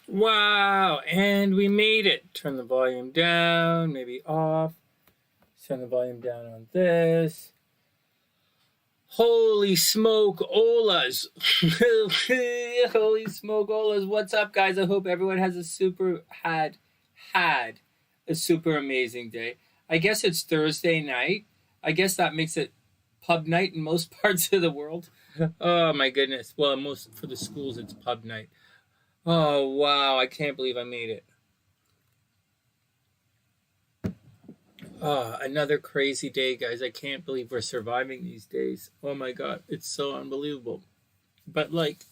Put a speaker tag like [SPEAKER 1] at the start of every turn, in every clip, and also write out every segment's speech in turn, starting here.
[SPEAKER 1] Wow, and we made it. Turn the volume down, maybe off. Turn the volume down on this. Holy smoke olas. Holy smoke olas. What's up, guys? I hope everyone has had a super amazing day. I guess it's Thursday night. I guess that makes it pub night in most parts of the world. Oh my goodness. Well, most for the schools it's pub night. Oh wow, I can't believe I made it. Oh, another crazy day, guys. I can't believe we're surviving these days. Oh my god, it's so unbelievable. But like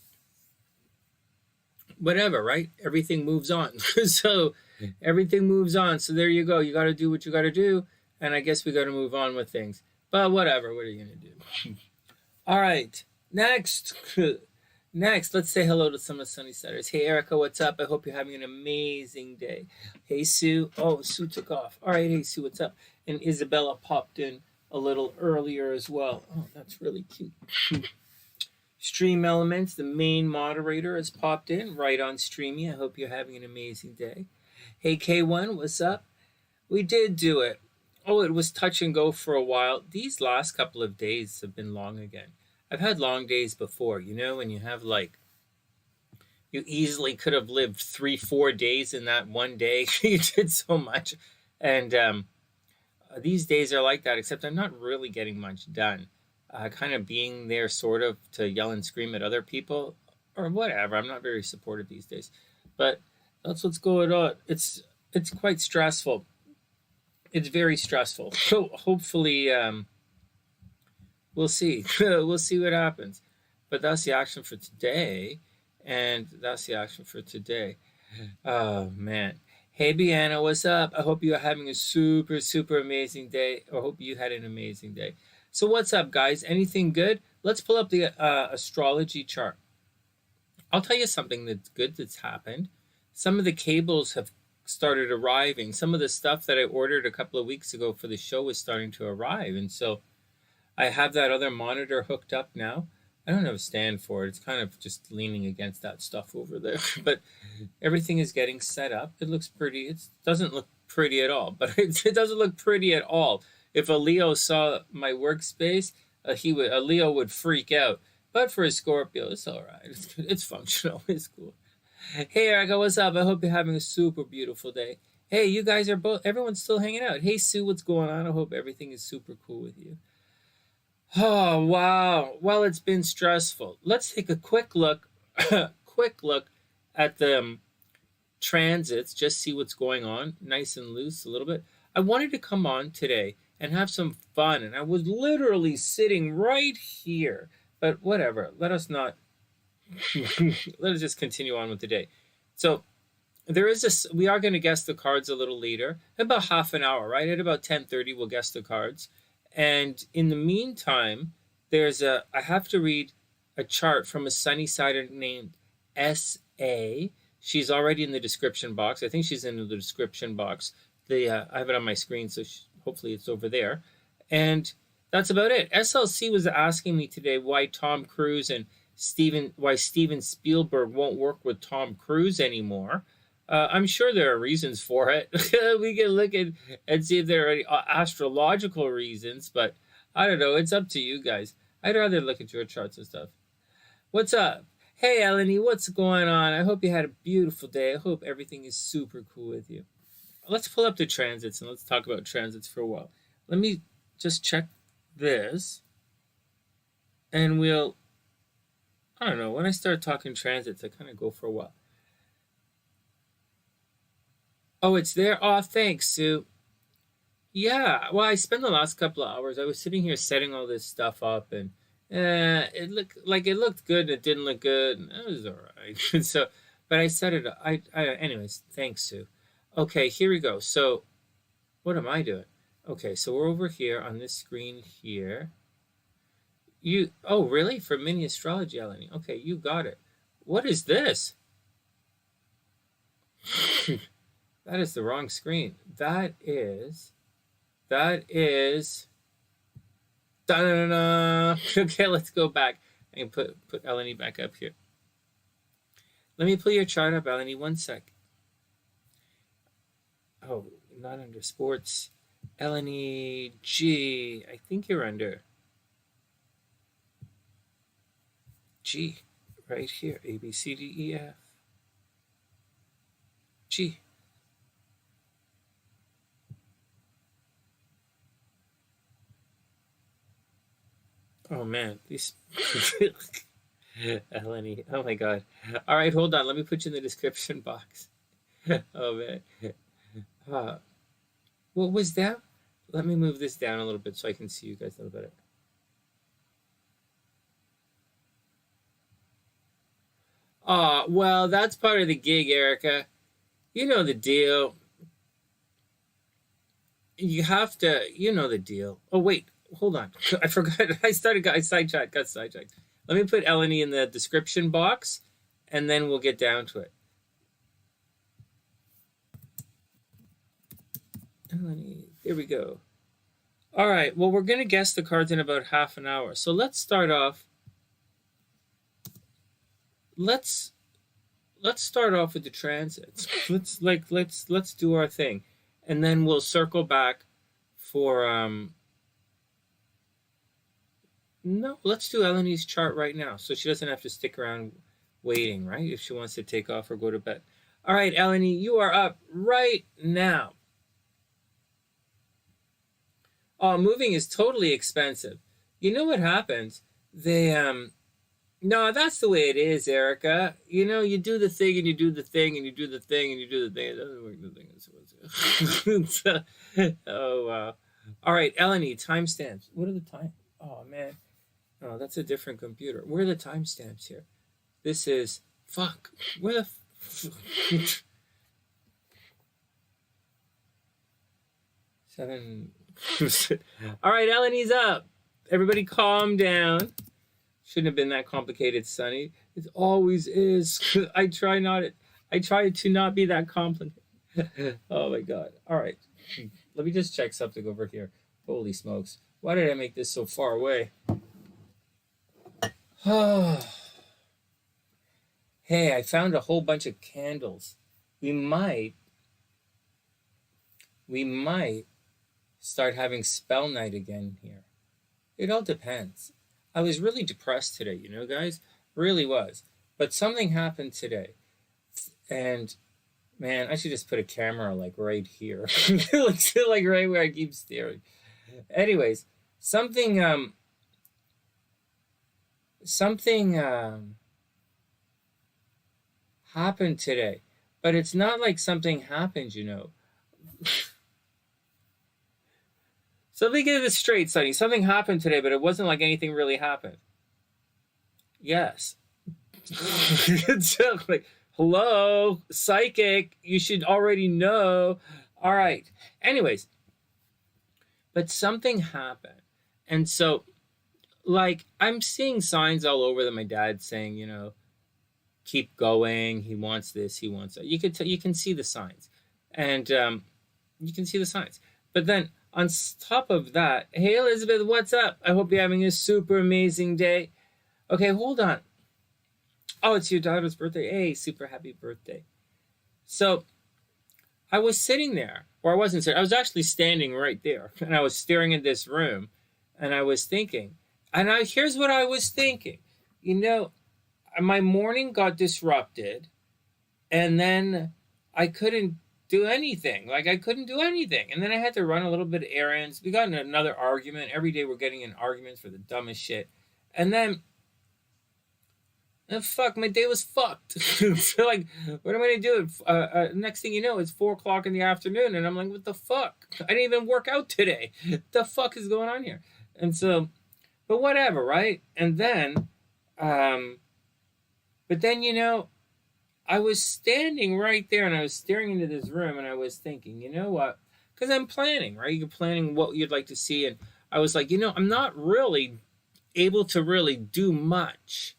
[SPEAKER 1] whatever, right? Everything moves on. So everything moves on. So there you go. You got to do what you got to do, and I guess we got to move on with things. But whatever. What are you going to do? All right. Next. Next, let's say hello to some of the Sunnysiders. Hey, ErickaH, what's up? I hope you're having an amazing day. Hey, Sue. Oh, Sue took off. All right, hey, Sue, what's up? And Isabella popped in a little earlier as well. Oh, that's really cute. Stream Elements, the main moderator, has popped in right on Streamy. I hope you're having an amazing day. Hey, K1, what's up? We did do it. Oh, it was touch and go for a while. These last couple of days have been long again. I've had long days before, you know, when you have like, you easily could have lived 3-4 days in that one day. You did so much. And these days are like that, except I'm not really getting much done. Kind of being there sort of to yell and scream at other people or whatever. I'm not very supportive these days, but that's what's going on. It's quite stressful. It's very stressful. So hopefully, we'll see. We'll see what happens. But that's the action for today. And that's the action for today. Oh, man. Hey, Bianna, what's up? I hope you're having a super, super amazing day. I hope you had an amazing day. So what's up, guys? Anything good? Let's pull up the astrology chart. I'll tell you something that's good that's happened. Some of the cables have started arriving. Some of the stuff that I ordered a couple of weeks ago for the show is starting to arrive. And so I have that other monitor hooked up now. I don't have a stand for it. It's kind of just leaning against that stuff over there. But everything is getting set up. It looks pretty. It doesn't look pretty at all. But it doesn't look pretty at all. If a Leo saw my workspace, a Leo would freak out. But for a Scorpio, it's all right. It's functional. It's cool. Hey, ErickaH, what's up? I hope you're having a super beautiful day. Hey, you guys are everyone's still hanging out. Hey, Sue, what's going on? I hope everything is super cool with you. Oh, wow. Well, it's been stressful. Let's take a quick look at the transits, just see what's going on, nice and loose a little bit. I wanted to come on today and have some fun, and I was literally sitting right here. But whatever, let us just continue on with the day. So there is this, we are going to guess the cards a little later, about half an hour, right? At about 10:30, we'll guess the cards. And in the meantime, I have to read a chart from a Sunnysider named S.A. She's already in the description box. I think she's in the description box. I have it on my screen, so hopefully it's over there. And that's about it. SLC was asking me today why Tom Cruise and Steven Spielberg won't work with Tom Cruise anymore. I'm sure there are reasons for it. We can look at and see if there are any astrological reasons, but I don't know. It's up to you guys. I'd rather look at your charts and stuff. What's up? Hey, EleniG, what's going on? I hope you had a beautiful day. I hope everything is super cool with you. Let's pull up the transits and let's talk about transits for a while. Let me just check this. And I don't know, when I start talking transits, I kind of go for a while. Oh, it's there? Oh, thanks, Sue. Yeah, well, I spent the last couple of hours, I was sitting here setting all this stuff up, and it looked good, and it didn't look good, and it was all right. So, but I set it up. Anyways, thanks, Sue. Okay, here we go. So, what am I doing? Okay, so we're over here on this screen here. Oh, really? For mini astrology, EleniG. Okay, you got it. What is this? That is the wrong screen. That is. Da-da-da-da. Okay, let's go back and put EleniG back up here. Let me pull your chart up, EleniG. 1 sec. Oh, not under sports. EleniG. I think you're under G. Right here. A, B, C, D, E, F. G. Oh man, these EleniG. Oh my god. All right, hold on. Let me put you in the description box. Oh man. What was that? Let me move this down a little bit so I can see you guys a little better. Well, that's part of the gig, ErickaH. You know the deal. You have to, you know the deal. Oh, wait, hold on. I forgot. I got sidetracked. Let me put EleniG in the description box, and then we'll get down to it. EleniG, there we go. All right, well, we're going to guess the cards in about half an hour. So let's start off. Let's start off with the transits. Let's do our thing, and then we'll circle back for no, let's do EleniG's chart right now, so she doesn't have to stick around waiting, right? If she wants to take off or go to bed. All right, EleniG, you are up right now. Oh, moving is totally expensive. You know what happens? They no, that's the way it is, ErickaH. You know, you do the thing and you do the thing and you do the thing and you do the thing. It doesn't work. The thing. Oh, wow. All right, EleniG, timestamps. What are the time? Oh, man. Oh, that's a different computer. Where are the timestamps here? This is, fuck. Where the, seven. All right, EleniG's up. Everybody calm down. Shouldn't have been that complicated, Sonny. It always is. I try to not be that complicated. Oh my god. All right. Let me just check something over here. Holy smokes. Why did I make this so far away? Hey, I found a whole bunch of candles. We might start having spell night again here. It all depends. I was really depressed today, you know, guys? Really was. But something happened today. And, man, I should just put a camera, like, right here. like, right where I keep staring. Anyways, something happened today. But it's not like something happened, you know. So let me get this straight, Sonny. Something happened today, but it wasn't like anything really happened. Yes. So, like, hello, psychic. You should already know. All right. Anyways, but something happened. And so, like, I'm seeing signs all over that my dad's saying, you know, keep going. He wants this. He wants that. You can see the signs. And you can see the signs. But then, on top of that, hey, Elizabeth, what's up? I hope you're having a super amazing day. Okay, hold on. Oh, it's your daughter's birthday. Hey, super happy birthday. So I was sitting there, or I wasn't sitting. I was actually standing right there, and I was staring at this room, and I was thinking. And here's what I was thinking. You know, my morning got disrupted, and then I couldn't do anything. Like, I couldn't do anything. And then I had to run a little bit of errands. We got in another argument. Every day we're getting in arguments for the dumbest shit. And then, fuck, my day was fucked. So, like, what am I going to do? Next thing you know, it's 4 o'clock in the afternoon. And I'm like, what the fuck? I didn't even work out today. What the fuck is going on here? And so, but whatever, right? And then, but then, you know, I was standing right there and I was staring into this room and I was thinking, you know what? Because I'm planning, right? You're planning what you'd like to see. And I was like, you know, I'm not really able to really do much.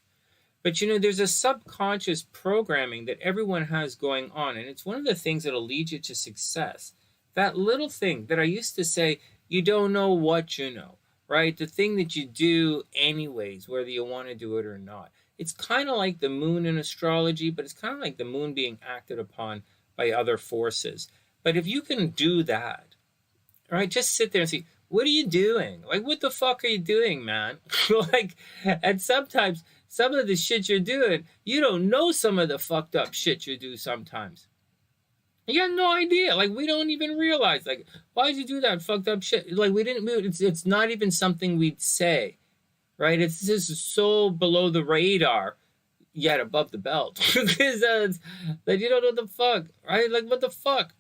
[SPEAKER 1] But, you know, there's a subconscious programming that everyone has going on. And it's one of the things that'll lead you to success. That little thing that I used to say, you don't know what you know, right? The thing that you do anyways, whether you want to do it or not. It's kind of like the moon in astrology, but it's kind of like the moon being acted upon by other forces. But if you can do that, right, just sit there and see, what are you doing? Like, what the fuck are you doing, man? Like, and sometimes some of the shit you're doing, you don't know some of the fucked up shit you do sometimes. You have no idea. Like, we don't even realize. Like, why did you do that fucked up shit? Like, we didn't. It's not even something we'd say, right? It's just so below the radar, yet above the belt. Because that you don't know the fuck, right? Like, what the fuck?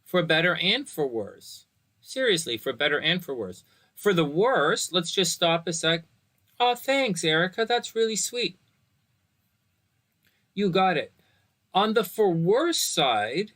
[SPEAKER 1] For better and for worse. Seriously, for better and for worse. For the worse, let's just stop a sec. Oh, thanks, Erica. That's really sweet. You got it. On the for worse side,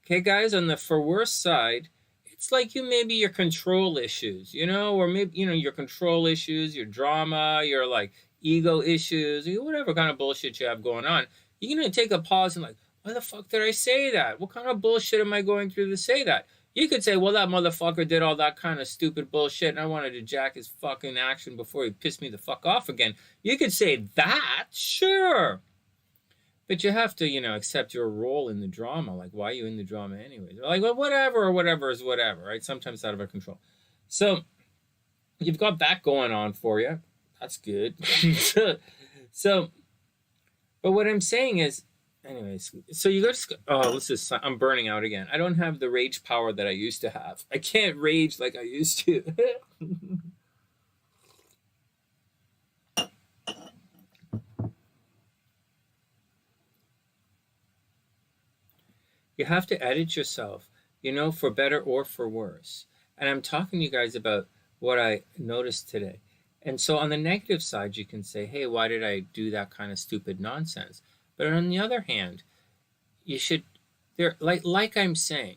[SPEAKER 1] okay, guys, on the for worse side, it's like maybe your control issues, or maybe, your control issues, your drama, your like ego issues, whatever kind of bullshit you have going on. You're going to take a pause and like, why the fuck did I say that? What kind of bullshit am I going through to say that? You could say, well, that motherfucker did all that kind of stupid bullshit and I wanted to jack his fucking action before he pissed me the fuck off again. You could say that, sure. But you have to, accept your role in the drama. Like, why are you in the drama anyways? Like, well, whatever is whatever, right? Sometimes it's out of our control. So, you've got that going on for you. That's good. so, but what I'm saying is, anyways, so you just, I'm burning out again. I don't have the rage power that I used to have. I can't rage like I used to. You have to edit yourself, for better or for worse. And I'm talking to you guys about what I noticed today. And so on the negative side, you can say, hey, why did I do that kind of stupid nonsense? But on the other hand, you should, like I'm saying,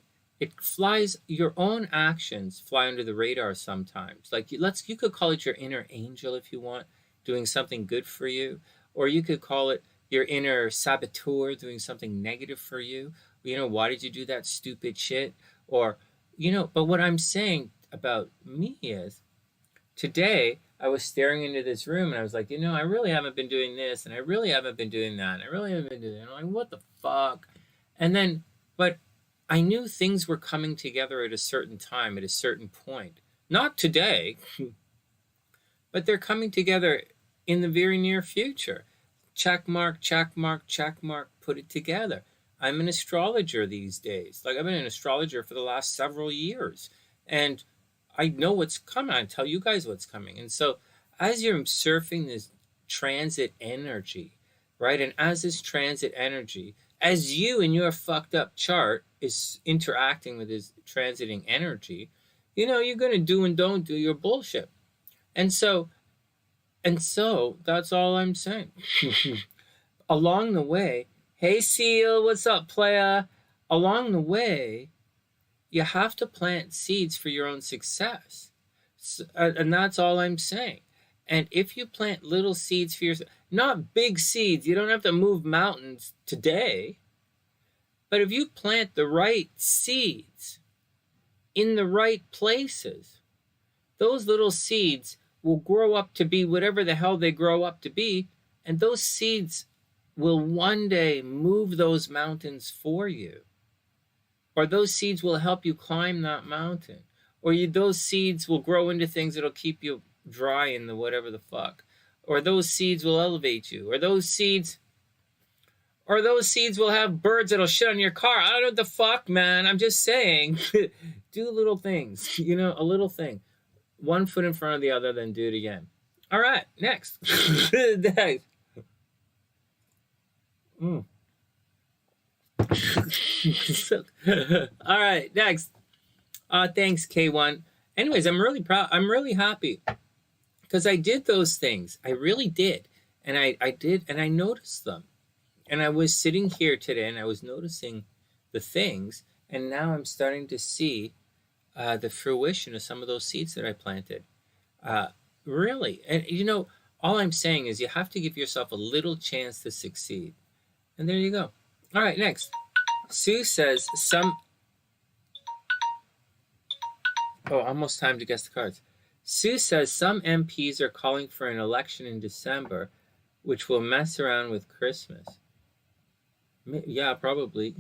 [SPEAKER 1] your own actions fly under the radar sometimes. Like, you could call it your inner angel if you want, doing something good for you. Or you could call it your inner saboteur doing something negative for you. Why did you do that stupid shit? Or, but what I'm saying about me is, today I was staring into this room and I was like, I really haven't been doing this and I really haven't been doing that. And I really haven't been doing that. I'm like, what the fuck? And then, but I knew things were coming together at a certain time, at a certain point. Not today, but they're coming together in the very near future. Check mark, check mark, check mark, put it together. I'm an astrologer these days. Like, I've been an astrologer for the last several years. And I know what's coming. I tell you guys what's coming. And so as you're surfing this transit energy, right? And as this transit energy, as you in your fucked up chart is interacting with this transiting energy, you're going to do and don't do your bullshit. And so that's all I'm saying. Along the way, hey, Seal, what's up, playa? Along the way, you have to plant seeds for your own success. And that's all I'm saying. And if you plant little seeds for yourself, not big seeds, you don't have to move mountains today. But if you plant the right seeds in the right places, those little seeds will grow up to be whatever the hell they grow up to be. And those seeds will one day move those mountains for you. Or those seeds will help you climb that mountain. Or those seeds will grow into things that'll keep you dry in the whatever the fuck. Or those seeds will elevate you. Or those seeds will have birds that'll shit on your car. I don't know what the fuck, man. I'm just saying. Do little things. A little thing. One foot in front of the other, then do it again. All right, next. Next. All right, next. Thanks, K1. Anyways, I'm really proud. I'm really happy because I did those things. I really did. And I did, and I noticed them. And I was sitting here today and I was noticing the things. And now I'm starting to see the fruition of some of those seeds that I planted. Really. And, all I'm saying is you have to give yourself a little chance to succeed. And there you go. All right, next. Sue says almost time to guess the cards. Sue says some MPs are calling for an election in December. which will mess around with Christmas. Yeah, probably.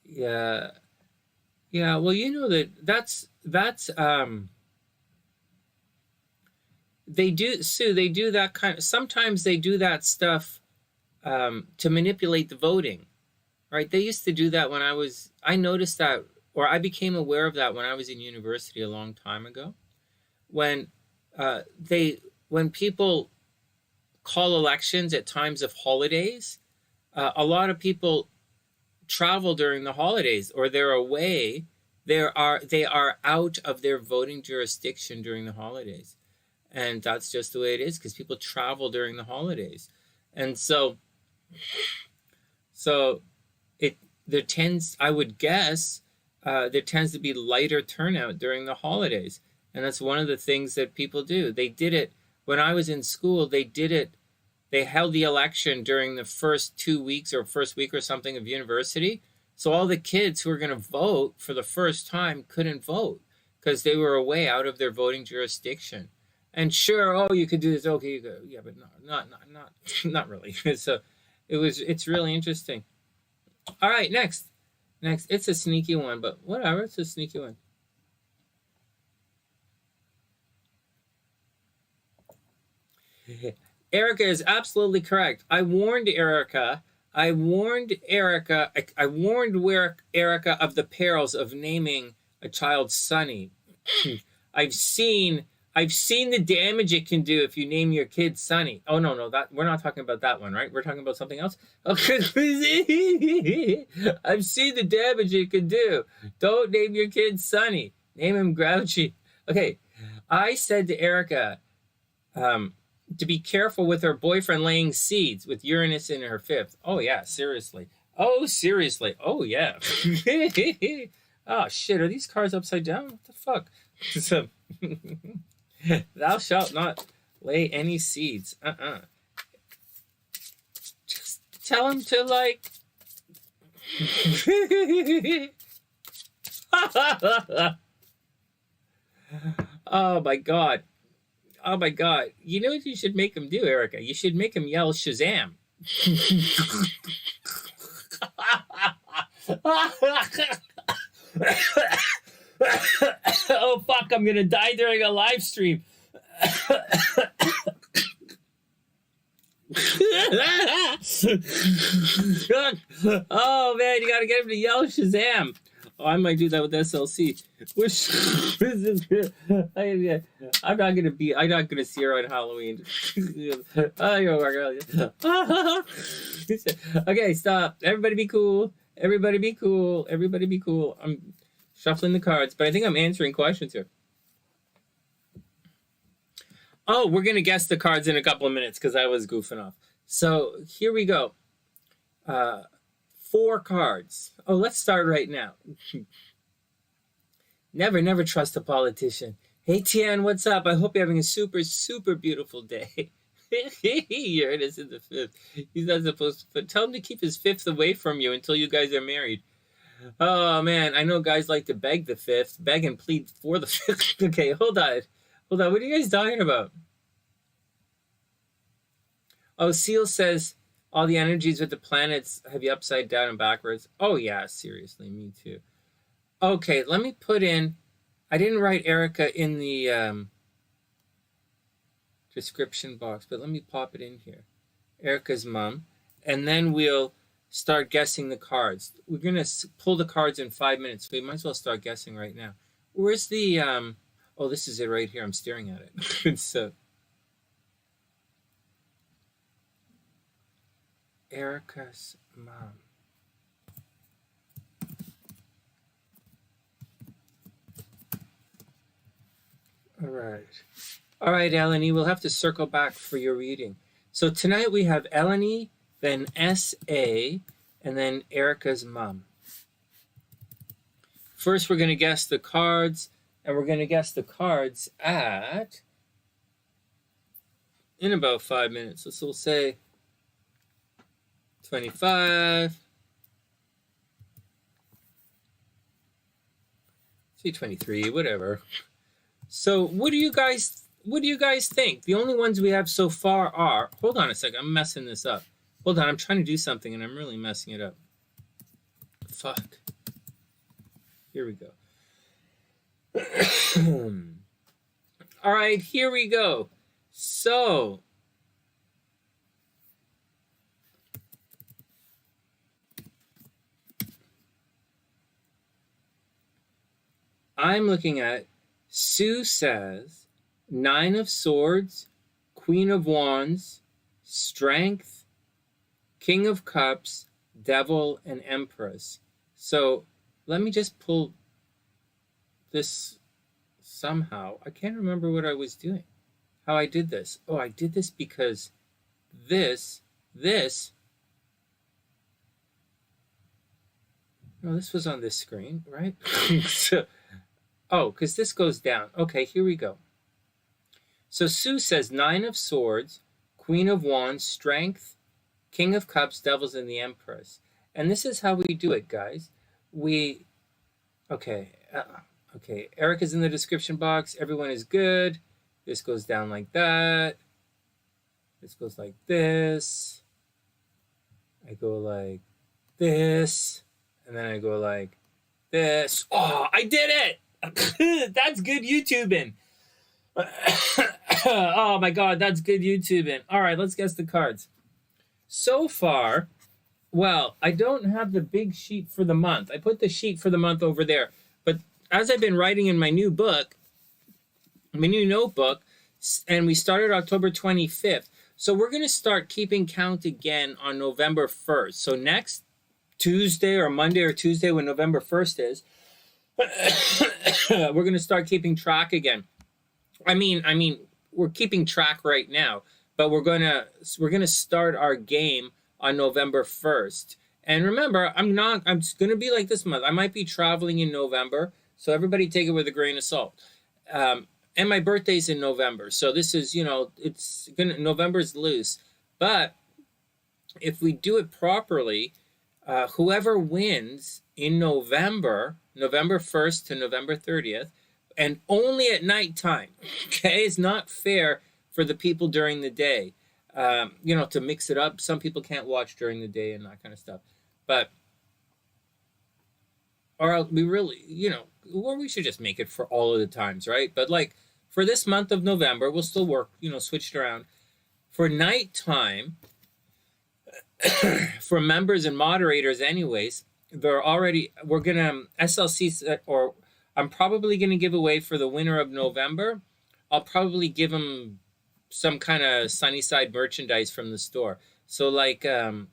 [SPEAKER 1] Yeah. Yeah, well, you know that's they do, Sue, they do that kind of, sometimes they do that stuff to manipulate the voting, right? They used to do that when I noticed that, or I became aware of that when I was in university a long time ago. When they, when people call elections at times of holidays, a lot of people travel during the holidays, or they're away. They are out of their voting jurisdiction during the holidays. And that's just the way it is, because people travel during the holidays. And so it, there tends, I would guess, there tends to be lighter turnout during the holidays. And that's one of the things that people do. They did it when I was in school. They did it. They held the election during the first 2 weeks or first week or something of university. So all the kids who were going to vote for the first time couldn't vote because they were away out of their voting jurisdiction. And sure, oh, you could do this. Okay, you go, yeah, but not really. So it's really interesting. All right, next. It's a sneaky one, but whatever. It's a sneaky one. Ericka is absolutely correct. I warned Ericka of the perils of naming a child Sonny. I've seen the damage it can do if you name your kid Sonny. Oh no, that we're not talking about that one, right? We're talking about something else. Okay. I've seen the damage it can do. Don't name your kid Sonny. Name him Grouchy. Okay. I said to Ericka, to be careful with her boyfriend laying seeds with Uranus in her fifth. Oh yeah, seriously. Oh yeah. Oh shit, are these cards upside down? What the fuck? So, thou shalt not lay any seeds. Just tell him to like. Oh my god. You know what you should make him do, Ericka? You should make him yell Shazam. Oh fuck, I'm gonna die during a live stream. Oh man, you gotta get him to yell Shazam. Oh, I might do that with SLC. Which I'm not gonna see her on Halloween. Okay, stop. Everybody be cool. I'm shuffling the cards, but I think I'm answering questions here. Oh, we're gonna guess the cards in a couple of minutes because I was goofing off. So here we go. 4 cards. Oh, let's start right now. Never trust a politician. Hey, Tian, what's up? I hope you're having a super beautiful day. Uranus in the fifth. He's not supposed to. Tell him to keep his fifth away from you until you guys are married. Oh, man. I know guys like to beg the fifth. Beg and plead for the fifth. Okay, hold on. What are you guys talking about? Oh, Seal says, all the energies with the planets have you upside down and backwards. Oh, yeah, seriously, me too. Okay, let me put in, I didn't write Ericka in the description box, but let me pop it in here. Ericka's mom. And then we'll start guessing the cards. We're going to pull the cards in 5 minutes, so we might as well start guessing right now. Where's the, oh, this is it right here. I'm staring at it. So, Ericka's mom. All right, EleniG, we'll have to circle back for your reading. So tonight we have EleniG, then SA, and then Ericka's mom. First, we're going to guess the cards, and we're going to guess the cards in about 5 minutes. So we'll say 25, say 23, whatever. So what do you guys what do you guys think? The only ones we have so far are, hold on a second, I'm messing this up. Hold on, I'm trying to do something and I'm really messing it up. Fuck. Here we go. All right, here we go. So, I'm looking at, Sue says, 9 of Swords, Queen of Wands, Strength, King of Cups, Devil, and Empress. So let me just pull this somehow. I can't remember what I was doing, how I did this. Oh, I did this because this, no, this was on this screen, right? So, oh, because this goes down. Okay, here we go. So Sue says 9 of Swords, Queen of Wands, Strength, King of Cups, Devils, and the Empress. And this is how we do it, guys. Okay, Eric is in the description box. Everyone is good. This goes down like that. This goes like this. I go like this. And then I go like this. Oh, I did it! That's good YouTubing. Oh my God, that's good YouTubing. All right, let's guess the cards. So far, well, I don't have the big sheet for the month. I put the sheet for the month over there. But as I've been writing in my new book, my new notebook, and we started October 25th. So we're going to start keeping count again on November 1st. So next Tuesday or Monday or Tuesday when November 1st is, we're going to start keeping track again. I mean, we're keeping track right now, but we're going to start our game on November 1st. And remember, I'm going to be like this month. I might be traveling in November, so everybody take it with a grain of salt. And my birthday's in November, so this is, November's loose. But if we do it properly, whoever wins in November 1st to November 30th, and only at nighttime, okay? It's not fair for the people during the day, to mix it up. Some people can't watch during the day and that kind of stuff. But, or we really, or we should just make it for all of the times, right? But like for this month of November, we'll still work, switch it around. For nighttime, for members and moderators anyways, we're gonna SLC, or I'm probably gonna give away for the winner of November. I'll probably give them some kind of TheSunnySide merchandise from the store. So like, I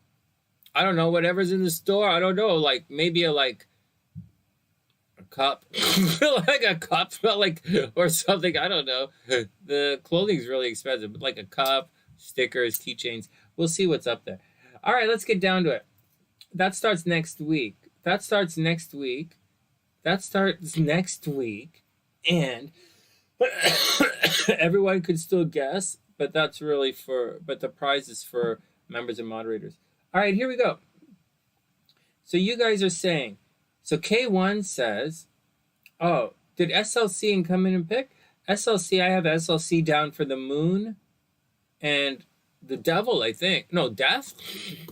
[SPEAKER 1] don't know, whatever's in the store. I don't know, like maybe a cup, like a cup, or something. I don't know. The clothing's really expensive, but like a cup, stickers, keychains. We'll see what's up there. All right, let's get down to it. That starts next week. And everyone could still guess, but but the prize is for members and moderators. All right, here we go. So you guys are saying, so K1 says, oh, did SLC come in and pick? SLC, I have SLC down for the moon and the devil, I think. No, death?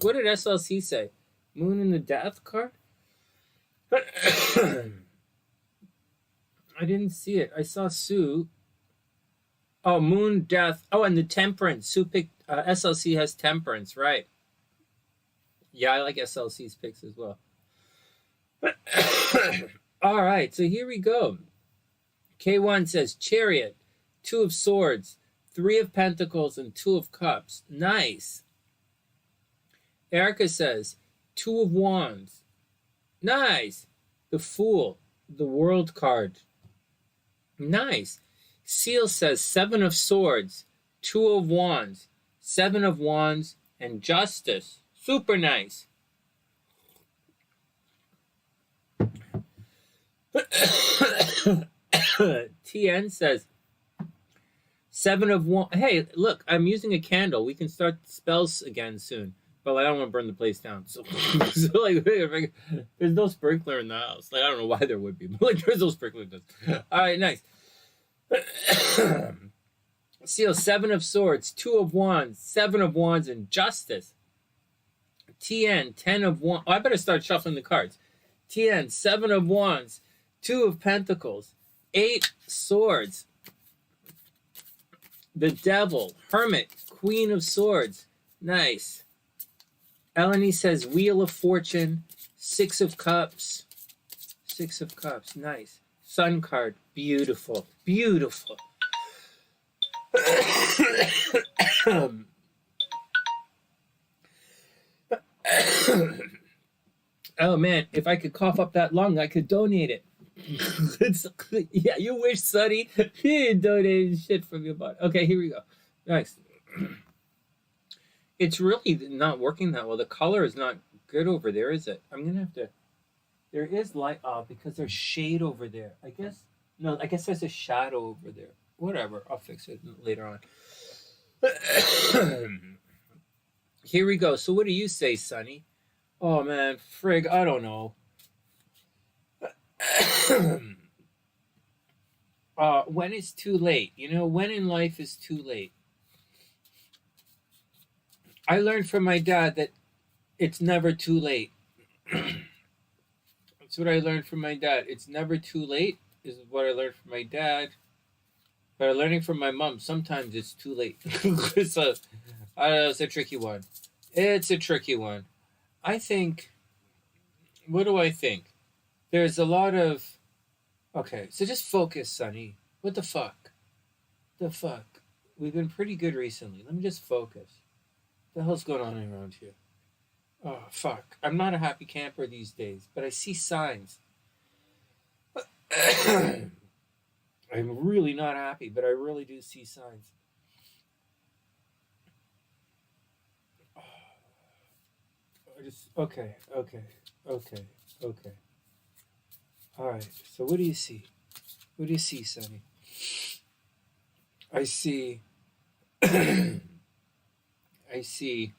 [SPEAKER 1] What did SLC say? Moon and the death card? I didn't see it. I saw Sue. Oh, moon, death. Oh, and the temperance. Sue picked, SLC has temperance, right. Yeah, I like SLC's picks as well. All right, so here we go. K1 says Chariot, 2 of Swords, 3 of Pentacles, and 2 of Cups. Nice. ErickaH says 2 of Wands. Nice. The Fool, the World card. Nice. Seal says 7 of Swords, 2 of Wands, 7 of Wands, and Justice. Super nice. TN says 7 of Wands. Hey, look, I'm using a candle. We can start spells again soon. But I don't want to burn the place down. So, there's no sprinkler in the house. I don't know why there would be, but there's no sprinkler in this. All right, nice. Seal, 7 of Swords, 2 of Wands, 7 of Wands, and Justice. TN, 10 of Wands. Oh, I better start shuffling the cards. TN, 7 of Wands, 2 of Pentacles, 8 Swords, the Devil, Hermit, Queen of Swords. Nice. EleniG says Wheel of Fortune, 6 of Cups. 6 of Cups. Nice. Sun card. Beautiful. Beautiful. Oh man, if I could cough up that lung, I could donate it. Yeah, you wish, Sonny. You donated shit from your butt. Okay, here we go. Next. It's really not working that well. The color is not good over there, is it? I'm gonna have to. There is light because there's shade over there. I guess no. I guess there's a shadow over there. Whatever. I'll fix it later on. Here we go. So what do you say, Sonny? Oh man, frig, I don't know. When it's too late. You know, when in life is too late. I learned from my dad that it's never too late. That's what I learned from my dad. It's never too late is what I learned from my dad. But learning from my mom, sometimes it's too late. So, I don't know, it's a tricky one. It's a tricky one. I think, what do I think? There's a lot of, okay, so just focus, Sonny. What the fuck? The fuck? We've been pretty good recently. Let me just focus. What the hell's going on around here? Oh, fuck. I'm not a happy camper these days, but I see signs. I'm really not happy, but I really do see signs. Okay. All right. So what do you see? What do you see, Sonny? I see. I see.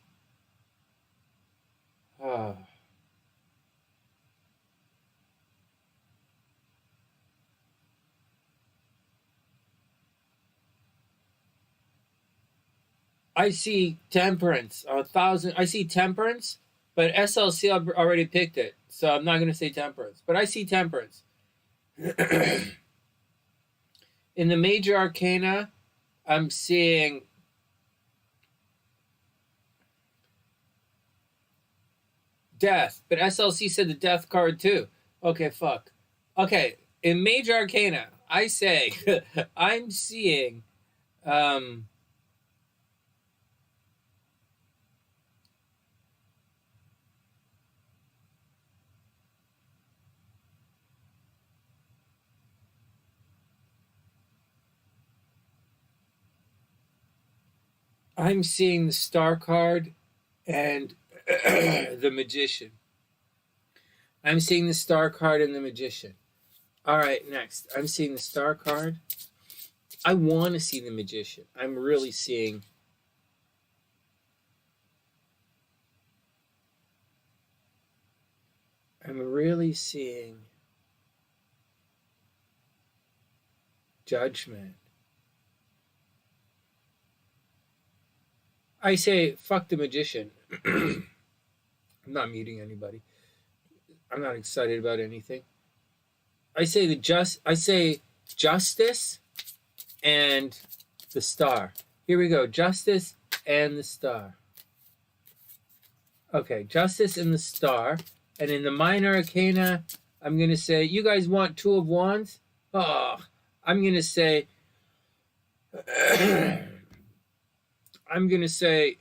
[SPEAKER 1] I see Temperance. 1,000. I see Temperance, but SLC already picked it, so I'm not going to say Temperance. But I see Temperance. In the major arcana, I'm seeing Death, but SLC said the Death card too. Okay, fuck. Okay, in major arcana, I say I'm seeing the Star card and the Magician. I'm seeing the Star card and the Magician. All right, next. I'm seeing the Star card. I want to see the Magician. I'm really seeing. Judgment. I say, fuck the Magician. I'm not meeting anybody. I'm not excited about anything. I say Justice and the Star. Here we go. Justice and the Star. Okay, Justice and the Star. And in the minor arcana, I'm going to say, you guys want 2 of Wands? Oh, I'm going to say, I'm going to say,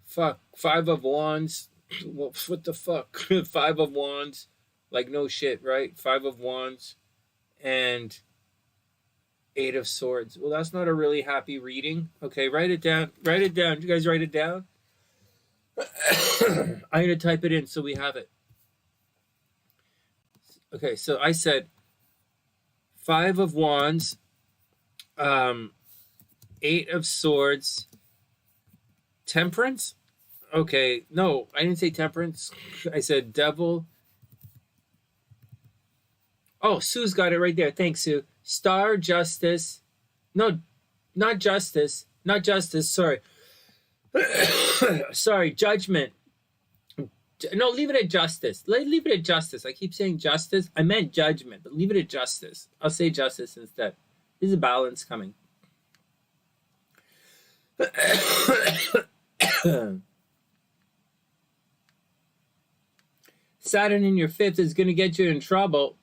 [SPEAKER 1] fuck, 5 of Wands. Well, what the fuck? 5 of Wands. Like, no shit, right? 5 of Wands and 8 of Swords. Well, that's not a really happy reading. Okay, write it down. Write it down. You guys write it down? I'm going to type it in so we have it. Okay, so I said 5 of Wands, 8 of Swords, Temperance. Okay, no, I didn't say temperance. I said devil. Oh, Sue's got it right there. Thanks, Sue. Star, justice. No, not justice. Not justice. Sorry. Sorry, judgment. No, leave it at justice. Leave it at justice. I keep saying justice. I meant judgment, but leave it at justice. I'll say justice instead. There's a balance coming. Saturn in your fifth is going to get you in trouble.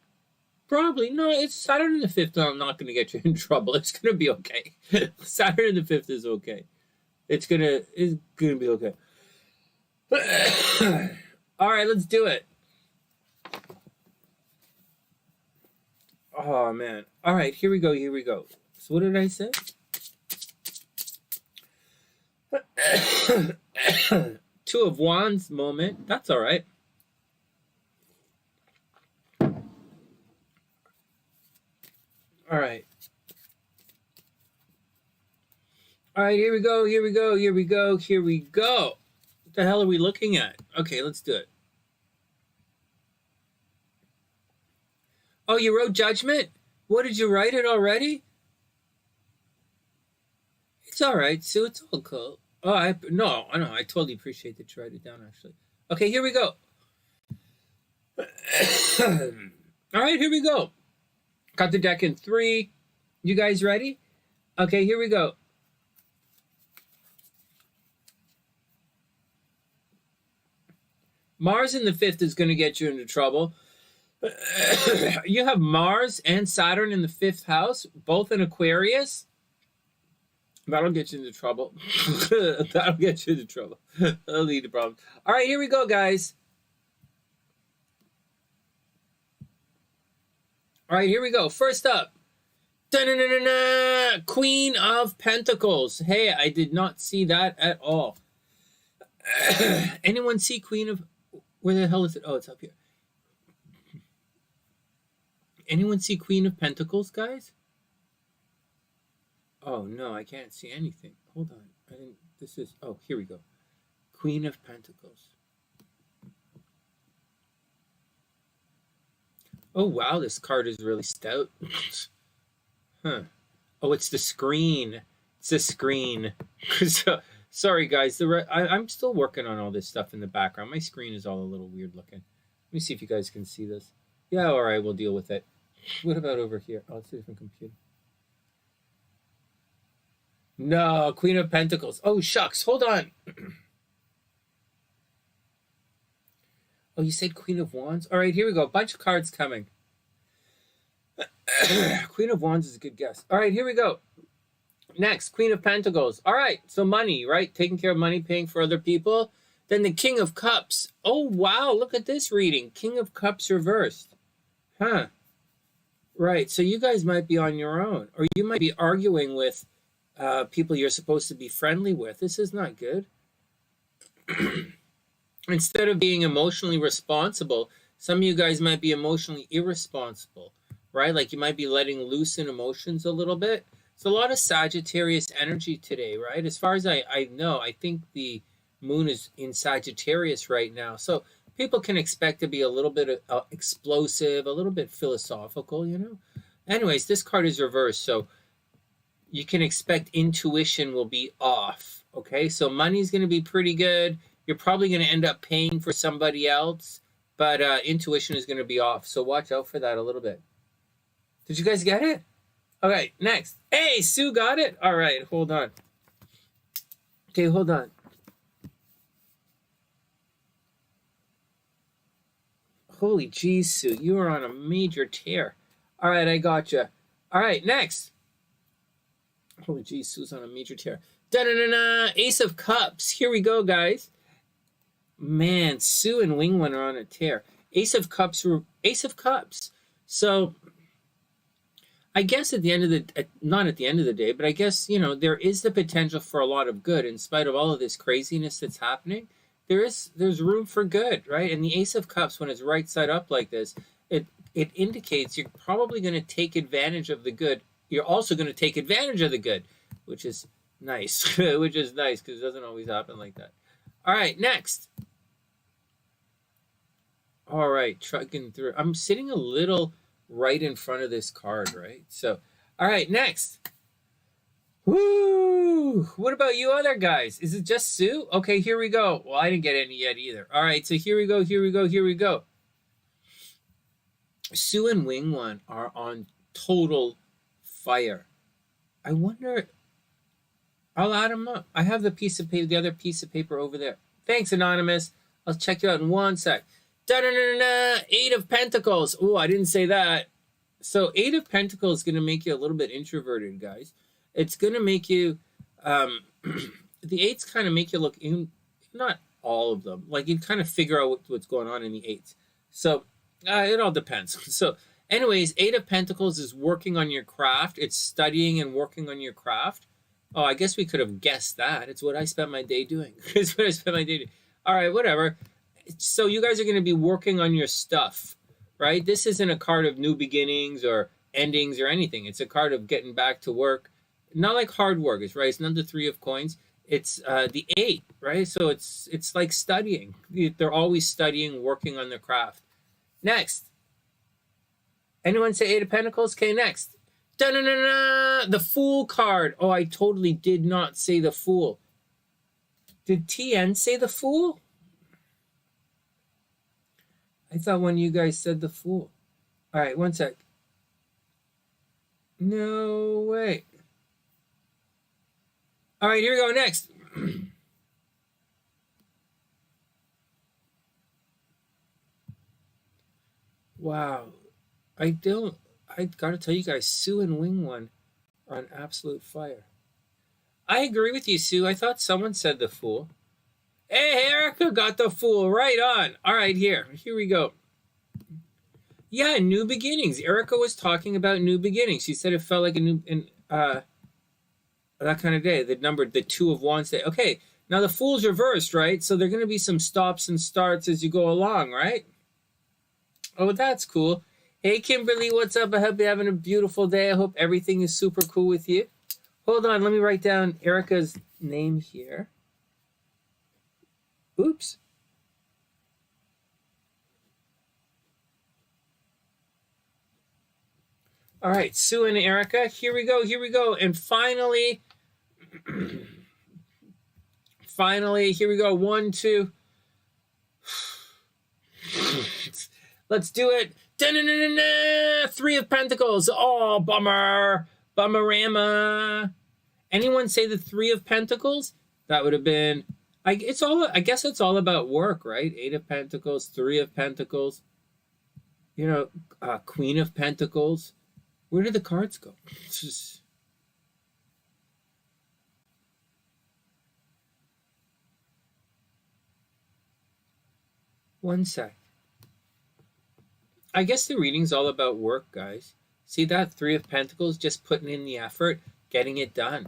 [SPEAKER 1] Probably. No, it's Saturn in the fifth. No, I'm not going to get you in trouble. It's going to be okay. Saturn in the fifth is okay. It's gonna be okay. All right, let's do it. Oh man. All right, here we go. So what did I say? Two of Wands moment. That's all right. All right. All right, here we go. What the hell are we looking at? Okay, let's do it. Oh, you wrote judgment? What, did you write it already? It's all right, Sue. It's all cool. Oh, I totally appreciate that you write it down, actually. Okay, here we go. All right, here we go. Got the deck in 3. You guys ready? Okay, here we go. Mars in the 5th is going to get you into trouble. You have Mars and Saturn in the 5th house, both in Aquarius. That'll get you into trouble. That'll get you into trouble. That'll lead to problems. All right, here we go, guys. All right, here we go. First up. Da-na-na-na-na, Queen of Pentacles. Hey, I did not see that at all. Anyone see Queen of... Where the hell is it? Oh, it's up here. Anyone see Queen of Pentacles, guys? Oh, no, I can't see anything. Hold on. This is... Oh, here we go. Queen of Pentacles. Oh, wow, this card is really stout. Huh. Oh, it's the screen. It's the screen. So, sorry, guys. I'm still working on all this stuff in the background. My screen is all a little weird looking. Let me see if you guys can see this. Yeah, all right, we'll deal with it. What about over here? Oh, it's a different computer. No, Queen of Pentacles. Oh, shucks. Hold on. Oh, you said Queen of Wands? All right, here we go. Bunch of cards coming. Queen of Wands is a good guess. All right, here we go. Next, Queen of Pentacles. All right, so money, right? Taking care of money, paying for other people. Then the King of Cups. Oh, wow, look at this reading. King of Cups reversed. Huh. Right, so you guys might be on your own. Or you might be arguing with people you're supposed to be friendly with. This is not good. Instead of being emotionally responsible, some of you guys might be emotionally irresponsible, right? Like you might be letting loose in emotions a little bit. It's a lot of Sagittarius energy today, right? As far as I know, I think the moon is in Sagittarius right now. So people can expect to be a little bit explosive, a little bit philosophical, you know? Anyways, this card is reversed. So you can expect intuition will be off, okay? So money's going to be pretty good. You're probably going to end up paying for somebody else, but intuition is going to be off. So watch out for that a little bit. Did you guys get it? All right, next. Hey, Sue got it? All right, hold on. Okay, hold on. Holy geez, Sue, you are on a major tear. All right, I got you. All right, next. Holy geez, Sue's on a major tear. Da-da-da-da, Ace of Cups. Here we go, guys. Man, Sue and Wingman are on a tear. Ace of Cups. So I guess at the end of the, not at the end of the day, but I guess, you know, there is the potential for a lot of good in spite of all of this craziness that's happening. There's room for good, right? And the Ace of Cups, when it's right side up like this, it indicates you're probably going to take advantage of the good. You're also going to take advantage of the good, which is nice, which is nice because it doesn't always happen like that. All right, next. All right, trucking through. I'm sitting a little right in front of this card, right? So, all right, next. Woo! What about you other guys? Is it just Sue? Okay, here we go. Well, I didn't get any yet either. All right, so here we go, here we go, here we go. Sue and Wing One are on total fire. I wonder, I'll add them up. I have the piece of paper, the other piece of paper over there. Thanks, Anonymous. I'll check you out in one sec. Da-da-da-da-da, 8 of Pentacles. Oh, I didn't say that. So 8 of Pentacles is going to make you a little bit introverted, guys. It's going to make you, the 8s kind of make you look in, not all of them. Like you kind of figure out what's going on in the 8s. So it all depends. So anyways, 8 of Pentacles is working on your craft. It's studying and working on your craft. Oh, I guess we could have guessed that. It's what I spent my day doing. It's what I spent my day doing. All right, whatever. So you guys are going to be working on your stuff, right? This isn't a card of new beginnings or endings or anything. It's a card of getting back to work. Not like hard work, is right? It's not the 3 of coins. It's the 8, right? So it's like studying. They're always studying, working on their craft. Next. Anyone say 8 of Pentacles? Okay, next. Da-na-na-na! The Fool card. Oh, I totally did not say the Fool. Did TN say the Fool? I thought one of you guys said the Fool. All right, one sec. No way. All right, here we go. Next. Wow. I gotta tell you guys, Sue and Wing One are on absolute fire. I agree with you, Sue. I thought someone said the Fool. Hey, Ericka got the Fool right on. All right, here we go. Yeah, new beginnings. Ericka was talking about new beginnings. She said it felt like a new, that kind of day. The 2 of Wands day. Okay, now the Fool's reversed, right? So there are going to be some stops and starts as you go along, right? Oh, that's cool. Hey, Kimberly, what's up? I hope you're having a beautiful day. I hope everything is super cool with you. Hold on, let me write down Ericka's name here. Oops. All right, Sue and Ericka, here we go. And finally, here we go. 1, 2. Let's do it. Da-na-na-na-na! 3 of Pentacles. Oh, bummer. Bummerama. Anyone say the 3 of Pentacles? That would have been, I guess it's all about work, right? 8 of Pentacles, 3 of Pentacles. You know, Queen of Pentacles. Where did the cards go? It's just... One sec. I guess the reading's all about work, guys. See that 3 of Pentacles, just putting in the effort, getting it done.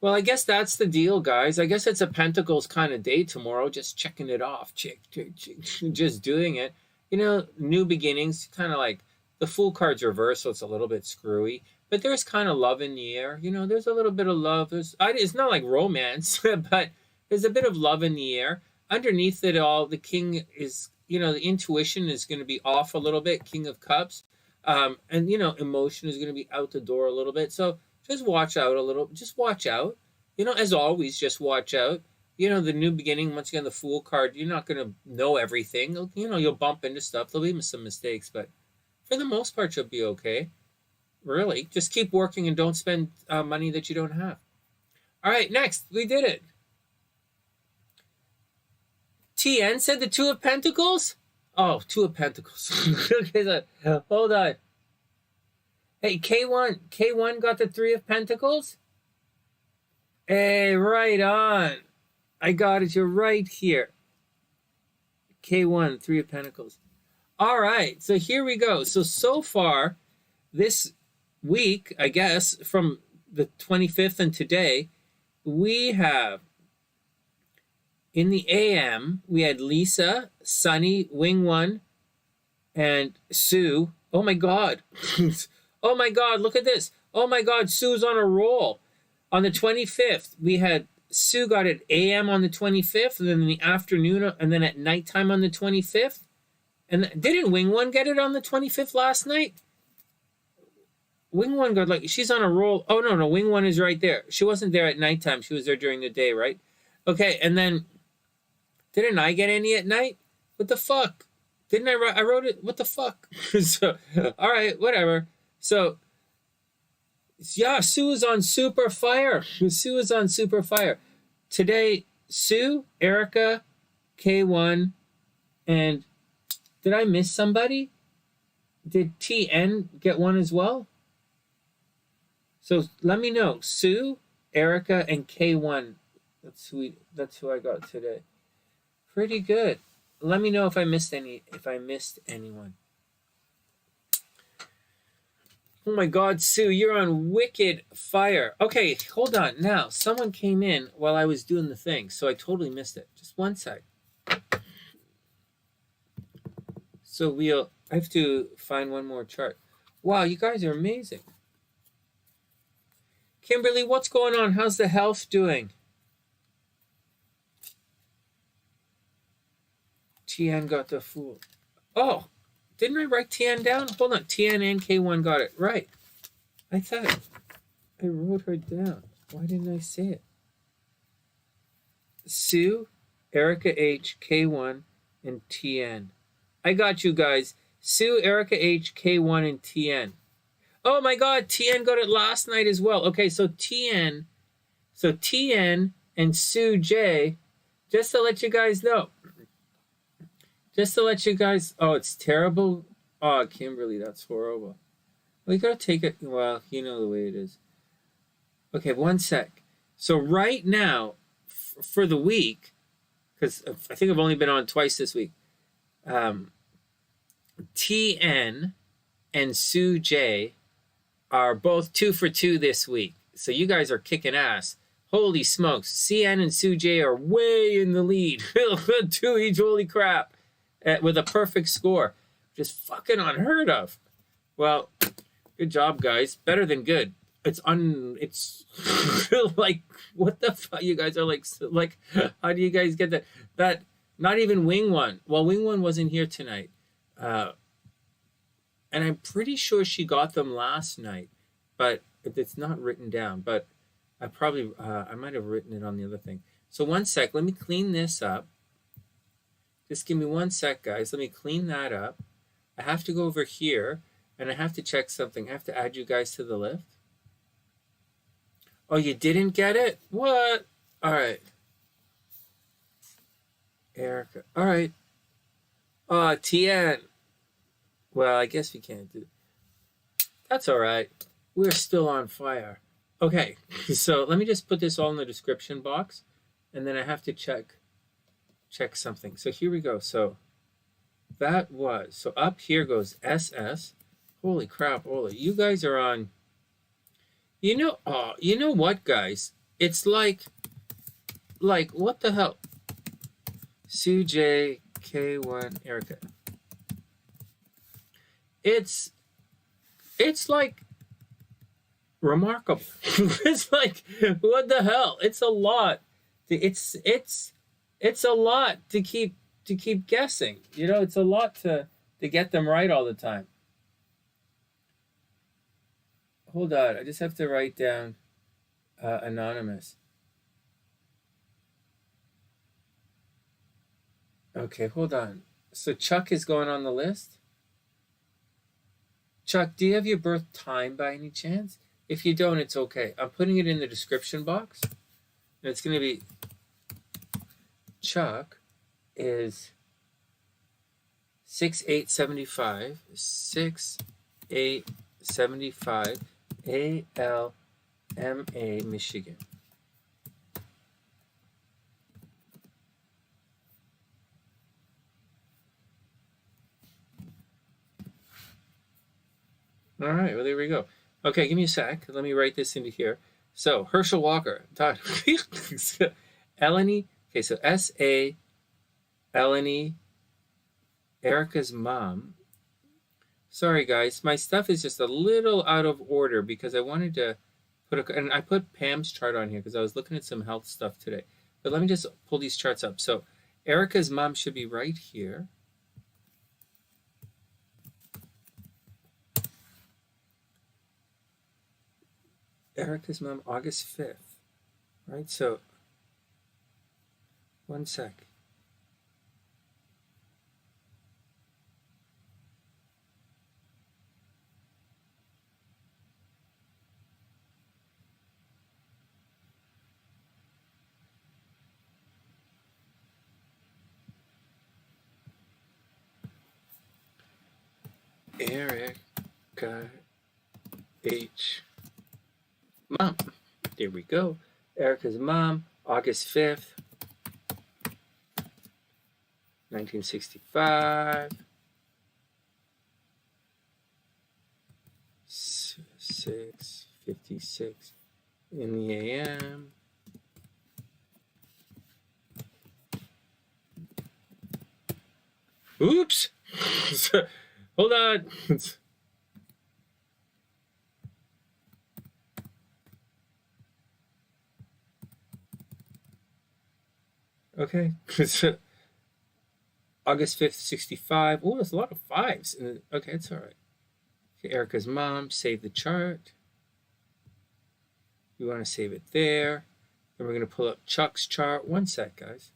[SPEAKER 1] Well, I guess that's the deal, guys. I guess it's a Pentacles kind of day tomorrow, just checking it off, just doing it. You know, new beginnings, kind of like the Fool card's reversed, so it's a little bit screwy. But there's kind of love in the air. You know, there's a little bit of love. It's not like romance, but there's a bit of love in the air. Underneath it all, the King is... You know, the intuition is going to be off a little bit, King of Cups. And, you know, emotion is going to be out the door a little bit. So just watch out a little. Just watch out. You know, as always, just watch out. You know, the new beginning, once again, the Fool card, you're not going to know everything. You know, you'll bump into stuff. There'll be some mistakes. But for the most part, you'll be okay. Really. Just keep working and don't spend money that you don't have. All right, next. We did it. TN said the 2 of Pentacles? Oh, 2 of Pentacles. Okay, so, hold on. Hey, K1 got the 3 of Pentacles? Hey, right on. I got it. You're right here. K1, 3 of Pentacles. All right, so here we go. So far, this week, I guess, from the 25th and today, we have... In the AM, we had Lisa, Sonny, Wing One, and Sue. Oh my God. Oh my God, look at this. Oh my God, Sue's on a roll. On the 25th, we had Sue got it AM on the 25th, and then in the afternoon, and then at nighttime on the 25th. And didn't Wing One get it on the 25th last night? Wing One got like, she's on a roll. Oh, no, Wing One is right there. She wasn't there at nighttime. She was there during the day, right? Okay, and then didn't I get any at night? What the fuck? Didn't I wrote it? What the fuck? So, all right, whatever. So, yeah, Sue is on super fire. Sue is on super fire. Today, Sue, ErickaH, K1, and did I miss somebody? Did TN get one as well? So let me know. Sue, ErickaH, and K1. That's who I got today. Pretty good. Let me know if I missed anyone. Oh my God, Sue, you're on wicked fire. Okay, hold on. Now, someone came in while I was doing the thing, so I totally missed it. Just one sec. So I have to find one more chart. Wow, you guys are amazing. Kimberly, what's going on? How's the health doing? TN got the Fool. Oh, didn't I write TN down? Hold on. TN and K1 got it right. I thought I wrote her down. Why didn't I say it? Sue, ErickaH, K1, and TN. I got you guys. Sue, ErickaH, K1, and TN. Oh my God, TN got it last night as well. Okay, so TN and SueJ, just to let you guys know. Oh, it's terrible. Oh, Kimberly, that's horrible. We gotta take it. Well, you know the way it is. Okay, one sec. So right now, for the week, because I think I've only been on twice this week, TN and SueJ are both 2 for 2 this week. So you guys are kicking ass. Holy smokes. CN and SueJ are way in the lead. 2 each, holy crap. With a perfect score. Just fucking unheard of. Well, good job, guys. Better than good. It's like, what the fuck? You guys are like, how do you guys get that? That, not even Wing One. Well, Wing One wasn't here tonight. And I'm pretty sure she got them last night, but it's not written down. But I might have written it on the other thing. So one sec, let me clean this up. Just give me one sec, guys. Let me clean that up. I have to go over here, and I have to check something. I have to add you guys to the list. Oh, you didn't get it? What? All right. ErickaH. All right. TN. Well, I guess we can't do it. That's all right. We're still on fire. Okay, so let me just put this all in the description box, and then I have to check something. So here we go. So that was, so up here goes SS. Holy crap, Ola. You guys are on, you know what, guys? It's like, what the hell? SueJ, K1, ErickaH. It's like remarkable. It's like, what the hell? It's a lot. It's a lot to keep guessing. You know, it's a lot to get them right all the time. Hold on, I just have to write down anonymous. Okay, hold on. So Chuck is going on the list? Chuck, do you have your birth time by any chance? If you don't, it's okay. I'm putting it in the description box. And it's going to be Chuck is 6875, 6875, ALMA, Michigan. All right, well, there we go. Okay, give me a sec. Let me write this into here. So, Herschel Walker. EleniG. Okay, so S-A, EleniG, ErickaH's mom. Sorry, guys. My stuff is just a little out of order because I wanted to put and I put Pam's chart on here because I was looking at some health stuff today. But let me just pull these charts up. So Ericka's mom should be right here. Ericka's mom, August 5th, right? So, one sec. ErickaH mom. There we go. Ericka's mom, August 5th, 1965. 6:56 in the AM. Oops. Hold on. Okay. August 5th, 65. Oh, there's a lot of fives. Okay, it's all right. Okay, Ericka's mom, save the chart. You want to save it there. Then we're going to pull up Chuck's chart. One sec, guys.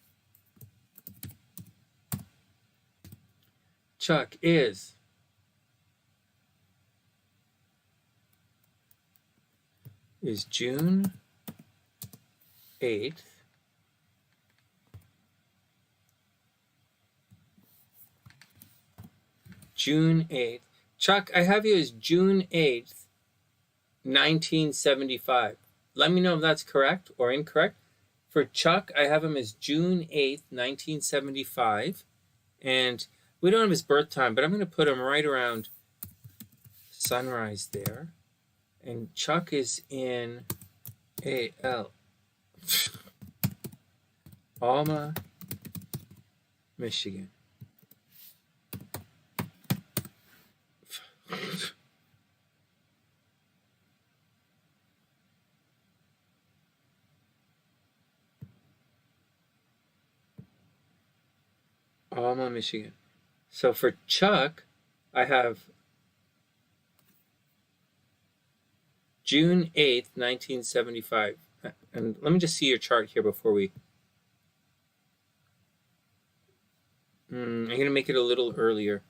[SPEAKER 1] Chuck is June 8th. June 8th. Chuck, I have you as June 8th, 1975. Let me know if that's correct or incorrect. For Chuck, I have him as June 8th, 1975. And we don't have his birth time, but I'm going to put him right around sunrise there. And Chuck is in Alma, Michigan. Alma, Michigan. So for Chuck, I have June 8th, 1975. And let me just see your chart here before we... I'm going to make it a little earlier.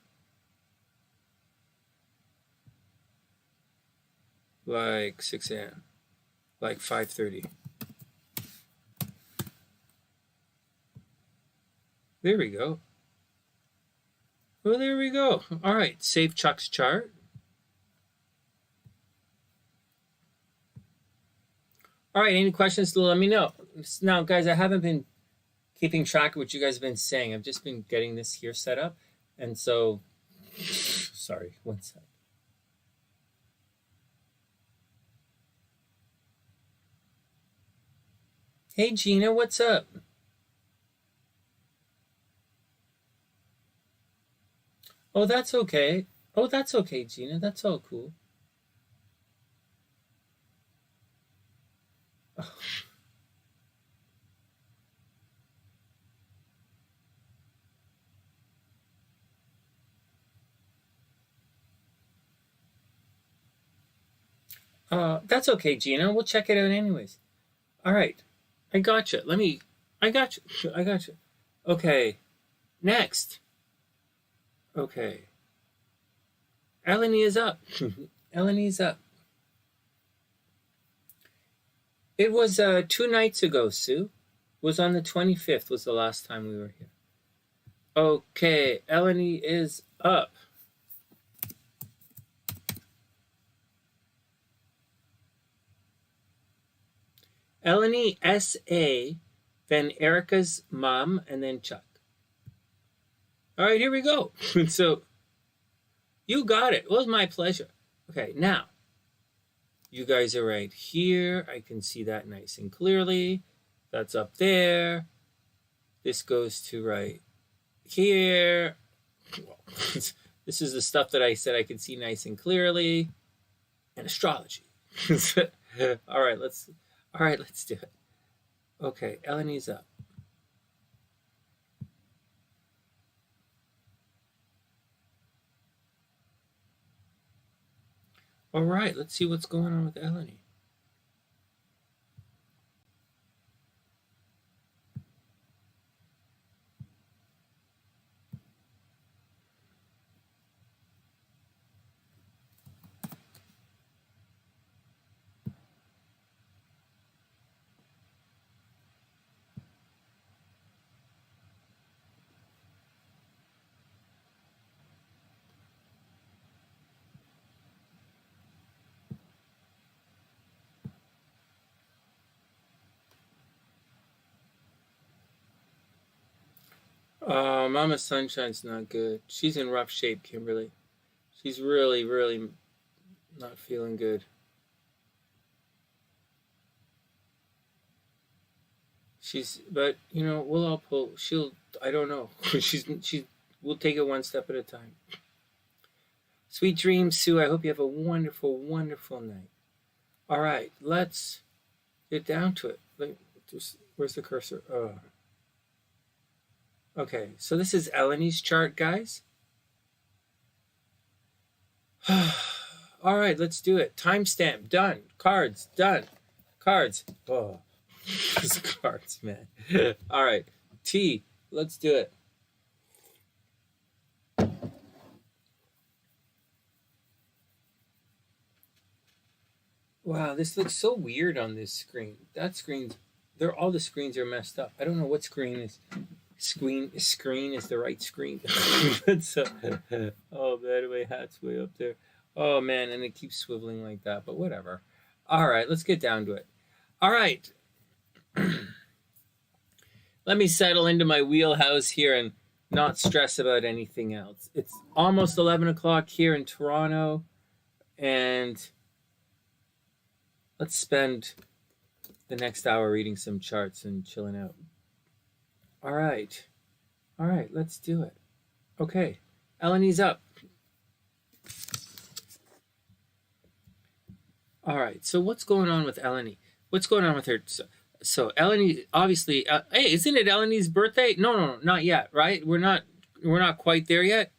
[SPEAKER 1] Like 6 a.m. Like 5:30. There we go. Well, there we go. All right, save Chuck's chart. All right, any questions, let me know. Now, guys, I haven't been keeping track of what you guys have been saying. I've just been getting this here set up. And so, sorry, one sec. Hey, Gina, what's up? Oh, that's okay. Oh, that's okay, Gina. That's all cool. That's okay, Gina. We'll check it out anyways. All right. I gotcha. I got you. Okay. Next. Okay. EleniG is up. EleniG is up. It was 2 nights ago, Sue. It was on the 25th was the last time we were here. Okay, EleniG is up. EleniG S.A., then Ericka's mom, and then Chuck. All right, here we go. So, you got it. It was my pleasure. Okay, now, you guys are right here. I can see that nice and clearly. That's up there. This goes to right here. This is the stuff that I said I could see nice and clearly. And astrology. All right, let's do it. Okay, EleniG's up. All right, let's see what's going on with EleniG. Mama Sunshine's not good. She's in rough shape, Kimberly. She's really, really not feeling good. But you know, we'll all pull. I don't know. We'll take it one step at a time. Sweet dreams, Sue. I hope you have a wonderful, wonderful night. All right, let's get down to it. Where's the cursor? Okay, so this is EleniG's chart, guys. All right, let's do it. Timestamp, done. Cards, done. Cards. Oh, these cards, man. All right, T, let's do it. Wow, this looks so weird on this screen. That screen's, all the screens are messed up. I don't know what screen is. Screen is the right screen. Oh man, my hat's way up there. Oh man, and it keeps swiveling like that, but whatever. All right, let's get down to it. All right. Let me settle into my wheelhouse here and not stress about anything else. It's almost 11 o'clock here in Toronto, and let's spend the next hour reading some charts and chilling out. All right, let's do it. Okay, EleniG's up. All right, so what's going on with EleniG? What's going on with her? So EleniG, obviously, hey, isn't it EleniG's birthday? No, not yet, right? We're not quite there yet.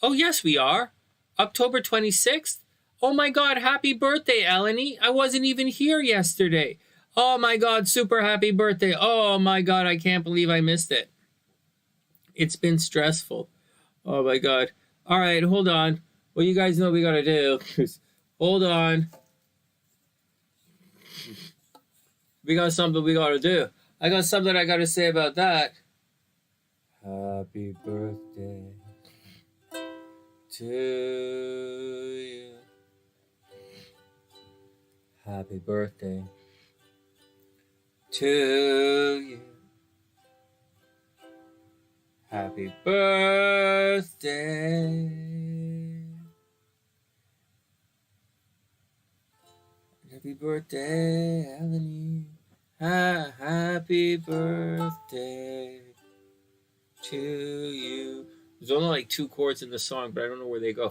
[SPEAKER 1] Oh yes, we are. October 26th. Oh my God, happy birthday, EleniG. I wasn't even here yesterday. Oh my God, super happy birthday. Oh my God, I can't believe I missed it. It's been stressful. Oh my God. All right, hold on. Well, you guys know what we got to do. Hold on. We got something we got to do. I got something I got to say about that. Happy birthday to you. Happy birthday to you. Happy birthday. Happy birthday, EleniG. Happy birthday to you. There's only like 2 chords in the song, but I don't know where they go.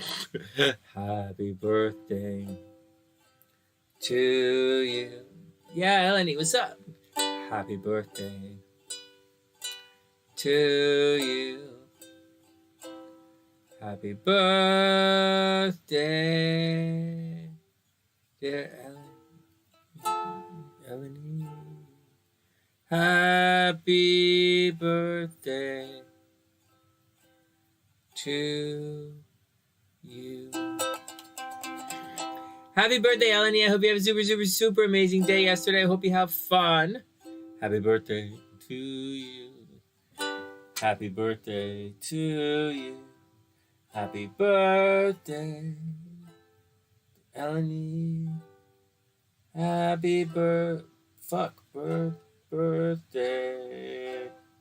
[SPEAKER 1] Happy birthday to you. Yeah, EleniG, what's up? Happy birthday to you. Happy birthday, dear EleniG. Happy birthday to you. Happy birthday, EleniG. I hope you have a super, super, super amazing day yesterday. I hope you have fun. Happy birthday to you. Happy birthday to you. Happy birthday, EleniG. Happy birthday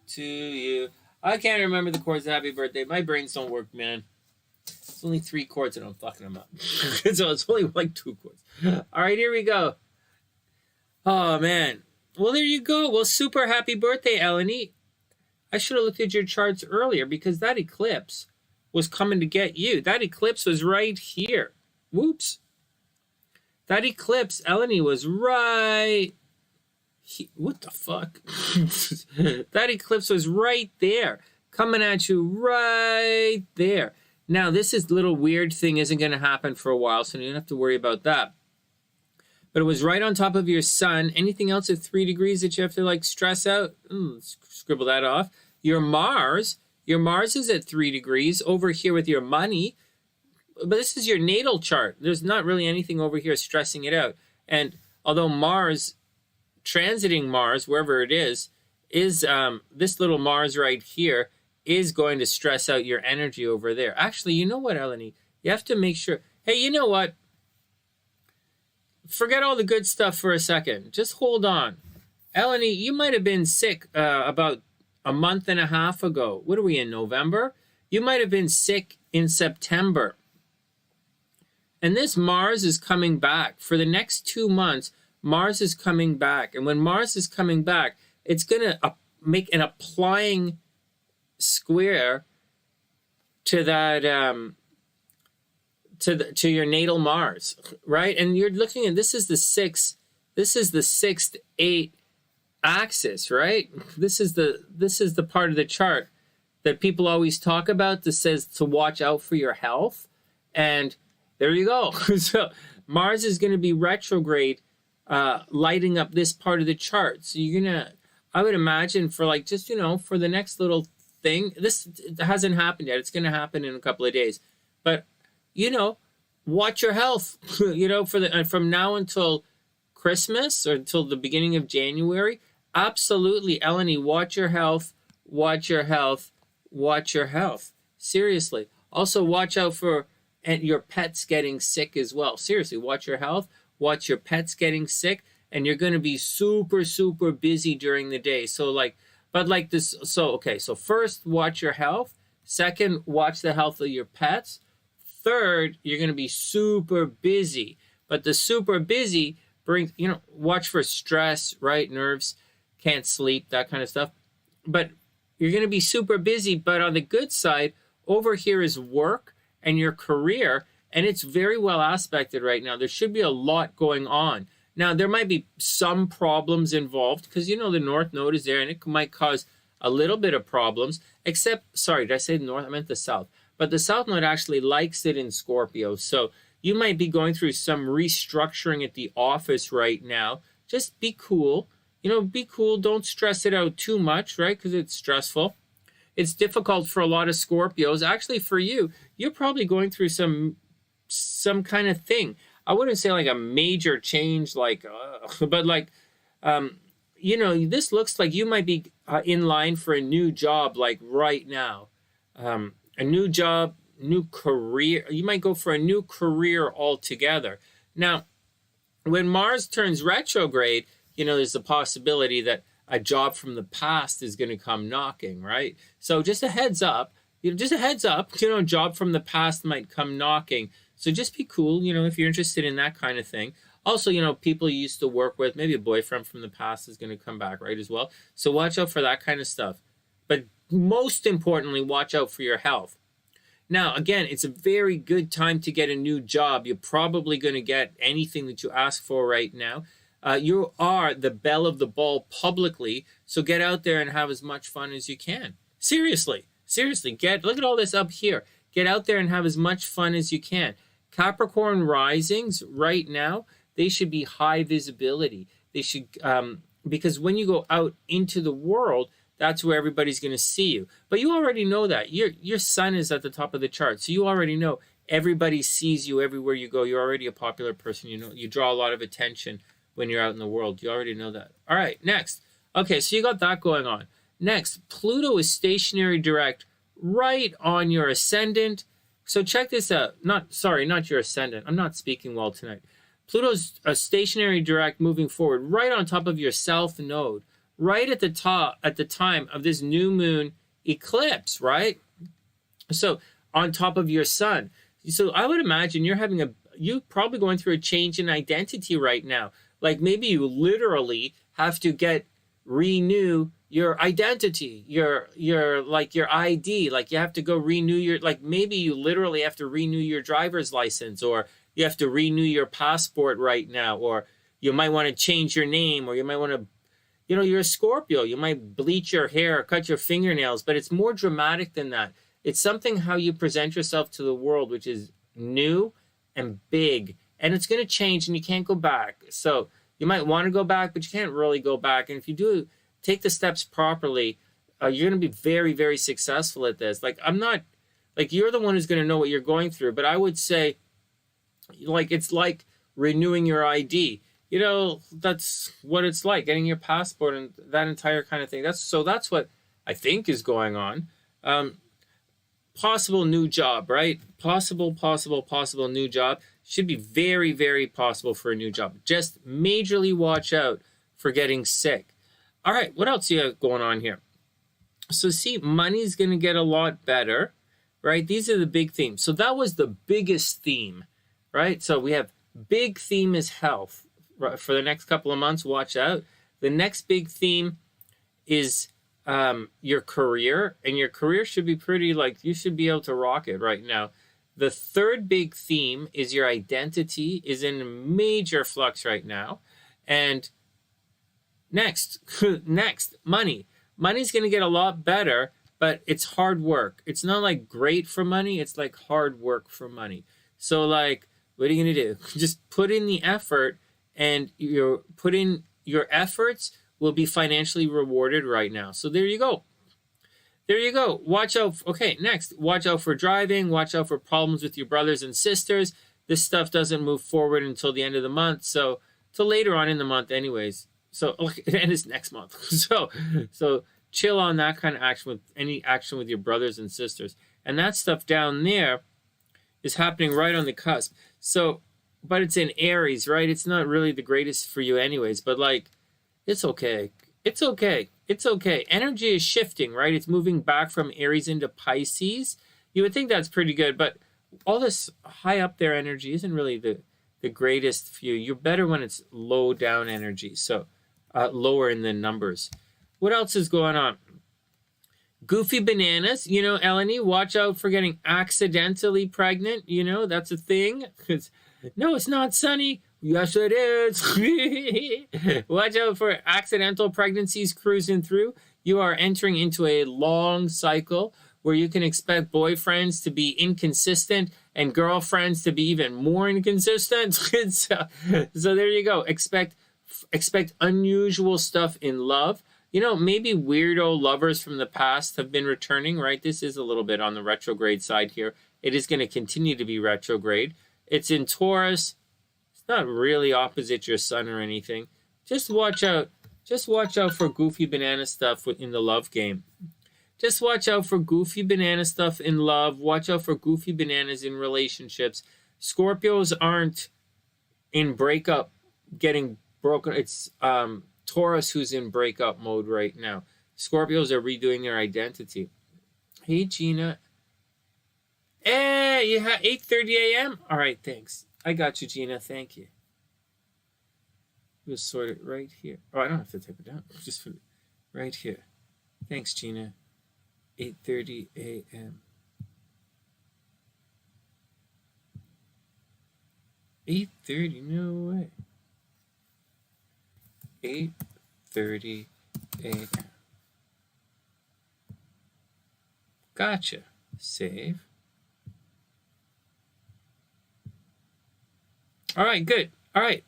[SPEAKER 1] to you. I can't remember the chords of happy birthday. My brains don't work, man. It's only 3 chords and I'm fucking them up. So it's only like 2 chords. All right, here we go. Oh, man. Well, there you go. Well, super happy birthday, EleniG. I should have looked at your charts earlier because that eclipse was coming to get you. That eclipse was right here. Whoops. That eclipse, EleniG, was right. What the fuck? That eclipse was right there, coming at you right there. Now, this is little weird thing isn't going to happen for a while, so you don't have to worry about that. But it was right on top of your sun. Anything else at 3 degrees that you have to like stress out? Scribble that off. Your Mars is at 3 degrees over here with your money. But this is your natal chart. There's not really anything over here stressing it out. And although Mars, transiting Mars, wherever it is this little Mars right here is going to stress out your energy over there. Actually, you know what, EleniG? You have to make sure. Hey, you know what? Forget all the good stuff for a second. Just hold on. EleniG, you might have been sick about a month and a half ago. What are we in, November? You might have been sick in September. And this Mars is coming back. For the next 2 months, Mars is coming back. And when Mars is coming back, it's going to make an applying square to that to your natal Mars, right? And you're looking at this is the 6th 8 axis, right? This is the part of the chart that people always talk about that says to watch out for your health. And there you go. So Mars is going to be retrograde, lighting up this part of the chart. So you're going to, I would imagine for like just, for the next little thing, this hasn't happened yet. It's going to happen in a couple of days. But, watch your health, from now until Christmas or until the beginning of January. Absolutely, EleniG, watch your health, watch your health, watch your health. Seriously. Also, watch out for your pets getting sick as well. Seriously, watch your health, watch your pets getting sick, and you're going to be super, super busy during the day. So first, watch your health. Second, watch the health of your pets. Third, you're going to be super busy. But the super busy brings, watch for stress, right? Nerves, can't sleep, that kind of stuff. But you're going to be super busy. But on the good side, over here is work and your career. And it's very well aspected right now. There should be a lot going on. Now, there might be some problems involved because, the North Node is there and it might cause a little bit of problems. Except, sorry, did I say the North? I meant the South. But the South Node actually likes it in Scorpio. So you might be going through some restructuring at the office right now. Just be cool. Be cool. Don't stress it out too much, right? Because it's stressful. It's difficult for a lot of Scorpios. Actually, for you, you're probably going through some kind of thing. I wouldn't say like a major change, but this looks like you might be in line for a new job, like right now. A new job, new career. You might go for a new career altogether. Now, when Mars turns retrograde, there's a possibility that a job from the past is going to come knocking, right? So just a heads up, job from the past might come knocking. So just be cool, if you're interested in that kind of thing. Also, people you used to work with, maybe a boyfriend from the past is going to come back, right, as well. So watch out for that kind of stuff. But most importantly, watch out for your health. Now, again, it's a very good time to get a new job. You're probably going to get anything that you ask for right now. You are the belle of the ball publicly, so get out there and have as much fun as you can. Seriously, look at all this up here. Get out there and have as much fun as you can. Capricorn risings right now, they should be high visibility. They should, because when you go out into the world, that's where everybody's going to see you. But you already know that. Your sun is at the top of the chart. So you already know everybody sees you everywhere you go. You're already a popular person. You draw a lot of attention when you're out in the world. You already know that. All right, next. Okay, so you got that going on. Next, Pluto is stationary direct right on your ascendant. So check this out. Not your ascendant. I'm not speaking well tonight. Pluto's a stationary direct moving forward right on top of your South Node. Right at the time of this new moon eclipse, right? So on top of your sun. So I would imagine you're probably going through a change in identity right now. Like maybe you literally have to renew your identity, your ID. Like you have to go renew maybe you literally have to renew your driver's license, or you have to renew your passport right now, or you might want to change your name, or you might want to, you know, you're a Scorpio, you might bleach your hair, or cut your fingernails, but it's more dramatic than that. It's something how you present yourself to the world, which is new and big, and it's going to change and you can't go back. So you might want to go back, but you can't really go back. And if you do take the steps properly, you're going to be very, very successful at this. Like, I'm not, like, you're the one who's going to know what you're going through, but I would say, like, it's like renewing your ID. You know, that's what it's like, getting your passport and that entire kind of thing. That's what I think is going on. Possible new job, right? Possible new job. Should be very, very possible for a new job. Just majorly watch out for getting sick. All right, what else do you have going on here? So see, money's going to get a lot better, right? These are the big themes. So that was the biggest theme, right? So we have big theme is health. For the next couple of months, watch out. The next big theme is your career, and your career should be pretty, like, you should be able to rock it right now. The third big theme is your identity is in major flux right now. And next, money. Money's going to get a lot better, but it's hard work. It's not like great for money. It's like hard work for money. So, like, what are you going to do? Just put in the effort, and your efforts will be financially rewarded right now. So there you go. There you go. Watch out. Okay, next. Watch out for driving. Watch out for problems with your brothers and sisters. This stuff doesn't move forward until the end of the month. So, till later on in the month anyways. So, and it's next month. So chill on that kind of action, with any action with your brothers and sisters. And that stuff down there is happening right on the cusp. So, but it's in Aries, right? It's not really the greatest for you anyways, but like, it's okay. It's okay. It's okay. Energy is shifting, right? It's moving back from Aries into Pisces. You would think that's pretty good, but all this high up there energy isn't really the greatest for you. You're better when it's low down energy. So lower in the numbers. What else is going on? Goofy bananas. You know, EleniG, watch out for getting accidentally pregnant. You know, that's a thing. No, it's not, Sonny. Yes, it is. Watch out for accidental pregnancies cruising through. You are entering into a long cycle where you can expect boyfriends to be inconsistent and girlfriends to be even more inconsistent. So there you go. Expect unusual stuff in love. You know, maybe weirdo lovers from the past have been returning, right? This is a little bit on the retrograde side here. It is going to continue to be retrograde. It's in Taurus. It's not really opposite your sun or anything. Just watch out. Just watch out for goofy banana stuff in the love game. Just watch out for goofy banana stuff in love. Watch out for goofy bananas in relationships. Scorpios aren't in breakup, getting broken. It's Taurus who's in breakup mode right now. Scorpios are redoing their identity. Hey, Gina. Hey, you have 8:30 a.m.? All right, thanks. I got you, Gina. Thank you. We'll sort it right here. Oh, I don't have to type it down. Just put it right here. Thanks, Gina. 8:30 a.m. 8:30? No way. 8:30 a.m. Gotcha. Save. All right, good. All right.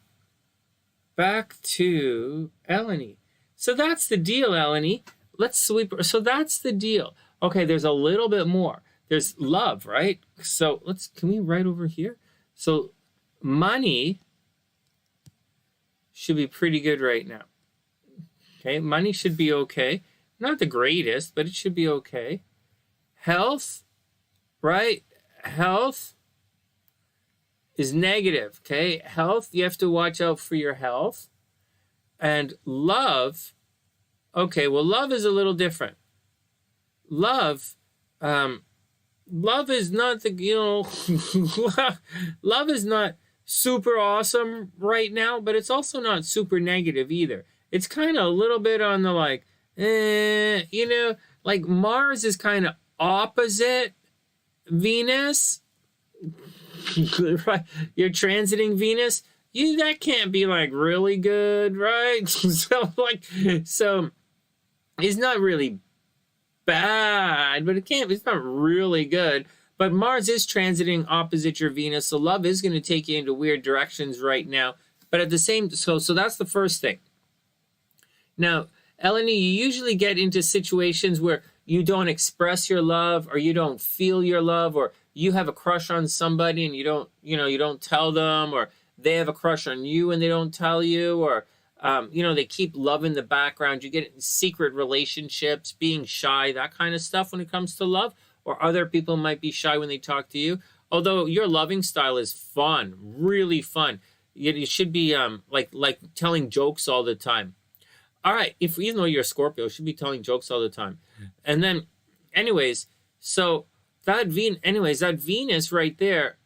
[SPEAKER 1] Back to EleniG. So that's the deal, EleniG. Let's sweep. So that's the deal. Okay, there's a little bit more. There's love, right? So can we write over here? So money should be pretty good right now. Okay, money should be okay. Not the greatest, but it should be okay. Health, right? Health is negative, okay? Health, you have to watch out for your health. And love, okay, well, love is a little different. Love is not the, you know, love is not super awesome right now, but it's also not super negative either. It's kind of a little bit on the like, you know, like Mars is kind of opposite Venus. Right? You're transiting Venus. That can't be like really good, right? So it's not really bad, but it's not really good. But Mars is transiting opposite your Venus, so love is going to take you into weird directions right now. But at the same, so that's the first thing. Now, EleniG, you usually get into situations where you don't express your love, or you don't feel your love, or you have a crush on somebody and you don't tell them, or they have a crush on you and they don't tell you, or they keep love in the background. You get in secret relationships, being shy, that kind of stuff when it comes to love. Or other people might be shy when they talk to you. Although your loving style is fun, really fun. You should be like telling jokes all the time. All right, even though you're a Scorpio, you should be telling jokes all the time. And then, anyways, so that Venus right there,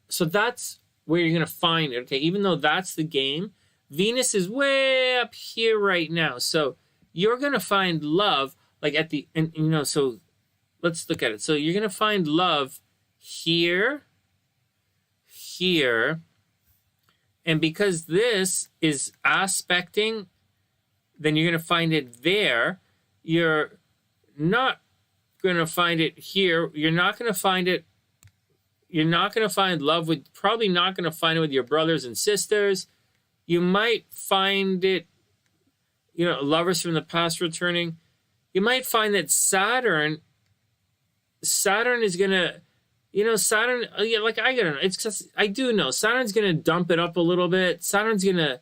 [SPEAKER 1] so that's where you're gonna find it. Okay, even though that's the game, Venus is way up here right now. So you're gonna find love like at the so. Let's look at it. So you're going to find love here, and because this is aspecting, then you're going to find it there. You're not going to find it here. You're not going to find love with, probably not going to find it with your brothers and sisters. You might find it, lovers from the past returning. You might find that Saturn is gonna, Saturn. Yeah, like I don't know. It's just, I do know Saturn's gonna dump it up a little bit. Saturn's gonna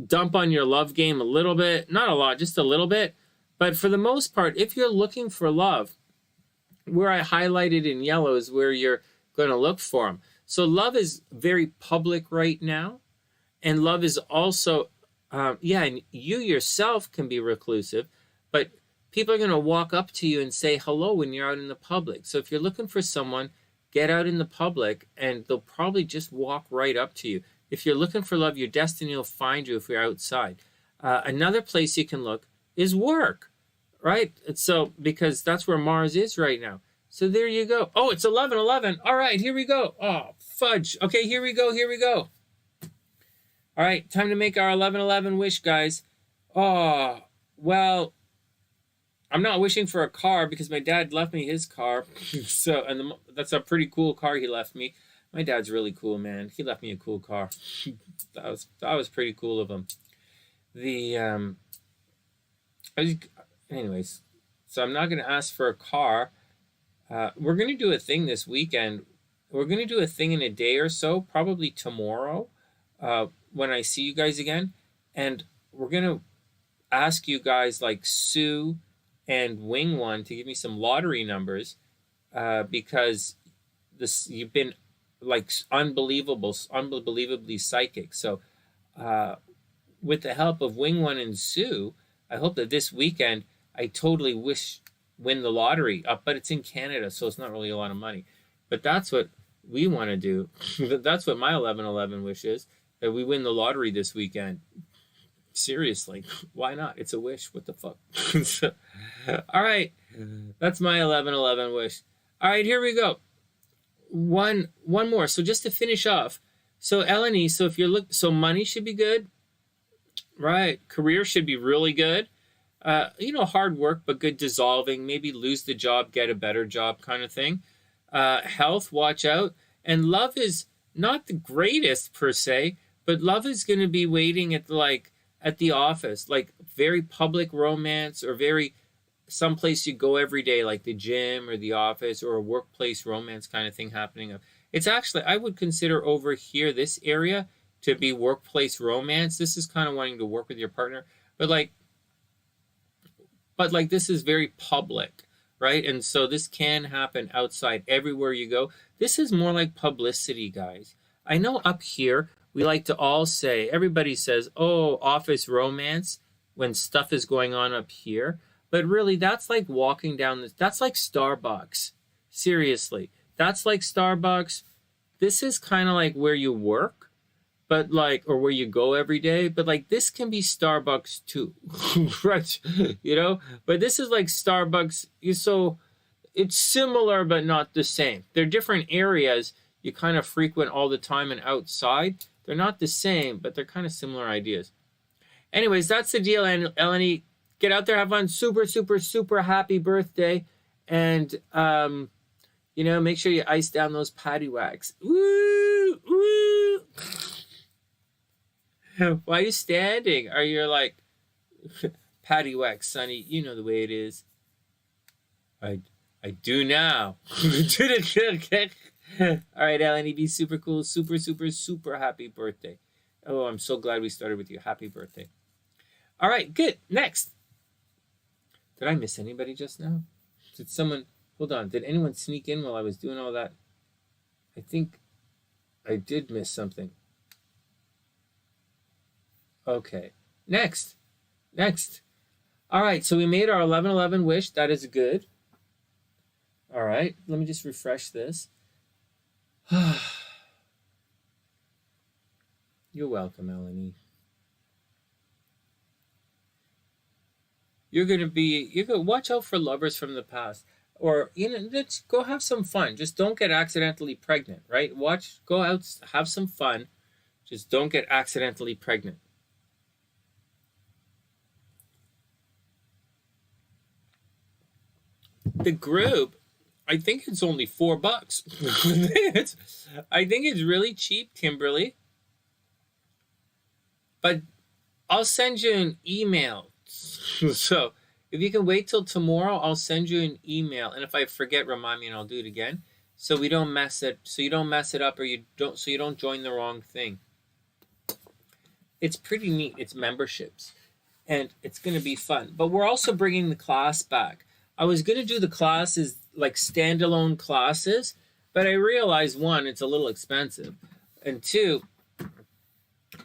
[SPEAKER 1] dump on your love game a little bit, not a lot, just a little bit. But for the most part, if you're looking for love, where I highlighted in yellow is where you're gonna look for them. So love is very public right now, and love is also, and you yourself can be reclusive, but people are going to walk up to you and say hello when you're out in the public. So if you're looking for someone, get out in the public and they'll probably just walk right up to you. If you're looking for love, your destiny will find you if you're outside. Another place you can look is work, right? So because that's where Mars is right now. So there you go. Oh, it's 11:11. All right, here we go. Oh, fudge. Okay, here we go. All right, time to make our 11:11 wish, guys. Oh, well, I'm not wishing for a car because my dad left me his car. That's a pretty cool car he left me. My dad's really cool, man. He left me a cool car. that was pretty cool of him. Anyways, so I'm not going to ask for a car. We're going to do a thing this weekend. We're going to do a thing in a day or so, probably tomorrow, when I see you guys again. And we're going to ask you guys like Sue and Wing One to give me some lottery numbers, because you've been like unbelievably psychic. So with the help of Wing One and Sue, I hope that this weekend I totally win the lottery. But it's in Canada, so it's not really a lot of money. But that's what we want to do. That's what my 11:11 wish is, that we win the lottery this weekend. Seriously, why not? It's a wish. What the fuck? All right, that's my 11:11 wish. All right, here we go. One more. So just to finish off, so EleniG. So if you're so money should be good, right? Career should be really good. Hard work but good dissolving. Maybe lose the job, get a better job, kind of thing. Health, watch out. And love is not the greatest per se, but love is going to be waiting at the office, like very public romance, or very someplace you go every day, like the gym or the office, or a workplace romance kind of thing happening. It's actually, I would consider over here, this area, to be workplace romance. This is kind of wanting to work with your partner, but this is very public, right? And so this can happen outside everywhere you go. This is more like publicity, guys. I know up here, we like to all say, everybody says, oh, office romance when stuff is going on up here. But really, that's like walking down that's like Starbucks. Seriously, that's like Starbucks. This is kind of like where you work, but or where you go every day. But this can be Starbucks too, right? But this is like Starbucks. So it's similar, but not the same. They're different areas. you kind of frequent all the time and outside. They're not the same, but they're kind of similar ideas. Anyways, that's the deal, EleniG. Get out there, have fun. Super, super, super happy birthday. And, you know, make sure you ice down those patty wax. Woo! Woo! Why are you standing? Are you like, patty wax, Sonny? You know the way it is. I do now. All right, EleniG, be super cool. Super, super, super happy birthday. Oh, I'm so glad we started with you. Happy birthday. All right, good. Next. Did I miss anybody just now? Did someone... Hold on. Did anyone sneak in while I was doing all that? I think I did miss something. Okay. Next. All right, so we made our 11/11 wish. That is good. All right, let me just refresh this. You're welcome, EleniG. You're gonna watch out for lovers from the past, or let's go have some fun. Just don't get accidentally pregnant, right? Go out, have some fun. Just don't get accidentally pregnant. The group, I think it's only $4. I think it's really cheap, Kimberly. But I'll send you an email. So if you can wait till tomorrow, I'll send you an email. And if I forget, remind me and I'll do it again. So we don't mess it. So you don't mess it up, or you don't join the wrong thing. It's pretty neat. It's memberships, and it's going to be fun. But we're also bringing the class back. I was going to do the classes like standalone classes, but I realized, one, it's a little expensive, and two,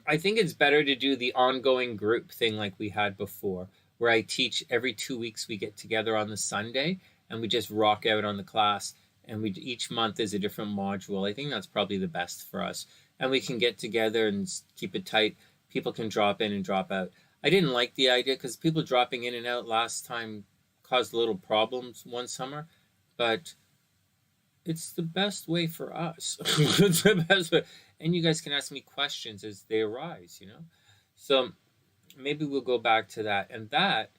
[SPEAKER 1] I think it's better to do the ongoing group thing like we had before, where I teach every 2 weeks. We get together on the Sunday and we just rock out on the class, and each month is a different module. I think that's probably the best for us, and we can get together and keep it tight. People can drop in and drop out. I didn't like the idea because people dropping in and out last time caused little problems one summer, but it's the best way for us. It's the best way. And you guys can ask me questions as they arise, you know? So maybe we'll go back to that. And that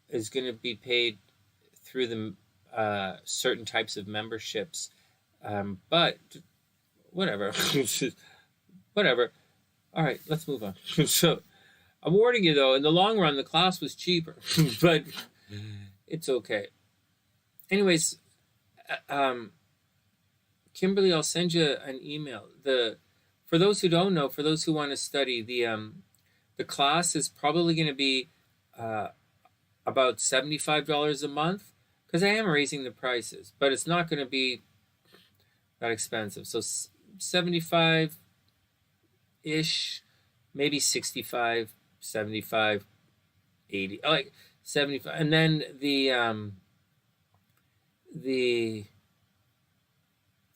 [SPEAKER 1] is going to be paid through the certain types of memberships. But whatever. Whatever. All right, let's move on. So I'm warning you, though, in the long run, the class was cheaper. But it's okay. Anyways, Kimberly, I'll send you an email. For those who don't know, for those who want to study, the class is probably going to be about $75 a month, because I am raising the prices, but it's not going to be that expensive. So 75-ish, maybe 65, 75, 80, like 75, and then the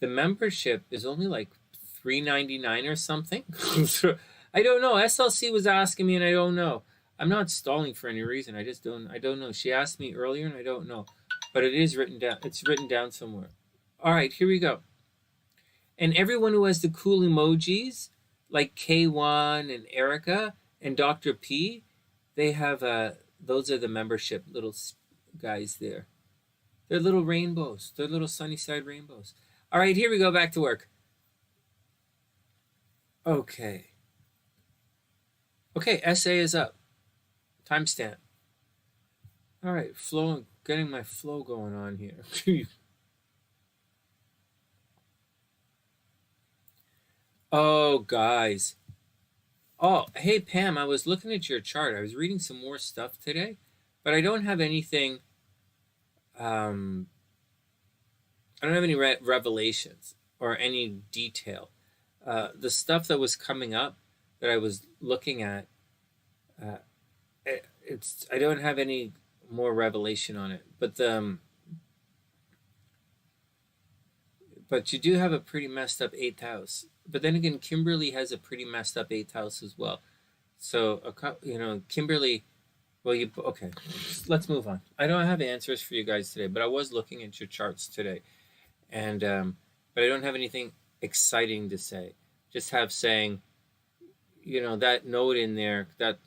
[SPEAKER 1] membership is only like $3.99 or something. I don't know. SLC was asking me, and I don't know. I'm not stalling for any reason. I don't know. She asked me earlier, and I don't know. But it is written down. It's written down somewhere. All right, here we go. And everyone who has the cool emojis, like K1 and ErickaH and Dr. P, they have those are the membership little guys there. They're little rainbows. They're little SunnySide rainbows. All right, here we go. Back to work. Okay, essay is up. Timestamp. All right, getting my flow going on here. Oh, guys. Oh, hey, Pam, I was looking at your chart. I was reading some more stuff today, but I don't have anything. I don't have any revelations or any detail. The stuff that was coming up that I was looking at, I don't have any more revelation on it. But you do have a pretty messed up 8th house. But then again, Kimberly has a pretty messed up 8th house as well. So, Kimberly, okay, let's move on. I don't have answers for you guys today, but I was looking at your charts today. And but I don't have anything exciting to say. Just have saying, you know, that note in there that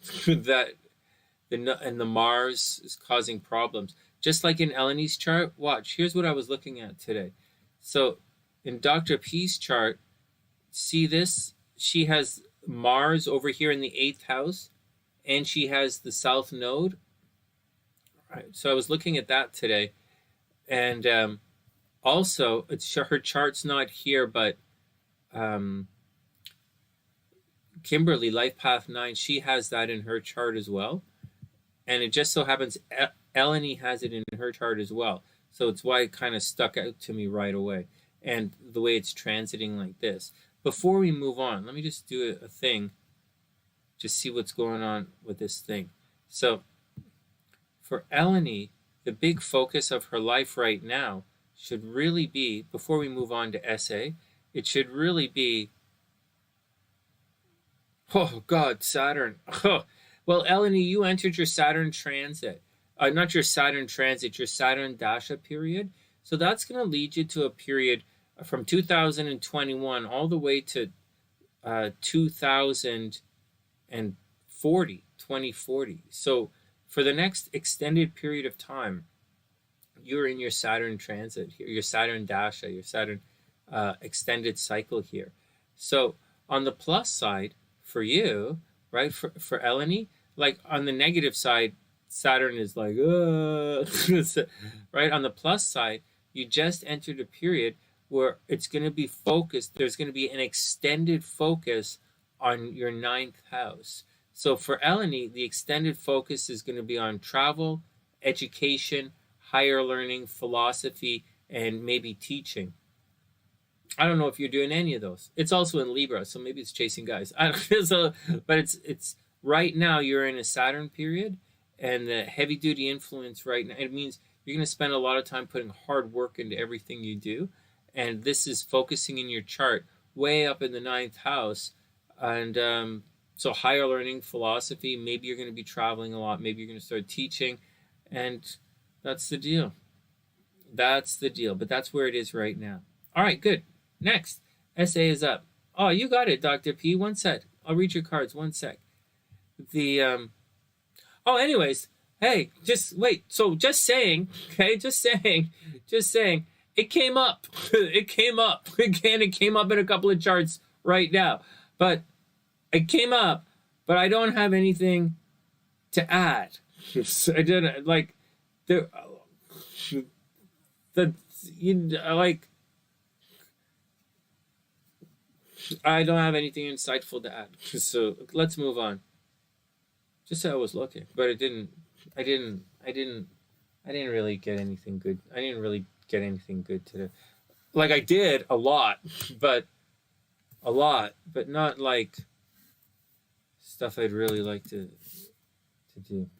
[SPEAKER 1] and the Mars is causing problems. Just like in EleniG's chart, watch, here's what I was looking at today. So in Dr. P's chart, see this? She has Mars over here in the 8th house, and she has the South Node. All right, so I was looking at that today. And also, her chart's not here, but Kimberly, Life Path 9, she has that in her chart as well. And it just so happens EleniG has it in her chart as well. So it's why it kind of stuck out to me right away. And the way it's transiting like this. Before we move on, let me just do a thing. Just see what's going on with this thing. So for EleniG, the big focus of her life right now should really be, before we move on to SA, it should really be, oh God, Saturn. Oh. Well, EleniG, you entered your Saturn transit. Not your Saturn transit, your Saturn Dasha period. So that's going to lead you to a period from 2021 all the way to 2040. So for the next extended period of time, you're in your Saturn transit here, your Saturn Dasha, your Saturn extended cycle here. So on the plus side for you, right, for EleniG, like on the negative side, Saturn is like, right? On the plus side, you just entered a period where it's going to be focused. There's going to be an extended focus on your 9th house. So for EleniG, the extended focus is going to be on travel, education, higher learning, philosophy, and maybe teaching. I don't know if you're doing any of those. It's also in Libra, so maybe it's chasing guys. I don't know. So, but it's right now you're in a Saturn period, and the heavy duty influence right now, it means you're going to spend a lot of time putting hard work into everything you do. And this is focusing in your chart way up in the 9th house. And so higher learning, philosophy, maybe you're going to be traveling a lot. Maybe you're going to start teaching. And that's the deal. That's the deal. But that's where it is right now. All right, good. Next, SA is up. Oh, you got it, Dr. P. One sec. I'll read your cards. One sec. Anyways, hey, just wait. So just saying, okay, just saying, it came up. It came up. Again, it came up in a couple of charts right now. But it came up, but I don't have anything to add. I didn't, like, I don't have anything insightful to add. So let's move on. Just so I was looking, but I didn't really get anything good. I didn't really get anything good today. Like I did a lot, but not like stuff I'd really like to do.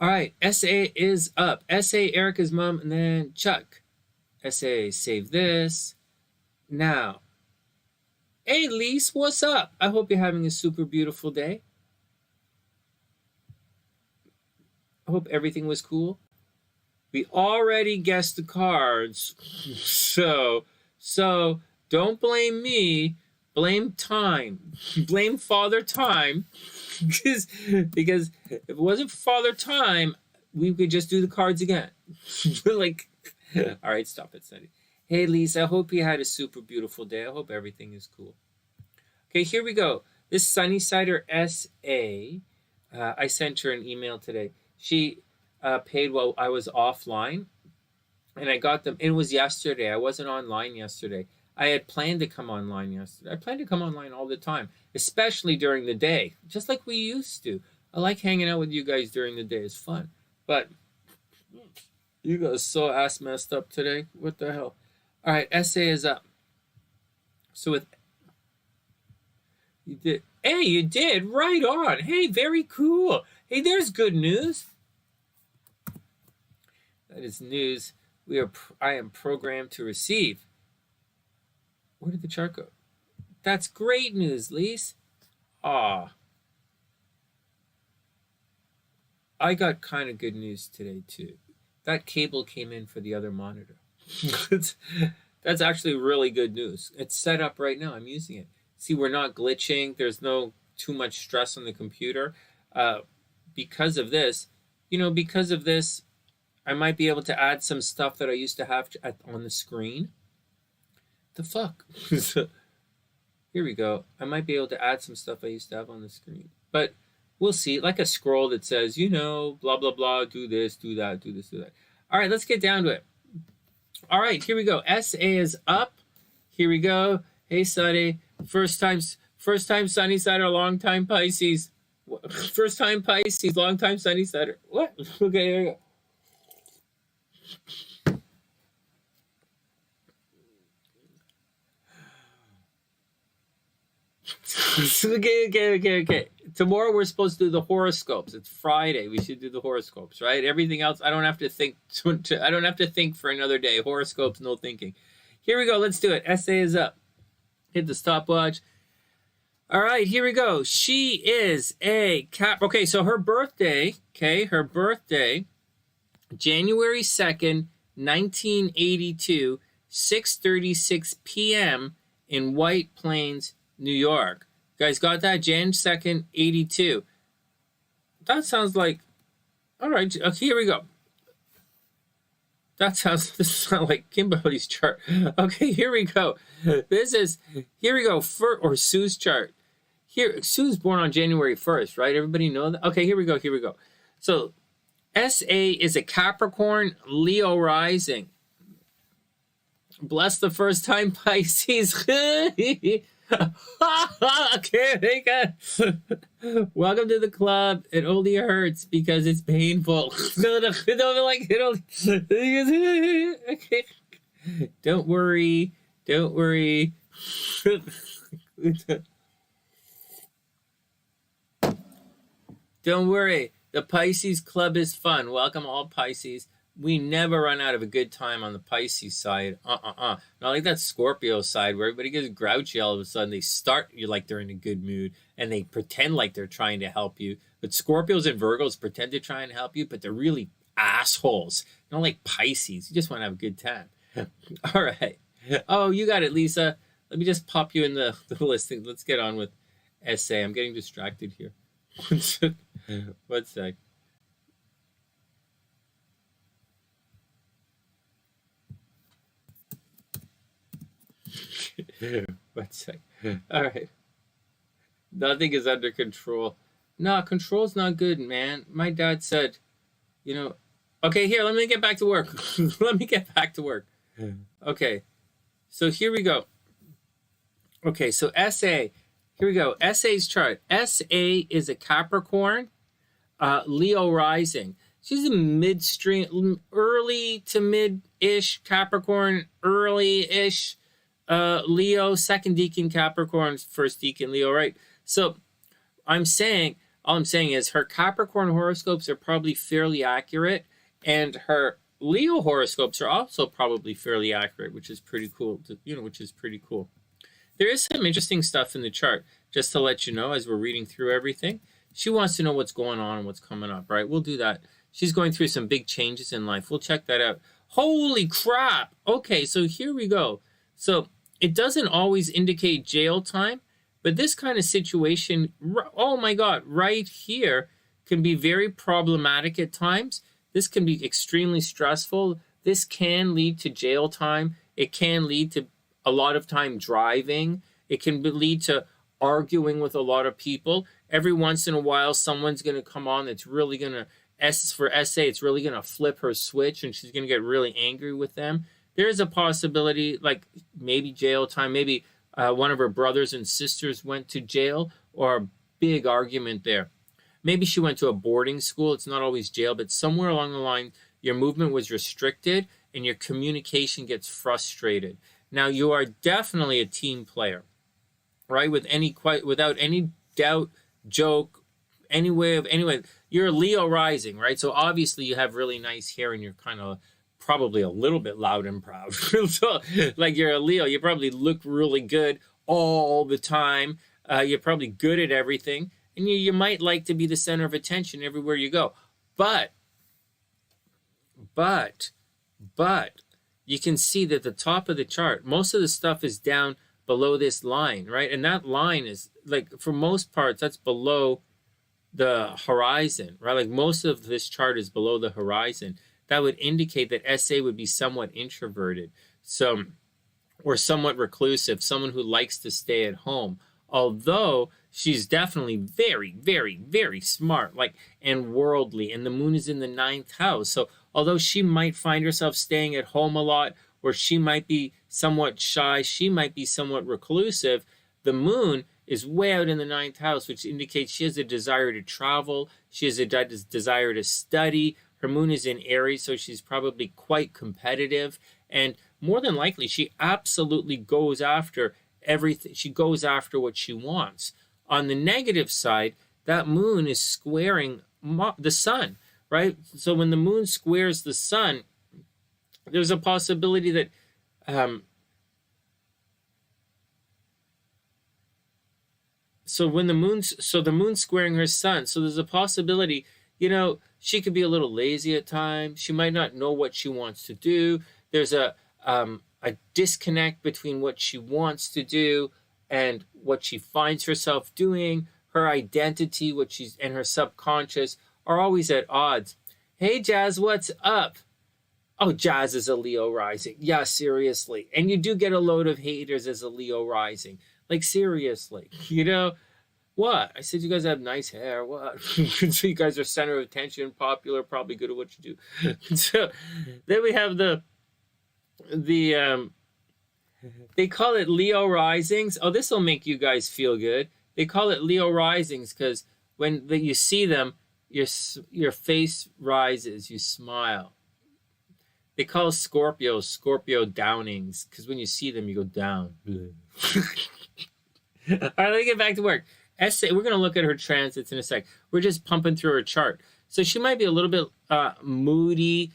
[SPEAKER 1] All right, SA is up. SA, Ericka's mom, and then Chuck. SA, save this. Now, hey, Lise, what's up? I hope you're having a super beautiful day. I hope everything was cool. We already guessed the cards. So don't blame me. Blame time. Blame Father Time. because if it wasn't for Father Time, we could just do the cards again. Like, all right, stop it, Sonny. Hey, Lisa, I hope you had a super beautiful day. I hope everything is cool. Okay, here we go. This Sunnysider SA, I sent her an email today. She paid while I was offline, and I got them. It was yesterday. I wasn't online yesterday. I had planned to come online yesterday. I plan to come online all the time, especially during the day, just like we used to. I like hanging out with you guys during the day. It's fun. But you guys so ass messed up today. What the hell? All right, SA is up. So with you did. Hey, you did. Right on. Hey, very cool. Hey, there's good news. That is news. I am programmed to receive. Where did the chart go? That's great news, Lise. I got kind of good news today, too. that cable came in for the other monitor. That's actually really good news. It's set up right now. I'm using it. See, we're not glitching. There's no too much stress on the computer. Because of this, I might be able to add some stuff that I used to have on the screen. The fuck? Here we go. I might be able to add some stuff I used to have on the screen. But we'll see. Like a scroll that says, blah, blah, blah, do this, do that, do this, do that. All right, let's get down to it. All right, here we go. SA is up. Here we go. Hey, Sonny. First time SunnySide or long time Pisces. First time Pisces, long time SunnySide. What? Okay, here we go. Okay. Tomorrow we're supposed to do the horoscopes. It's Friday. We should do the horoscopes, right? Everything else, I don't have to think. I don't have to think for another day. Horoscopes, no thinking. Here we go. Let's do it. SA is up. Hit the stopwatch. All right, here we go. She is a Cap. Okay, so her birthday. January 2nd, 1982, 6:36 p.m. in White Plains, New York. You guys got that? Jan 2nd, 82. That sounds like... All right, okay, here we go. This sounds like Kimberly's chart. Okay, here we go. Here we go, or Sue's chart. Here, Sue's born on January 1st, right? Everybody know that? Okay, here we go. So, SA is a Capricorn, Leo rising. Bless the first time Pisces. Okay, welcome to the club. It only hurts because it's painful. Okay. Don't worry. Don't worry. The Pisces club is fun. Welcome all Pisces. We never run out of a good time on the Pisces side. Not like that Scorpio side where everybody gets grouchy all of a sudden. They start you like they're in a good mood and they pretend like they're trying to help you. But Scorpios and Virgos pretend to try and help you, but they're really assholes. Not like Pisces. You just want to have a good time. All right. Oh, you got it, Lisa. Let me just pop you in the listing. Let's get on with SA. I'm getting distracted here. One sec. One sec. All right. Nothing is under control. No, control's not good, man. My dad said, okay, here, let me get back to work. Okay. So here we go. Okay, so SA. Here we go. SA's chart. SA is a Capricorn, Leo rising. She's a midstream, early to mid-ish Capricorn, early-ish Leo, second deacon Capricorn, first deacon Leo, right? So all I'm saying is her Capricorn horoscopes are probably fairly accurate, and her Leo horoscopes are also probably fairly accurate, which is pretty cool. There is some interesting stuff in the chart, just to let you know as we're reading through everything. She wants to know what's going on and what's coming up, right? We'll do that. She's going through some big changes in life. We'll check that out. Holy crap! Okay, so here we go. So it doesn't always indicate jail time, but this kind of situation, oh my God, right here can be very problematic at times. This can be extremely stressful. This can lead to jail time. It can lead to a lot of time driving. It can lead to arguing with a lot of people. Every once in a while, someone's going to come on that's really going to, for SA, it's really going to flip her switch and she's going to get really angry with them. There's a possibility, like maybe jail time, maybe one of her brothers and sisters went to jail, or a big argument there. Maybe she went to a boarding school. It's not always jail, but somewhere along the line, your movement was restricted and your communication gets frustrated. Now, you are definitely a team player, right? Without any doubt, joke, anyway, you're a Leo rising, right? So obviously you have really nice hair and you're kind of probably a little bit loud and proud. So, like, you're a Leo, you probably look really good all the time. You're probably good at everything, and you might like to be the center of attention everywhere you go. But But you can see that the top of the chart, most of the stuff is down below this line, right? And that line is, like, for most parts, that's below the horizon, right? Like, most of this chart is below the horizon. That would indicate that SA would be somewhat introverted, so, or somewhat reclusive, someone who likes to stay at home. Although she's definitely very, very, very smart, like, and worldly, and the moon is in the 9th house. So although she might find herself staying at home a lot, or she might be somewhat shy, she might be somewhat reclusive, the moon is way out in the 9th house, which indicates she has a desire to travel, she has a desire to study. Her moon is in Aries, so she's probably quite competitive, and more than likely, she absolutely goes after everything. She goes after what she wants. On the negative side, that moon is squaring the sun, right? So when the moon squares the sun, there's a possibility that the moon's squaring her sun, so there's a possibility, she could be a little lazy at times. She might not know what she wants to do. There's a disconnect between what she wants to do and what she finds herself doing. Her identity, and her subconscious are always at odds. Hey, Jazz, what's up? Oh, Jazz is a Leo rising. Yeah, seriously. And you do get a load of haters as a Leo rising. Like, seriously. What? I said you guys have nice hair. What? So you guys are center of attention, popular, probably good at what you do. So then we have the they call it Leo risings. Oh, this will make you guys feel good. They call it Leo risings because when you see them, your face rises, you smile. They call Scorpio downings because when you see them, you go down. All right, let me get back to work. We're going to look at her transits in a sec. We're just pumping through her chart. So she might be a little bit moody.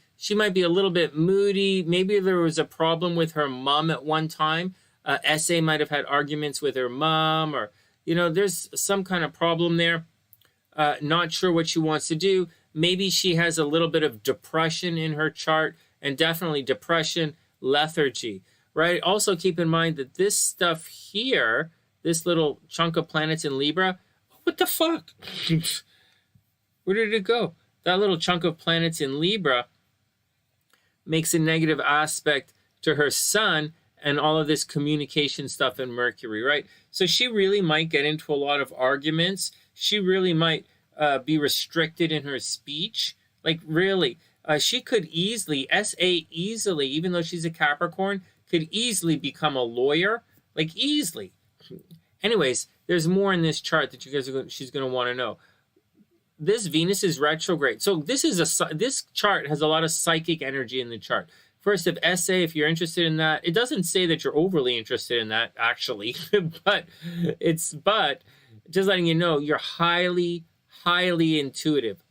[SPEAKER 1] Maybe there was a problem with her mom at one time. SA might have had arguments with her mom, or, there's some kind of problem there. Not sure what she wants to do. Maybe she has a little bit of depression in her chart, and definitely depression, lethargy, right? Also keep in mind that this stuff here, this little chunk of planets in Libra, what the fuck? Where did it go? That little chunk of planets in Libra makes a negative aspect to her sun and all of this communication stuff in Mercury, right? So she really might get into a lot of arguments. She really might be restricted in her speech. Like, really, she could easily, even though she's a Capricorn, could easily become a lawyer, like, easily. Anyways, there's more in this chart that she's going to want to know. This Venus is retrograde. So this chart has a lot of psychic energy in the chart. First, if you're interested in that, it doesn't say that you're overly interested in that, actually, but just letting you know, you're highly, highly intuitive.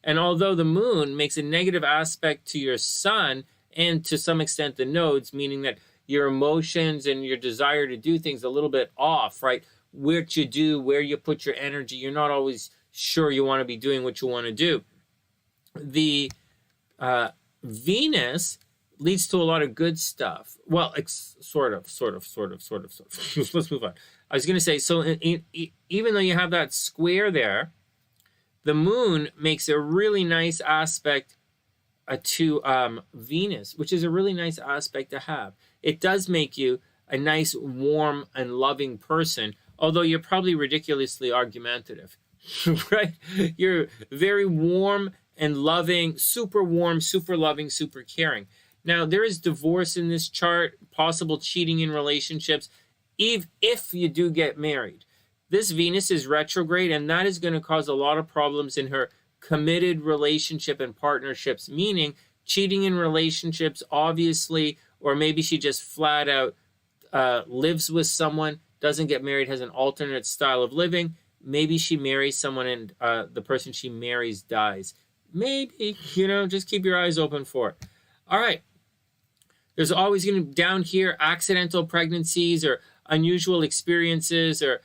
[SPEAKER 1] And although the moon makes a negative aspect to your sun and to some extent the nodes, meaning that your emotions and your desire to do things a little bit off, right? What you do, where you put your energy, you're not always sure you want to be doing what you want to do. The Venus leads to a lot of good stuff. Well, sort of. Let's move on. I was going to say, so even though you have that square there, the moon makes a really nice aspect to Venus, which is a really nice aspect to have. It does make you a nice, warm, and loving person, although you're probably ridiculously argumentative, right? You're very warm and loving, super warm, super loving, super caring. Now, there is divorce in this chart, possible cheating in relationships, if you do get married. This Venus is retrograde, and that is going to cause a lot of problems in her committed relationship and partnerships, meaning cheating in relationships, obviously, or maybe she just flat out lives with someone, doesn't get married, has an alternate style of living. Maybe she marries someone and the person she marries dies. Maybe, just keep your eyes open for it. All right. There's always going to, down here, accidental pregnancies or unusual experiences or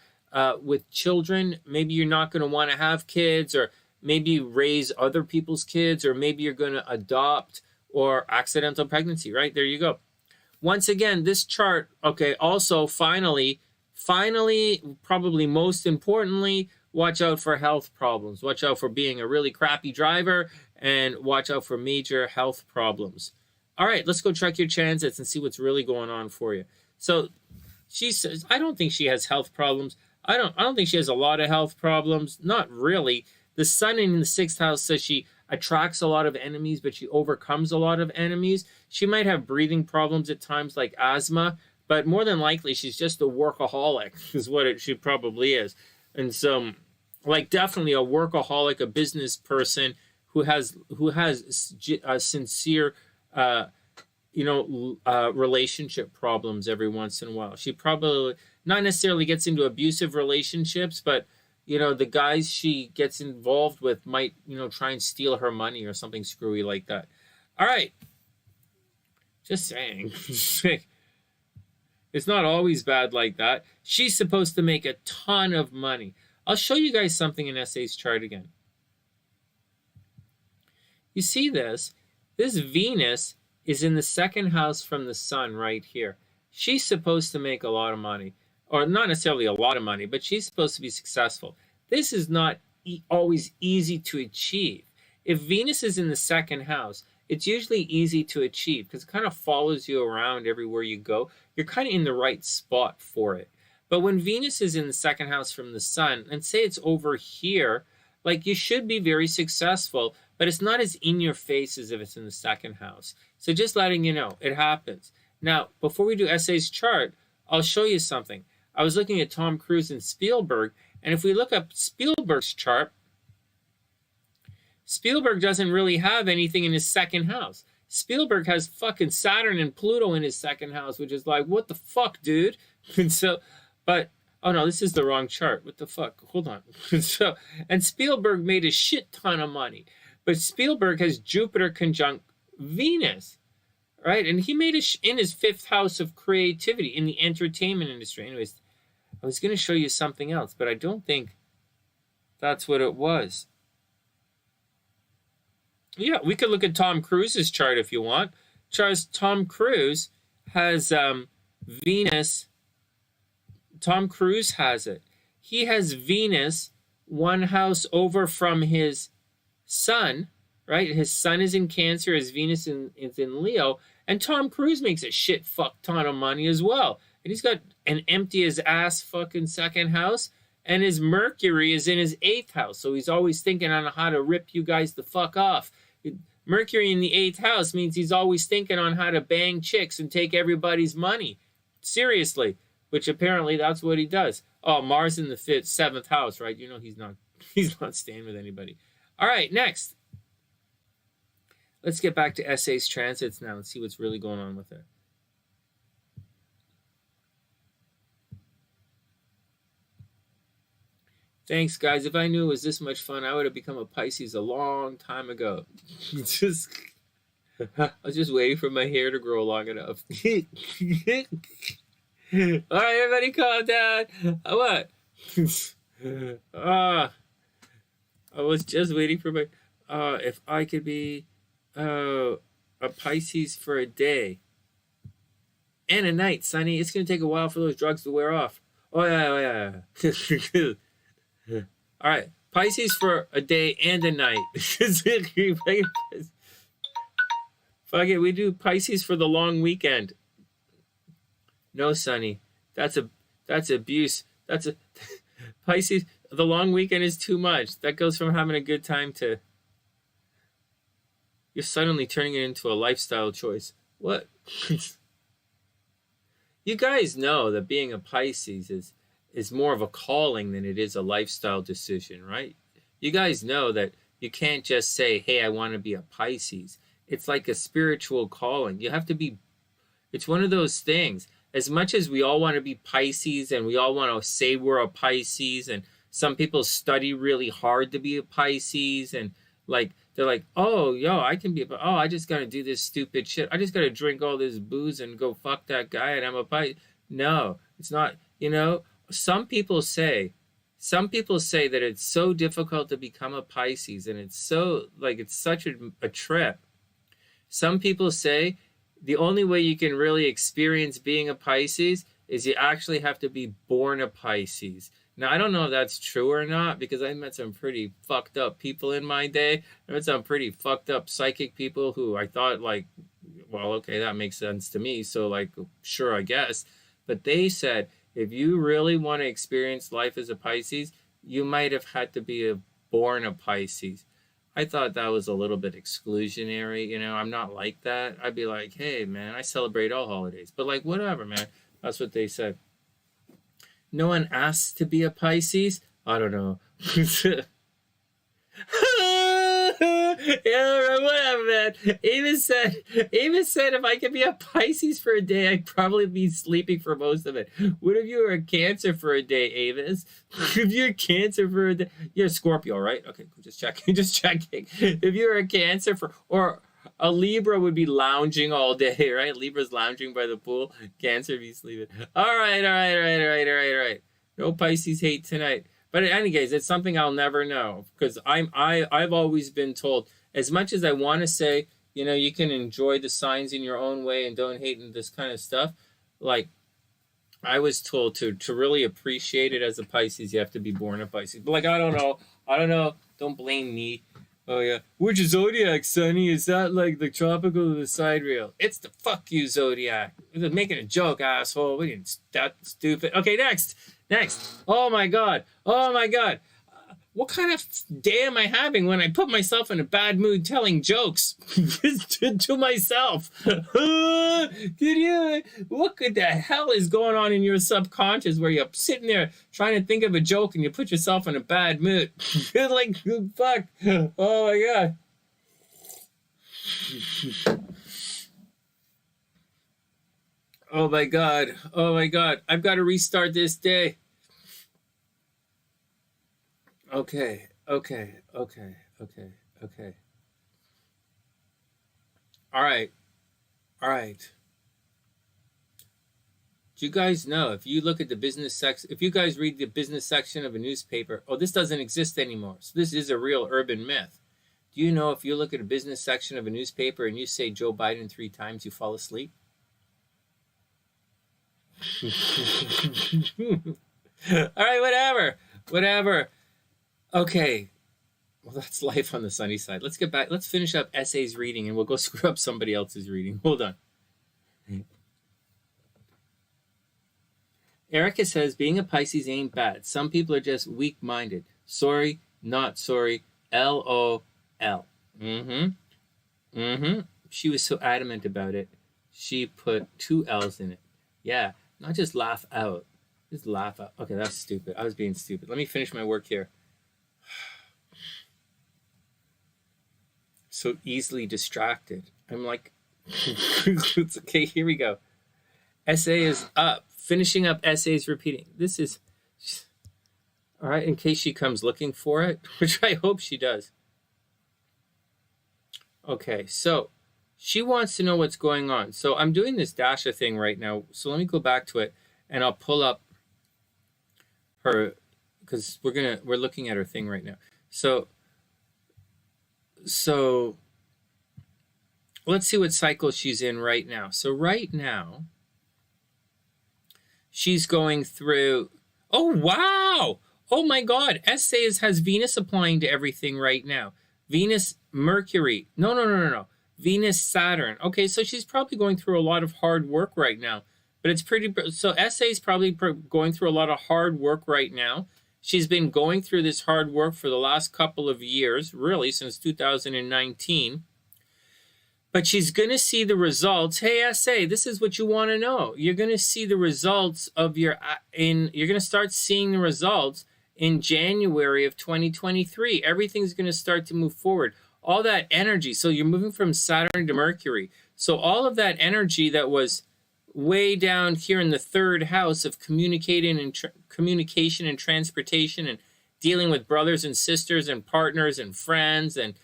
[SPEAKER 1] with children. Maybe you're not going to want to have kids, or maybe raise other people's kids, or maybe you're going to adopt, or accidental pregnancy, right? There you go. Once again, this chart, okay, also finally, probably most importantly, watch out for health problems. Watch out for being a really crappy driver, and watch out for major health problems. All right, let's go check your transits and see what's really going on for you. So she says, I don't think she has health problems. I don't think she has a lot of health problems. Not really. The sun in the 6th house says she attracts a lot of enemies, but she overcomes a lot of enemies. She might have breathing problems at times, like asthma, but more than likely she's just a workaholic is what she probably is. And so, like, definitely a workaholic, a business person who has a sincere relationship problems every once in a while. She probably not necessarily gets into abusive relationships, but the guys she gets involved with might try and steal her money or something screwy like that. All right, just saying. It's not always bad like that. She's supposed to make a ton of money. I'll show you guys something in SA's chart again. You see this? This Venus is in the 2nd house from the sun right here. She's supposed to make a lot of money, or not necessarily a lot of money, but she's supposed to be successful. This is not always easy to achieve. If Venus is in the 2nd house, it's usually easy to achieve because it kind of follows you around everywhere you go. You're kind of in the right spot for it. But when Venus is in the 2nd house from the sun, and say it's over here, like, you should be very successful, but it's not as in your face as if it's in the 2nd house. So just letting you know, it happens. Now, before we do SA's chart, I'll show you something. I was looking at Tom Cruise and Spielberg, and if we look up Spielberg's chart, Spielberg doesn't really have anything in his 2nd house. Spielberg has fucking Saturn and Pluto in his 2nd house, which is like, what the fuck, dude? And so, but, oh no, this is the wrong chart. What the fuck? Hold on. So, and Spielberg made a shit ton of money, but Spielberg has Jupiter conjunct Venus, right? And he made it in his 5th house of creativity in the entertainment industry. Anyways, I was going to show you something else, but I don't think that's what it was. Yeah, we could look at Tom Cruise's chart if you want. Tom Cruise has Venus. Tom Cruise has it. He has Venus 1 house over from his sun, right? His sun is in Cancer, his Venus is in Leo, and Tom Cruise makes a shit fuck ton of money as well. And he's got an empty as ass fucking 2nd house, and his Mercury is in his 8th house, so he's always thinking on how to rip you guys the fuck off. Mercury in the 8th house means he's always thinking on how to bang chicks and take everybody's money. Seriously, which apparently that's what he does. Oh, Mars in the 7th house, right? He's not staying with anybody. All right, next. Let's get back to SA's transits now and see what's really going on with it. Thanks, guys. If I knew it was this much fun, I would have become a Pisces a long time ago. I was just waiting for my hair to grow long enough. All right, everybody calm down. What? I was just waiting for my... if I could be a Pisces for a day and a night, Sonny, it's going to take a while for those drugs to wear off. Oh, yeah. All right, Pisces for a day and a night. Fuck it, we do Pisces for the long weekend. No, Sonny, that's abuse. That's a Pisces. The long weekend is too much. That goes from having a good time to you're suddenly turning it into a lifestyle choice. What? You guys know that being a Pisces is more of a calling than it is a lifestyle decision, right? You guys know that you can't just say, hey, I want to be a Pisces. It's like a spiritual calling. You have to be, it's one of those things. As much as we all want to be Pisces and we all want to say we're a Pisces, and some people study really hard to be a Pisces, and like, they're like, oh, yo, I can be, I just got to do this stupid shit. I just got to drink all this booze and go fuck that guy and I'm a Pisces. No, it's not, Some people say some people say that it's so difficult to become a Pisces, and it's so, like, it's such a trip. Some people say the only way you can really experience being a Pisces is you actually have to be born a Pisces. Now, I don't know if that's true or not, because I met some pretty fucked up people in my day. I met some pretty fucked up psychic people who I thought, like, well, okay, that makes sense to me. So, like, sure, I guess. But they said, if you really want to experience life as a Pisces, you might have had to be born a Pisces. I thought that was a little bit exclusionary. You know, I'm not like that. I'd be like, hey, man, I celebrate all holidays. But, like, whatever, man. That's what they said. No one asks to be a Pisces? I don't know. Yeah, whatever, man. Ava said if I could be a Pisces for a day, I'd probably be sleeping for most of it. What if you were a Cancer for a day, Avis? If you're a Cancer for a day, you're a Scorpio, right? Okay, just checking. Just checking. If you're a Cancer or a Libra would be lounging all day, right? Libra's lounging by the pool. Cancer be sleeping. All right. No Pisces hate tonight. But in any case, it's something I'll never know, because I've always been told, as much as I want to say, you know, you can enjoy the signs in your own way and don't hate this kind of stuff. Like, I was told to really appreciate it as a Pisces, you have to be born a Pisces. But, like, I don't know. Don't blame me. Oh, yeah. Which zodiac, Sonny? Is that like the tropical or the sidereal? It's the fuck you zodiac. We're making a joke, asshole. We didn't that stupid. Okay, next. Oh my god. What kind of day am I having when I put myself in a bad mood telling jokes to myself? What the hell is going on in your subconscious where you're sitting there trying to think of a joke and you put yourself in a bad mood? You're like, fuck. Oh my god. Oh my god. I've got to restart this day. Okay. All right. Do you guys know, if you look at the business section, if you guys read the business section of a newspaper, this doesn't exist anymore. So this is a real urban myth. Do you know if you look at a business section of a newspaper and you say Joe Biden 3 times, you fall asleep? All right, whatever. Okay. Well, that's life on the sunny side. Let's get back. Let's finish up Essay's reading and we'll go screw up somebody else's reading. Hold on. Ericka says, being a Pisces ain't bad. Some people are just weak-minded. Sorry, not sorry. LOL. She was so adamant about it. She put 2 L's in it. Yeah, not just laugh out. Just laugh out. Okay, that's stupid. I was being stupid. Let me finish my work here. So easily distracted. I'm like, it's okay, here we go. Essay is up. Finishing up essays, repeating. This is, all right, in case she comes looking for it, which I hope she does. Okay, so she wants to know what's going on. So I'm doing this Dasha thing right now. So let me go back to it and I'll pull up her, because we're looking at her thing right now. So let's see what cycle she's in right now. So right now, she's going through, oh, wow. Oh, my God. Essays has Venus applying to everything right now. Venus, Mercury. No. Venus, Saturn. Okay, so she's probably going through a lot of hard work right now. But it's pretty, so Essay's probably going through a lot of hard work right now. She's been going through this hard work for the last couple of years, really, since 2019. But she's going to see the results. Hey, Essay, this is what you want to know. You're going to see the results of you're going to start seeing the results in January of 2023. Everything's going to start to move forward. All that energy. So you're moving from Saturn to Mercury. So all of that energy that was way down here in the 3rd house of communication and transportation and dealing with brothers and sisters and partners and friends and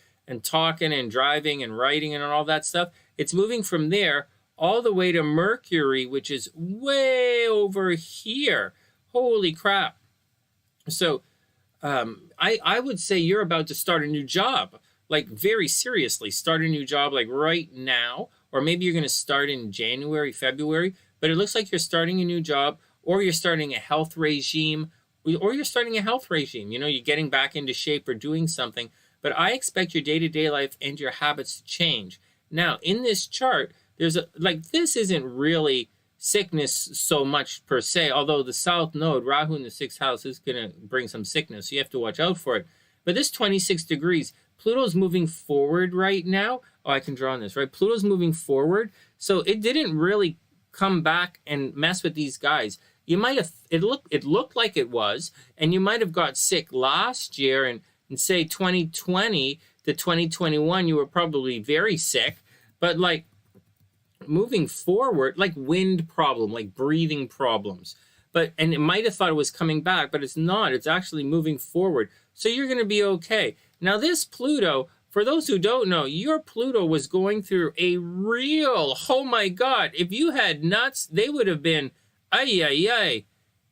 [SPEAKER 1] talking and driving and writing and all that stuff. It's moving from there all the way to Mercury, which is way over here. Holy crap. So I would say you're about to start a new job, like very seriously, start a new job like right now, or maybe you're going to start in January, February, but it looks like you're starting a new job, or you're starting a health regime, or you're starting a health regime. You know, you're getting back into shape or doing something, but I expect your day-to-day life and your habits to change. Now, in this chart, there's a, like, this isn't really sickness so much per se, although the South Node, Rahu in the 6th house, is going to bring some sickness, so you have to watch out for it. But this 26 degrees, Pluto's moving forward right now. Oh, I can draw on this, right? Pluto's moving forward, so it didn't really come back and mess with these guys. You might have, it looked like it was, and you might have got sick last year, and say 2020 to 2021, you were probably very sick, but like, moving forward, like wind problem, like breathing problems, and it might have thought it was coming back, but it's not. It's actually moving forward, so you're going to be okay. Now this Pluto, for those who don't know, your Pluto was going through a real, oh my God, if you had nuts, they would have been ay ay ay.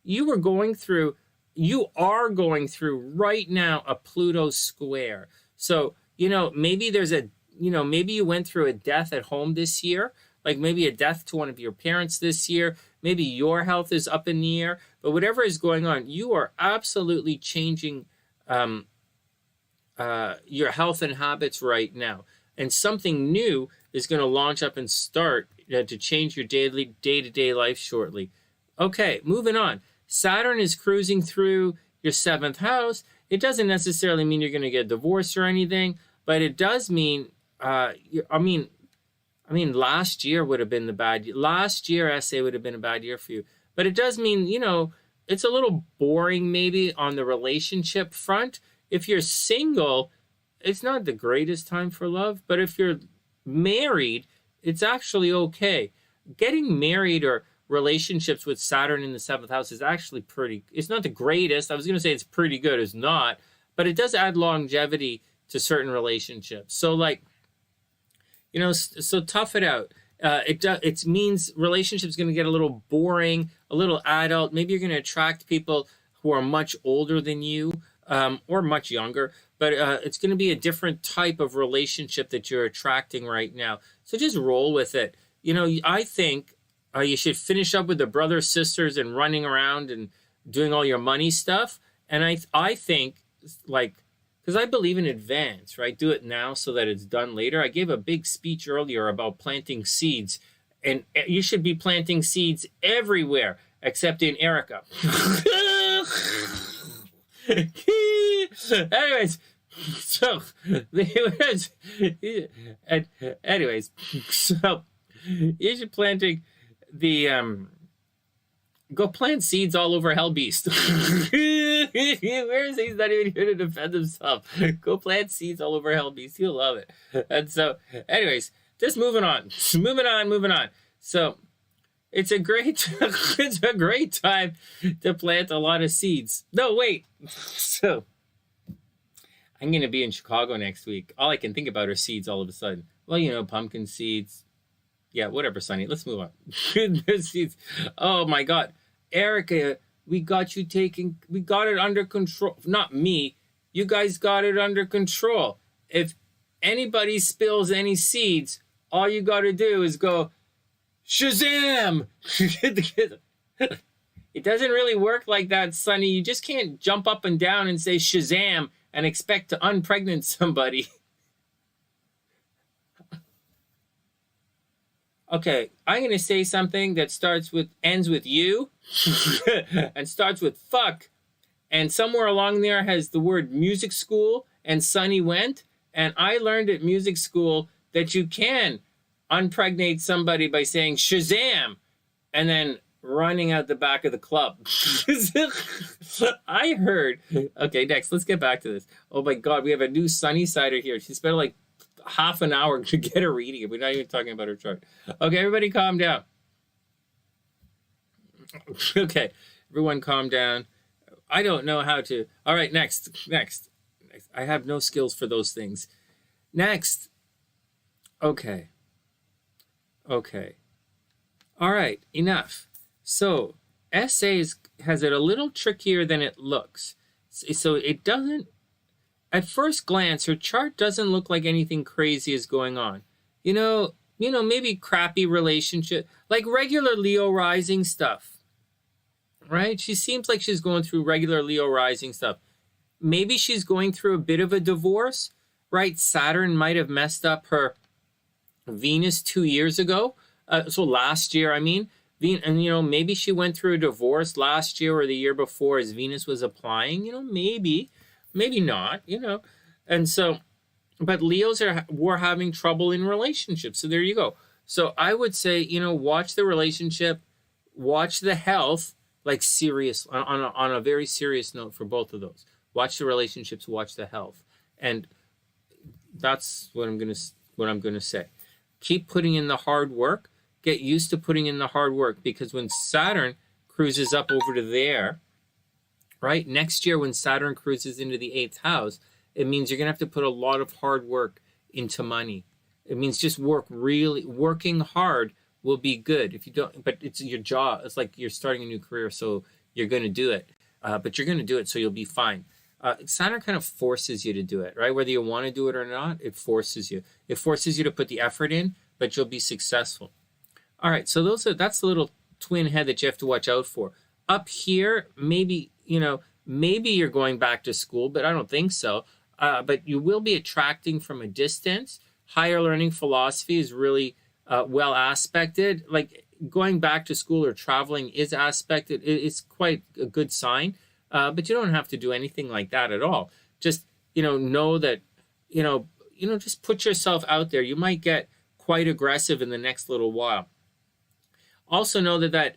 [SPEAKER 1] You are going through right now a Pluto square. So, you know, maybe maybe you went through a death at home this year, like maybe a death to one of your parents this year. Maybe your health is up in the air, but whatever is going on, you are absolutely changing your health and habits right now. And something new is going to launch up and start to change your day-to-day life shortly. Okay, moving on. Saturn is cruising through your 7th house. It doesn't necessarily mean you're going to get divorced or anything, but it does mean, last year would have been the bad year. Last year, SA would have been a bad year for you. But it does mean, you know, it's a little boring maybe on the relationship front. If you're single, it's not the greatest time for love. But if you're married, it's actually okay. Getting married or relationships with Saturn in the 7th house is actually it's not the greatest. I was going to say it's pretty good. It's not. But it does add longevity to certain relationships. So like, you know, so tough it out. It means relationships going to get a little boring, a little adult. Maybe you're going to attract people who are much older than you or much younger. But it's going to be a different type of relationship that you're attracting right now. So just roll with it. You know, I think you should finish up with the brothers, sisters, and running around and doing all your money stuff. And I think, like, because I believe in advance, right? Do it now so that it's done later. I gave a big speech earlier about planting seeds, and you should be planting seeds everywhere except in ErickaH. Anyways, so you should planting the go plant seeds all over Hell Beast. Where is he? He's not even here to defend himself. Go plant seeds all over Hell Beast. He'll love it. And so, anyways, just moving on. So it's a great time to plant a lot of seeds. No, wait. So I'm gonna be in Chicago next week. All I can think about are seeds all of a sudden. Well, you know, pumpkin seeds. Yeah, whatever, Sonny. Let's move on. Oh my God, ErickaH, we got it under control. Not me. You guys got it under control. If anybody spills any seeds, all you got to do is go, Shazam! It doesn't really work like that, Sonny. You just can't jump up and down and say Shazam and expect to unpregnant somebody. Okay, I'm going to say something that ends with you and starts with fuck. And somewhere along there has the word music school, and Sonny went. And I learned at music school that you can unpregnate somebody by saying Shazam and then running out the back of the club. I heard. Okay, next, let's get back to this. Oh my God, we have a new SunnySider here. She spent like half an hour to get a reading. We're not even talking about her chart. Okay, everybody calm down. Okay, everyone calm down. I don't know how to. All right, next. I have no skills for those things. Next. Okay. All right, enough. So, SA has it a little trickier than it looks. So it doesn't, at first glance, her chart doesn't look like anything crazy is going on. Maybe crappy relationship, like regular Leo rising stuff, right? She seems like she's going through regular Leo rising stuff. Maybe she's going through a bit of a divorce, right? Saturn might have messed up her Venus 2 years ago. So last year, I mean. And, maybe she went through a divorce last year or the year before as Venus was applying. Maybe not, And so, but Leos were having trouble in relationships. So there you go. So I would say, watch the relationship, watch the health, like serious, on a very serious note for both of those. Watch the relationships, watch the health. And that's what I'm going to say. Keep putting in the hard work. Get used to putting in the hard work, because when Saturn cruises up over to there, right? Next year when Saturn cruises into the 8th house, it means you're going to have to put a lot of hard work into money. It means just working hard will be good. If you don't, but it's your job. It's like you're starting a new career, so you're going to do it. But you're going to do it, so you'll be fine. Saturn kind of forces you to do it, right? Whether you want to do it or not, it forces you. It forces you to put the effort in, but you'll be successful. All right, so that's the little twin head that you have to watch out for. Up here, maybe you're going back to school, but I don't think so. But you will be attracting from a distance. Higher learning philosophy is really well aspected. Like going back to school or traveling is aspected. It's quite a good sign. But you don't have to do anything like that at all. Just know that just put yourself out there. You might get quite aggressive in the next little while. Also know that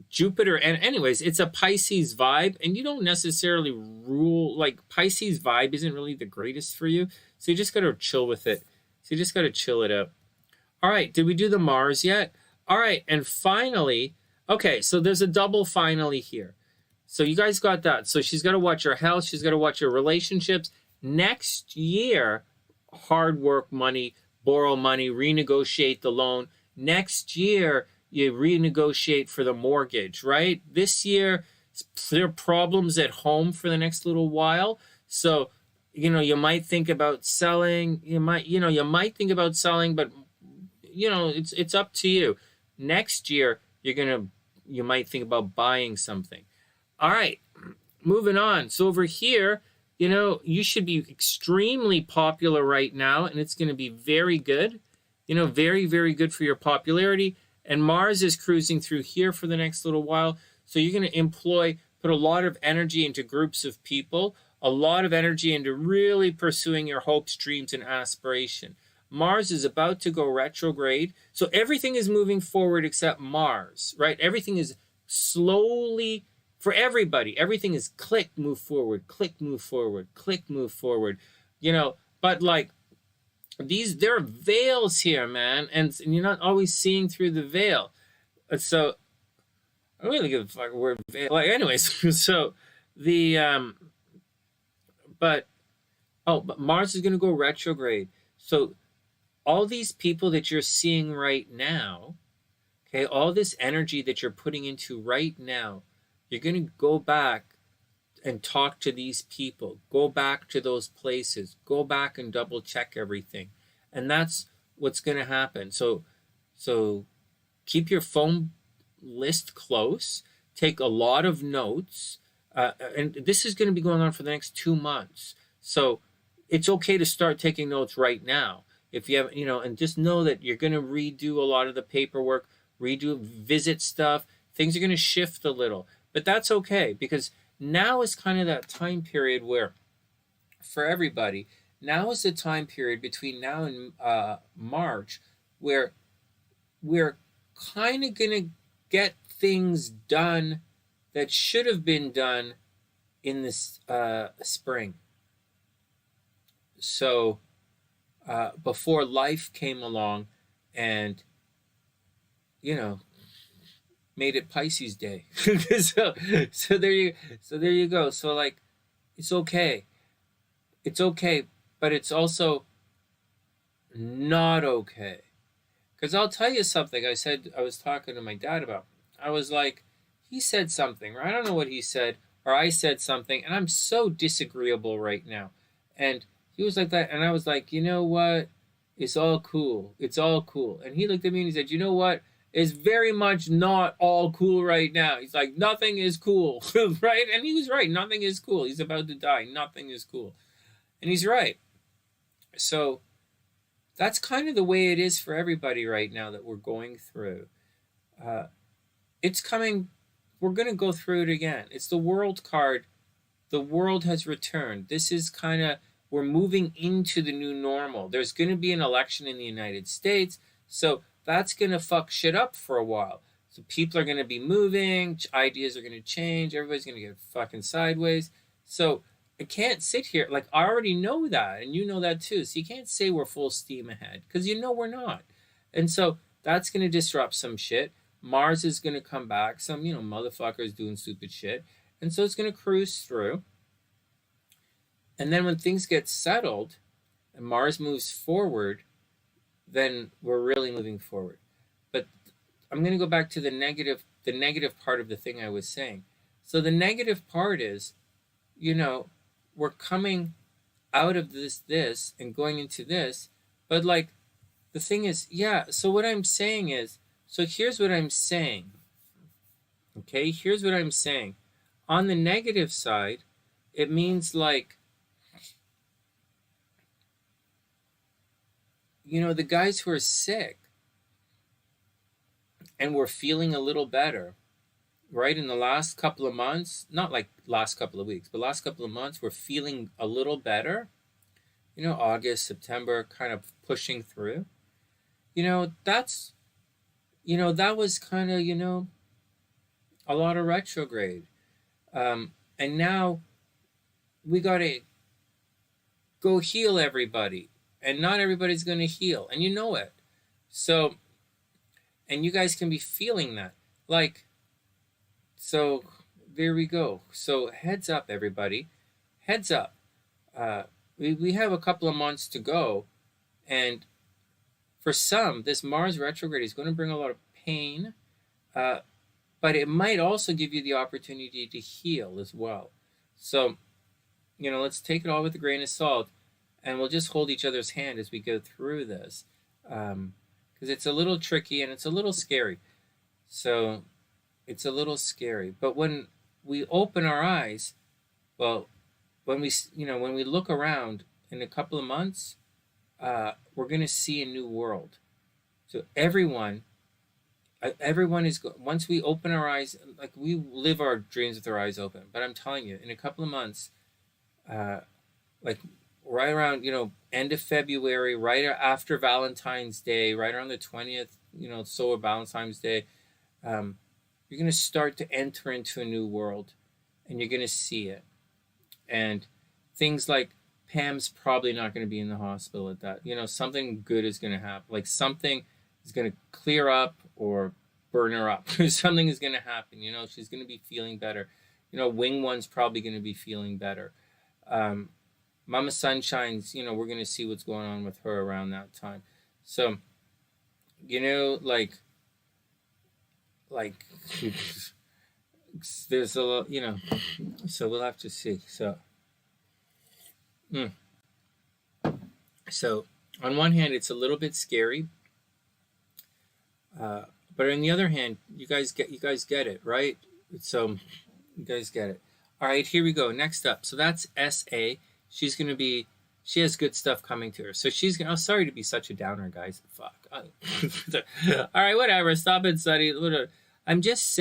[SPEAKER 1] Jupiter, and anyways, it's a Pisces vibe, and you don't necessarily rule, like Pisces vibe isn't really the greatest for you, so you just got to chill with it. So you just got to chill it out. All right, did we do the Mars yet? All right, and finally, okay, so there's a double finally here. So you guys got that. So she's got to watch her health, she's got to watch her relationships. Next year, hard work money, borrow money, renegotiate the loan. Next year, you renegotiate for the mortgage, right? This year, there are problems at home for the next little while. So, you might think about selling. You might think about selling, but it's up to you. Next year, you might think about buying something. All right, moving on. So over here, you should be extremely popular right now, and it's going to be very good. Very, very good for your popularity. And Mars is cruising through here for the next little while. So you're going to put a lot of energy into groups of people, a lot of energy into really pursuing your hopes, dreams, and aspiration. Mars is about to go retrograde. So everything is moving forward except Mars, right? Everything is slowly, for everybody, everything is click, move forward, click, move forward, click, move forward. But like, there are veils here, man, and you're not always seeing through the veil. So I really give a fuck word veil. Like, anyways, so but Mars is gonna go retrograde. So all these people that you're seeing right now, okay, all this energy that you're putting into right now, you're gonna go back and talk to these people, go back to those places, go back and double check everything. And that's what's going to happen. So keep your phone list close, take a lot of notes, and this is going to be going on for the next 2 months. So it's okay to start taking notes right now. If you have, and just know that you're going to redo a lot of the paperwork, visit stuff, things are going to shift a little, but that's okay, because now is kind of that time period where, for everybody, now is the time period between now and March where we're kind of going to get things done that should have been done in this spring. So before life came along and, made it Pisces Day. so there you go. So like, it's okay, but it's also not okay. Because I'll tell you something. I was talking to my dad about. I was like, he said something, right? I don't know what he said. or I said something, and I'm so disagreeable right now. And he was like that, and I was like, you know what? It's all cool. It's all cool. And he looked at me and he said, you know what? It's very much not all cool right now. He's like, nothing is cool, right? And he was right. Nothing is cool. He's about to die. Nothing is cool. And he's right. So that's kind of the way it is for everybody right now that we're going through. It's coming. We're going to go through it again. It's the world card. The world has returned. This is kind of, we're moving into the new normal. There's going to be an election in the United States. So that's going to fuck shit up for a while. So people are going to be moving. Ideas are going to change. Everybody's going to get fucking sideways. So I can't sit here. Like, I already know that. And you know that too. So you can't say we're full steam ahead because you know we're not. And so that's going to disrupt some shit. Mars is going to come back. Some, motherfuckers doing stupid shit. And so it's going to cruise through. And then when things get settled and Mars moves forward, then we're really moving forward. But I'm going to go back to the negative part of the thing I was saying. So the negative part is, we're coming out of this and going into this. But like, the thing is, so what I'm saying is, so here's what I'm saying. Okay, here's what I'm saying. On the negative side, it means like, the guys who are sick and we're feeling a little better, right? In the last couple of months, not like last couple of weeks, but last couple of months, we're feeling a little better. August, September, kind of pushing through. That's, that was kind of, a lot of retrograde. And now we got to go heal everybody. And not everybody's going to heal. And you know it. So, and you guys can be feeling that. Like, so there we go. So heads up, everybody. Heads up. We have a couple of months to go. And for some, this Mars retrograde is going to bring a lot of pain. But it might also give you the opportunity to heal as well. So, let's take it all with a grain of salt. And we'll just hold each other's hand as we go through this. Because it's a little tricky and it's a little scary. So it's a little scary. But when we open our eyes, well, when we look around in a couple of months, we're going to see a new world. So everyone is, once we open our eyes, like we live our dreams with our eyes open. But I'm telling you, in a couple of months, like right around, end of February, right after Valentine's Day, right around the 20th, so of Valentine's Day, you're going to start to enter into a new world and you're going to see it. And things like Pam's probably not going to be in the hospital at that. Something good is going to happen. Like something is going to clear up or burn her up. Something is going to happen. She's going to be feeling better. Wing One's probably going to be feeling better. Mama Sunshine's, we're going to see what's going on with her around that time. So, like there's a lot, so we'll have to see. So on one hand, it's a little bit scary. But on the other hand, you guys get it, right? So you guys get it. All right, here we go. Next up. So that's SA. She has good stuff coming to her. So she's going to, sorry to be such a downer, guys. Fuck. All right, whatever. Stop it, Sonny. I'm just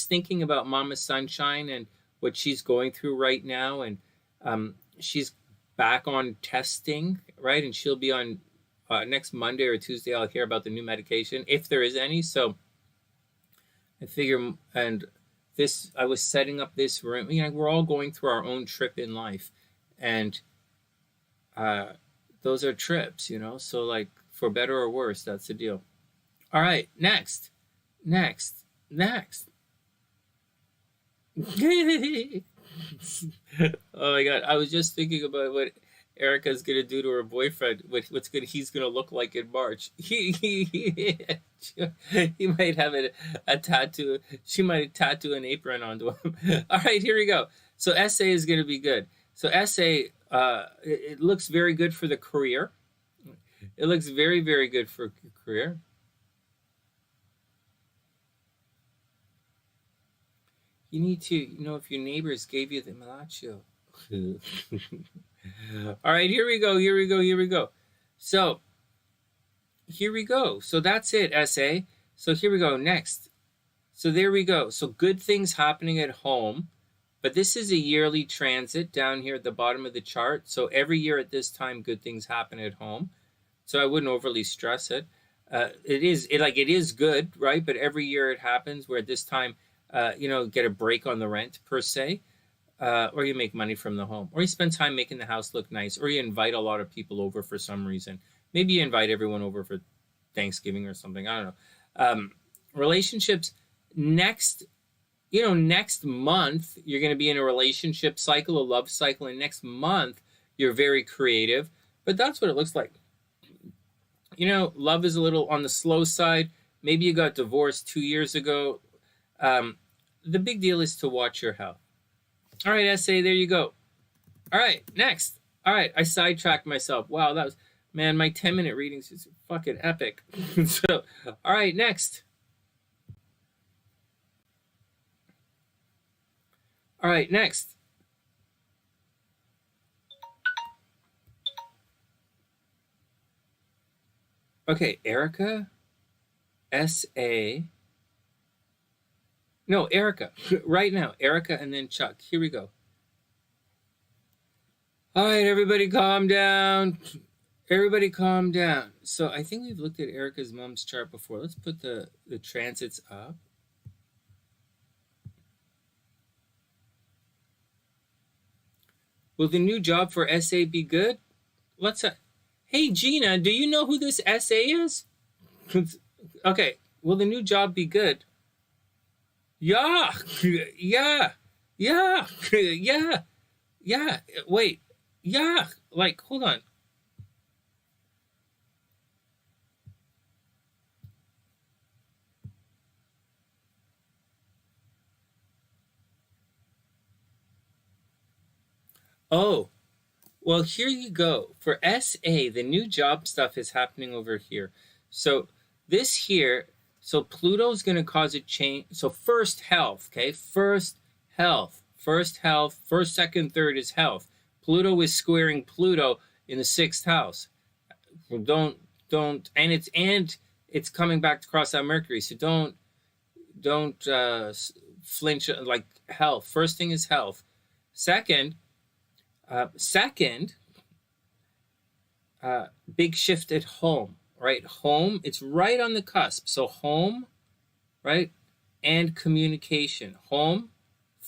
[SPEAKER 1] thinking about Mama Sunshine and what she's going through right now. And she's back on testing, right? And she'll be on next Monday or Tuesday. I'll hear about the new medication, if there is any. So I figure, and this, I was setting up this room. We're all going through our own trip in life. And those are trips, so like for better or worse, that's the deal. All right, next. Oh my God, I was just thinking about what Erica's gonna do to her boyfriend, what's good he's gonna look like in March. He might have a tattoo. She might tattoo an apron onto him. All right, here we go. So SA is gonna be good. So SA, it looks very good for the career. It looks very, very good for career. You need to if your neighbors gave you the matcha. All right, here we go. So here we go. So that's it, SA. So here we go. Next. So there we go. So good things happening at home. But this is a yearly transit down here at the bottom of the chart. So every year at this time, good things happen at home. So I wouldn't overly stress it. It is good, right? But every year it happens where at this time, get a break on the rent per se, or you make money from the home, or you spend time making the house look nice, or you invite a lot of people over for some reason. Maybe you invite everyone over for Thanksgiving or something. I don't know. Relationships next month, you're going to be in a relationship cycle, a love cycle. And next month, you're very creative. But that's what it looks like. Love is a little on the slow side. Maybe you got divorced 2 years ago. The big deal is to watch your health. All right, SA, there you go. All right, next. All right, I sidetracked myself. Wow, that was, man, my 10-minute readings is fucking epic. So, all right, next. All right, next. Okay, ErickaH, SA. No, ErickaH. Right now, ErickaH and then Chuck. Here we go. All right, everybody calm down. Everybody calm down. So I think we've looked at ErickaH's mom's chart before. Let's put the transits up. Will the new job for SA be good? Hey, Gina, do you know who this SA is? Okay, will the new job be good? Yeah. Wait, yeah. Like, hold on. Oh, well, here you go. For SA, the new job stuff is happening over here. So this here, so Pluto's going to cause a change. So first, health, okay? First, second, third is health. Pluto is squaring Pluto in the 6th house. Don't, and it's coming back to cross out Mercury. So don't flinch, like health. First thing is health. Second, big shift at home, right? Home, it's right on the cusp. So home, right? And communication. Home,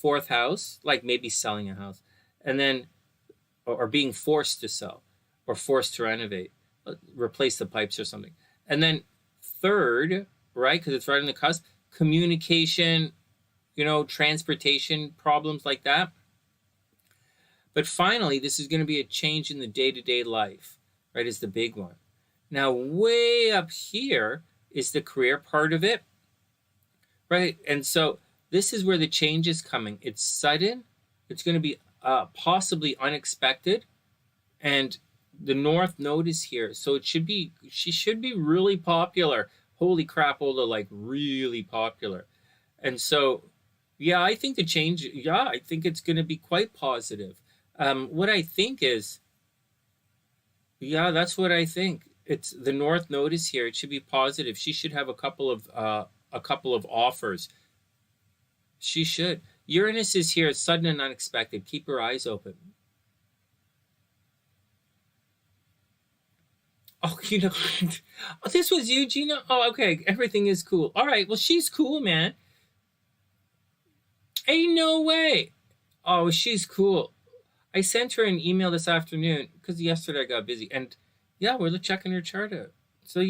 [SPEAKER 1] 4th house, like maybe selling a house. And then, or being forced to sell, or forced to renovate, replace the pipes or something. And then third, right? Because it's right on the cusp, communication, transportation problems like that. But finally, this is going to be a change in the day-to-day life, right, is the big one. Now, way up here is the career part of it, right? And so this is where the change is coming. It's sudden. It's going to be possibly unexpected. And the North Node is here. So she should be really popular. Holy crap, Ola, like really popular. And so, yeah, I think the change, I think it's going to be quite positive. What I think is, that's what I think. It's the North Node is here. It should be positive. She should have a couple of offers. She should. Uranus is here, sudden and unexpected. Keep your eyes open. Oh, this was you, Gina? Oh, okay. Everything is cool. All right. Well, she's cool, man. Ain't no way. Oh, she's cool. I sent her an email this afternoon because yesterday I got busy. And we're checking her chart out. So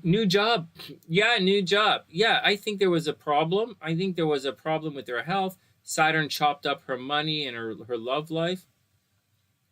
[SPEAKER 1] new job. New job. I think there was a problem. I think there was a problem with her health. Saturn chopped up her money and her love life.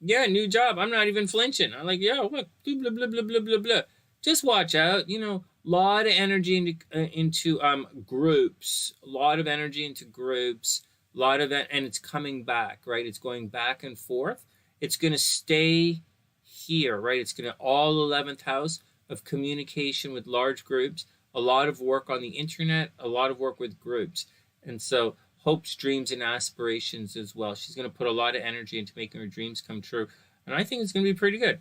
[SPEAKER 1] Yeah, new job. I'm not even flinching. I'm like, yeah, what? Blah, blah, blah, blah, blah, blah. Just watch out. You know, a lot of energy into groups. A lot of energy into groups. A lot of that, and it's coming back, right? It's going back and forth. It's going to stay here, right? It's going to all 11th house of communication with large groups. A lot of work on the internet. A lot of work with groups. And so hopes, dreams, and aspirations as well. She's going to put a lot of energy into making her dreams come true. And I think it's going to be pretty good.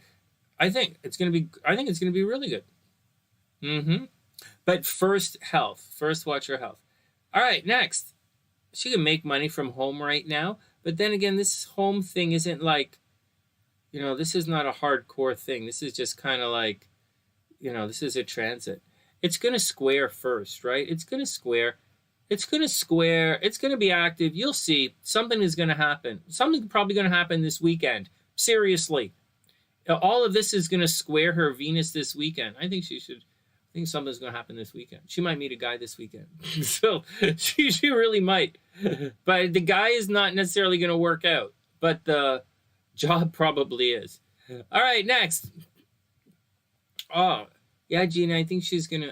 [SPEAKER 1] I think it's going to be really good. But first, health. First, watch her health. All right, next. She can make money from home right now. But then again, this home thing isn't like, you know, this is not a hardcore thing. This is just kind of like, you know, this is a transit. It's going to square first, right? It's going to square. It's going to square. It's going to be active. You'll see. Something is going to happen. Something's probably going to happen this weekend. Seriously. All of this is going to square her Venus this weekend. I think something's going to happen this weekend. She might meet a guy this weekend. So she really might. But the guy is not necessarily going to work out. But the job probably is. All right, next. Oh, yeah, Gina, I think she's gonna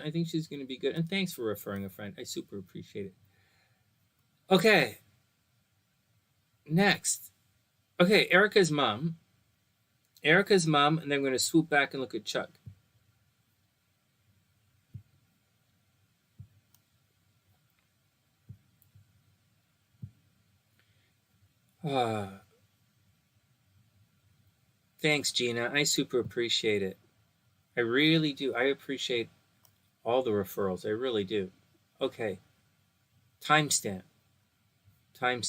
[SPEAKER 1] be good. And thanks for referring a friend. I super appreciate it. Okay. Next. Okay, Ericka's mom. And then I'm going to swoop back and look at Chuck. Thanks, Gina. I super appreciate it. I really do. I appreciate all the referrals. I really do. Okay. Timestamp. I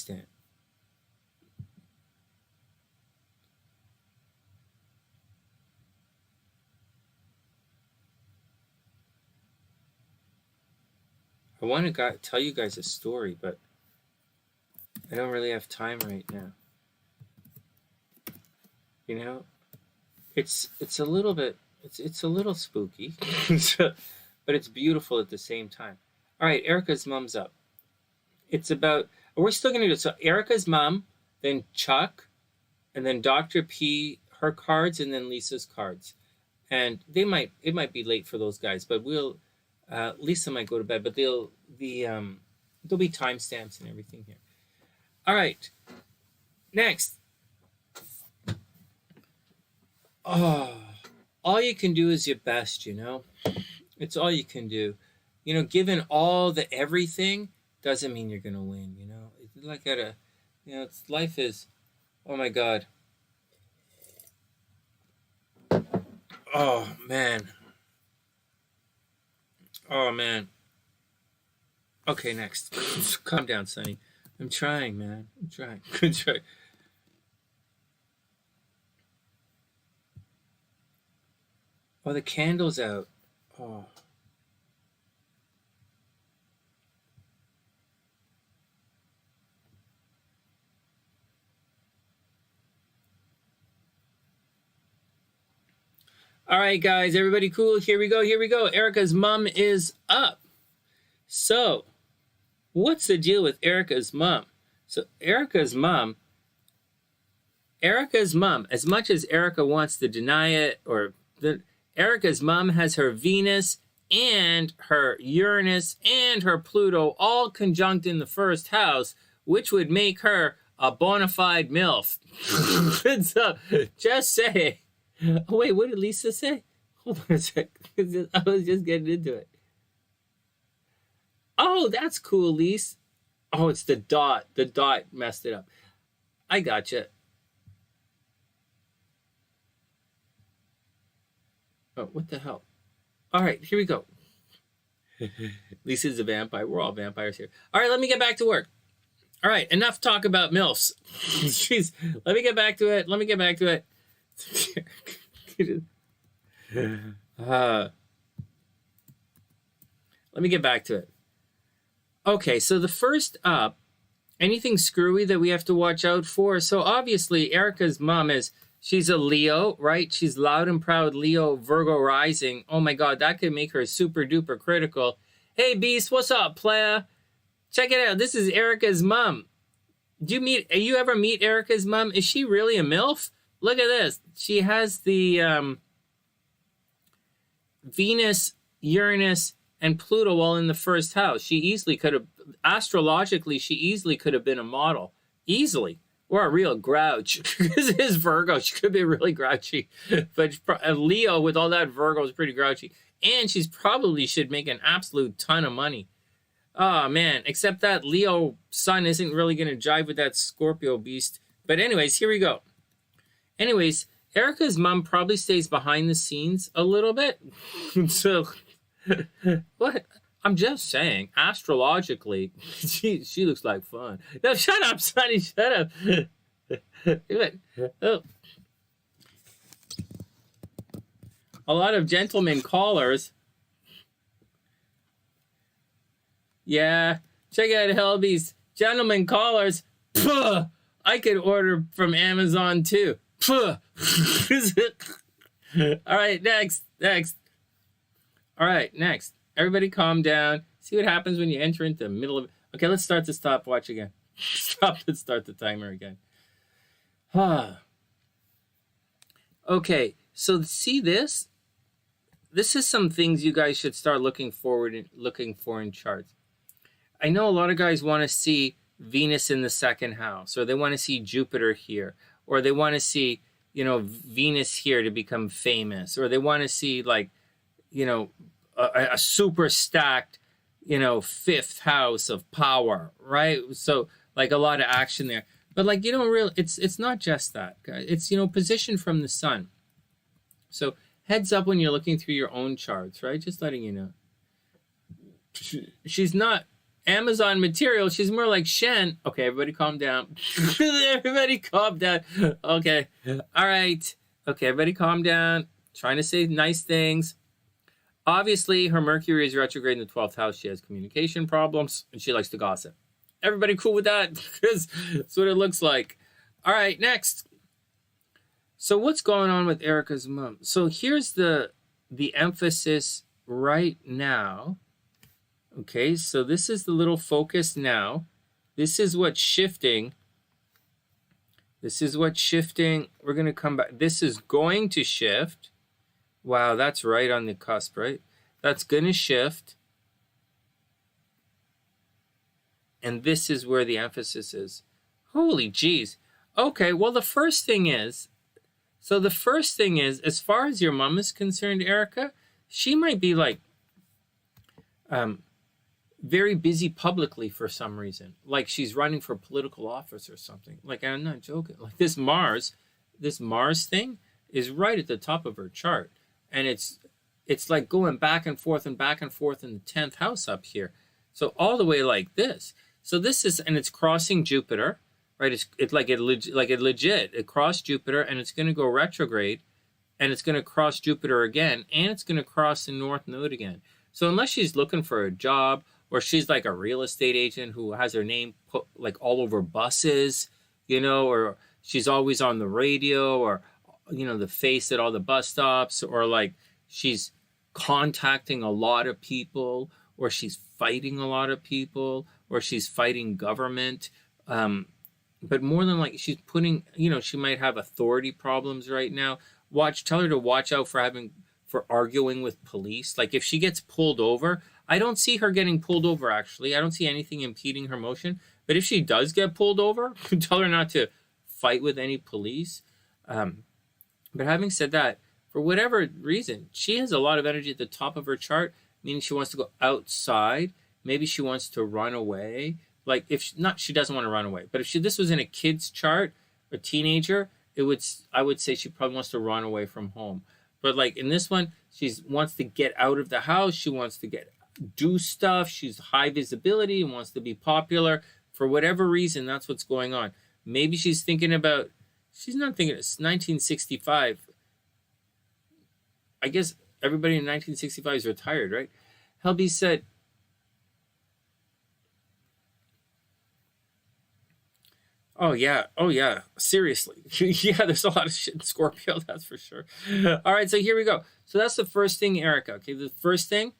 [SPEAKER 1] want to tell you guys a story, but I don't really have time right now. You know, it's a little bit. It's a little spooky, but it's beautiful at the same time. All right, Ericka's mom's up. It's about, we're still going to do it. So Ericka's mom, then Chuck, and then Dr. P, her cards, and then Lisa's cards. And it might be late for those guys, but Lisa might go to bed, but there'll be timestamps and everything here. All right, next. Oh. All you can do is your best, you know. It's all you can do. You know, given all the everything doesn't mean you're gonna win, you know. It's like life is, oh my God. Oh man. Okay, next. Calm down, Sonny. I'm trying, man. I'm trying. Good try. Oh, the candle's out. Oh. All right, guys. Everybody cool? Here we go. Ericka's mom is up. So, what's the deal with Ericka's mom? So, Ericka's mom, as much as Ericka wants to deny it, Ericka's mom has her Venus and her Uranus and her Pluto all conjunct in the first house, which would make her a bona fide MILF. So, just say. Oh, wait, what did Lisa say? Hold on a sec. I was just getting into it. Oh, that's cool, Lisa. Oh, it's the dot. The dot messed it up. I gotcha. Oh, what the hell? All right, here we go. Lisa's a vampire. We're all vampires here. All right, let me get back to work. All right, enough talk about MILFs. Jeez, let me get back to it. Let me get back to it. Okay, so the first up, anything screwy that we have to watch out for. So obviously, Ericka's mom she's a Leo, right? She's loud and proud Leo, Virgo rising. Oh my God, that could make her super duper critical. Hey, Beast, what's up, playa? Check it out. This is Ericka's mom. You ever meet Ericka's mom? Is she really a MILF? Look at this. She has the Venus, Uranus, and Pluto all in the first house. She easily could have, astrologically, she easily could have been a model. Easily. Or a real grouch. Because it is Virgo. She could be really grouchy. But Leo with all that Virgo is pretty grouchy. And she's probably should make an absolute ton of money. Oh, man. Except that Leo sun isn't really going to jive with that Scorpio beast. But anyways, here we go. Anyways, Ericka's mom probably stays behind the scenes a little bit. So, what? I'm just saying, astrologically, she looks like fun. No, shut up, Sonny, shut up. Oh. A lot of gentlemen callers. Yeah, check out Helby's gentlemen callers. Puh, I could order from Amazon too. Puh. All right, next. All right, next. Everybody calm down. See what happens when you enter into the middle of... Okay, let's start the stopwatch again. Let's start the timer again. Okay, so see this? This is some things you guys should start looking for in charts. I know a lot of guys want to see Venus in the second house, or they want to see Jupiter here, or they want to see, Venus here to become famous, or they want to see, like, a super stacked, fifth house of power, right? So, like, a lot of action there. But, like, you don't really, it's not just that, guys. It's, position from the sun. So, heads up when you're looking through your own charts, right? Just letting you know. She's not Amazon material. She's more like Shen. Okay, everybody calm down. Everybody calm down. Okay. All right. Okay, everybody calm down. Trying to say nice things. Obviously, her Mercury is retrograde in the 12th house. She has communication problems, and she likes to gossip. Everybody cool with that? Because that's what it looks like. All right, next. So what's going on with Ericka's mom? So here's the emphasis right now. Okay, so this is the little focus now. This is what's shifting. We're going to come back. This is going to shift. Wow, that's right on the cusp, right? That's going to shift. And this is where the emphasis is. Holy jeez. Okay, well, the first thing is, as far as your mom is concerned, Ericka, she might be like very busy publicly for some reason. Like she's running for political office or something. Like, I'm not joking. Like this Mars thing is right at the top of her chart. And it's like going back and forth in the 10th house up here. So all the way like this. So this is, and it's crossing Jupiter, right? It's like it legit. It crossed Jupiter and it's going to go retrograde and it's going to cross Jupiter again and it's going to cross the North Node again. So unless she's looking for a job or she's like a real estate agent who has her name put like all over buses, or she's always on the radio or, the face at all the bus stops, or like she's contacting a lot of people, or she's fighting a lot of people, or she's fighting government. But more than like she's putting, she might have authority problems right now. Tell her to watch out for arguing with police. Like if she gets pulled over, I don't see her getting pulled over actually. I don't see anything impeding her motion. But if she does get pulled over, tell her not to fight with any police. But having said that, for whatever reason, she has a lot of energy at the top of her chart, meaning she wants to go outside. Maybe she wants to run away. Like she doesn't want to run away. But if this was in a kid's chart, a teenager, I would say she probably wants to run away from home. But like in this one, she wants to get out of the house. She wants to do stuff. She's high visibility and wants to be popular. For whatever reason, that's what's going on. Maybe she's thinking about, she's not thinking, it's 1965. I guess everybody in 1965 is retired, right? Helby said, oh yeah, seriously. Yeah, there's a lot of shit in Scorpio, that's for sure. All right, so here we go. So that's the first thing, Ericka. Okay, the first thing,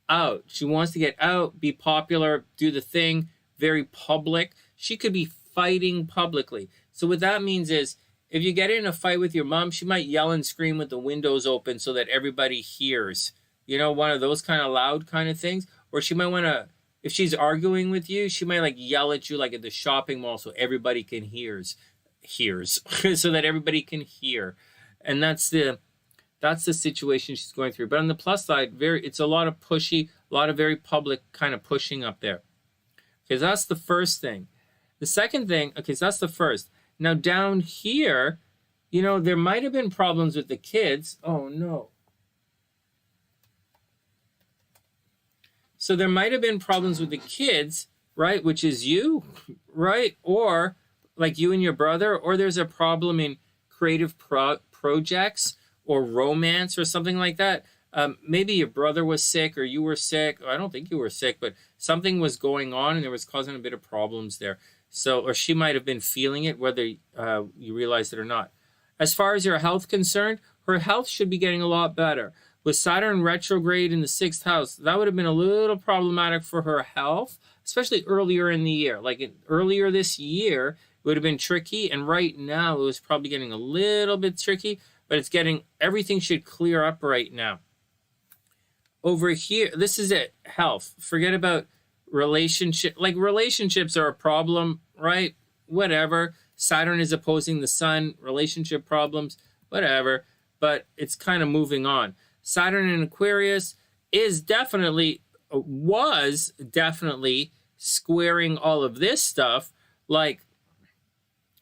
[SPEAKER 1] out. She wants to get out, be popular, do the thing, very public. She could be fighting publicly. So what that means is, if you get in a fight with your mom, she might yell and scream with the windows open so that everybody hears. You know, one of those kind of loud kind of things. Or she might want to, if she's arguing with you, she might like yell at you like at the shopping mall so everybody can hears so that everybody can hear. And that's the situation she's going through. But on the plus side, it's a lot of pushy, a lot of very public kind of pushing up there. Okay, so that's the first thing. The second thing, okay, so that's the first. Now down here, you know, there might have been problems with the kids. Oh no. So there might have been problems with the kids, right? Which is you, right? Or like you and your brother, or there's a problem in creative projects or romance or something like that. Maybe your brother was sick or you were sick. I don't think you were sick, but something was going on and there was causing a bit of problems there. So, or she might have been feeling it, whether you realize it or not. As far as your health concerned, her health should be getting a lot better. With Saturn retrograde in the 6th house, that would have been a little problematic for her health, especially earlier in the year. Like earlier this year, it would have been tricky. And right now, it was probably getting a little bit tricky, but it's getting, everything should clear up right now. Over here, this is it, health. Forget about relationship. Like relationships are a problem, right? Whatever. Saturn is opposing the sun, relationship problems, whatever. But it's kind of moving on. Saturn in Aquarius was definitely squaring all of this stuff. Like,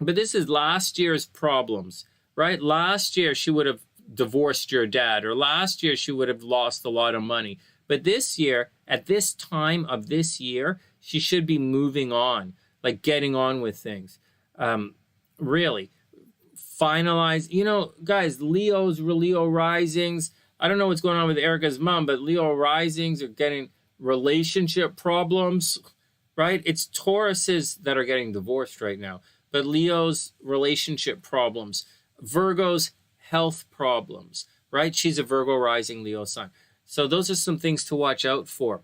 [SPEAKER 1] but this is last year's problems, right? Last year, she would have divorced your dad, or last year, she would have lost a lot of money. But this year, at this time of this year, she should be moving on, like getting on with things. Really, finalize, you know, guys, Leo risings. I don't know what's going on with Ericka's mom, but Leo risings are getting relationship problems, right? It's Tauruses that are getting divorced right now, but Leo's relationship problems, Virgo's health problems, right? She's a Virgo rising, Leo sun. So those are some things to watch out for.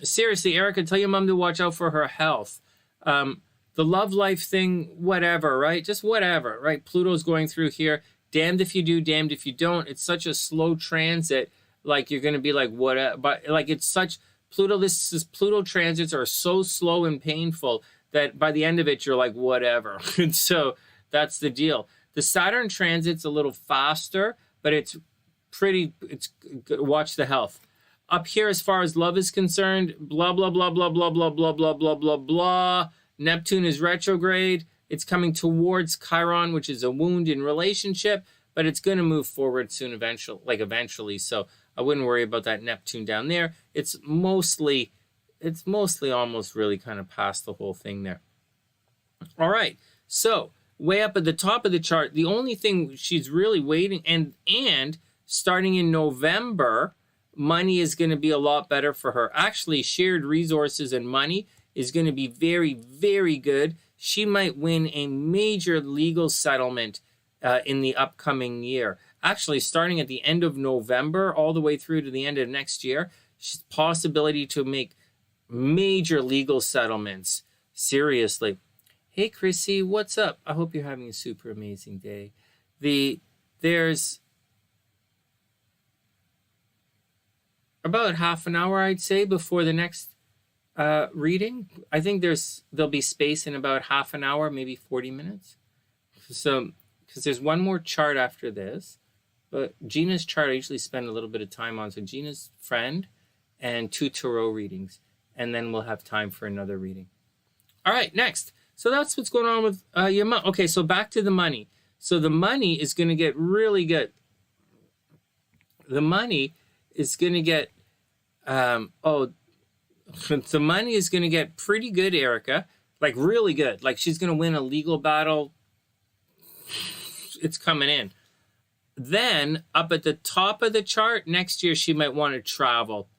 [SPEAKER 1] Seriously, Ericka, tell your mom to watch out for her health. The love life thing, whatever, right? Just whatever, right? Pluto's going through here. Damned if you do, damned if you don't. It's such a slow transit. Like you're going to be like, what? But like it's such, Pluto transits are so slow and painful that by the end of it, you're like, whatever. And so that's the deal. The Saturn transit's a little faster, but it's watch the health. Up here, as far as love is concerned, blah, blah, blah, blah, blah, blah, blah, blah, blah, blah, blah. Neptune is retrograde. It's coming towards Chiron, which is a wound in relationship, but it's going to move forward soon, eventually. So I wouldn't worry about that Neptune down there. It's mostly almost really kind of past the whole thing there. All right. So way up at the top of the chart, the only thing she's really waiting, and starting in November, money is going to be a lot better for her. Actually, shared resources and money is going to be very, very good. She might win a major legal settlement in the upcoming year. Actually, starting at the end of November all the way through to the end of next year, she's possibility to make major legal settlements. Seriously. Hey, Chrissy, what's up? I hope you're having a super amazing day. There's about half an hour, I'd say, before the next reading. I think there'll be space in about half an hour, maybe 40 minutes. So, because there's one more chart after this, but Gina's chart I usually spend a little bit of time on. So Gina's friend and 2 tarot readings, and then we'll have time for another reading. All right, next. So that's what's going on with your mom. Okay, so back to the money. So the money is going to get really good. The money is going to get, the money is going to get pretty good, Ericka. Like really good. Like she's going to win a legal battle. It's coming in. Then up at the top of the chart, next year she might want to travel.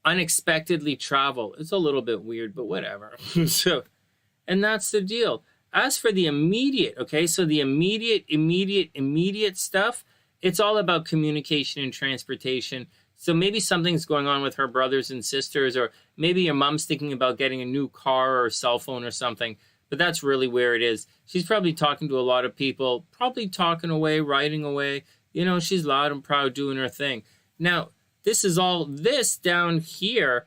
[SPEAKER 1] Unexpectedly travel. It's a little bit weird, but whatever. So, and that's the deal. As for the immediate, okay, so the immediate stuff, it's all about communication and transportation. So maybe something's going on with her brothers and sisters, or maybe your mom's thinking about getting a new car or cell phone or something. But that's really where it is. She's probably talking to a lot of people, probably talking away, writing away. You know, she's loud and proud doing her thing. Now, this down here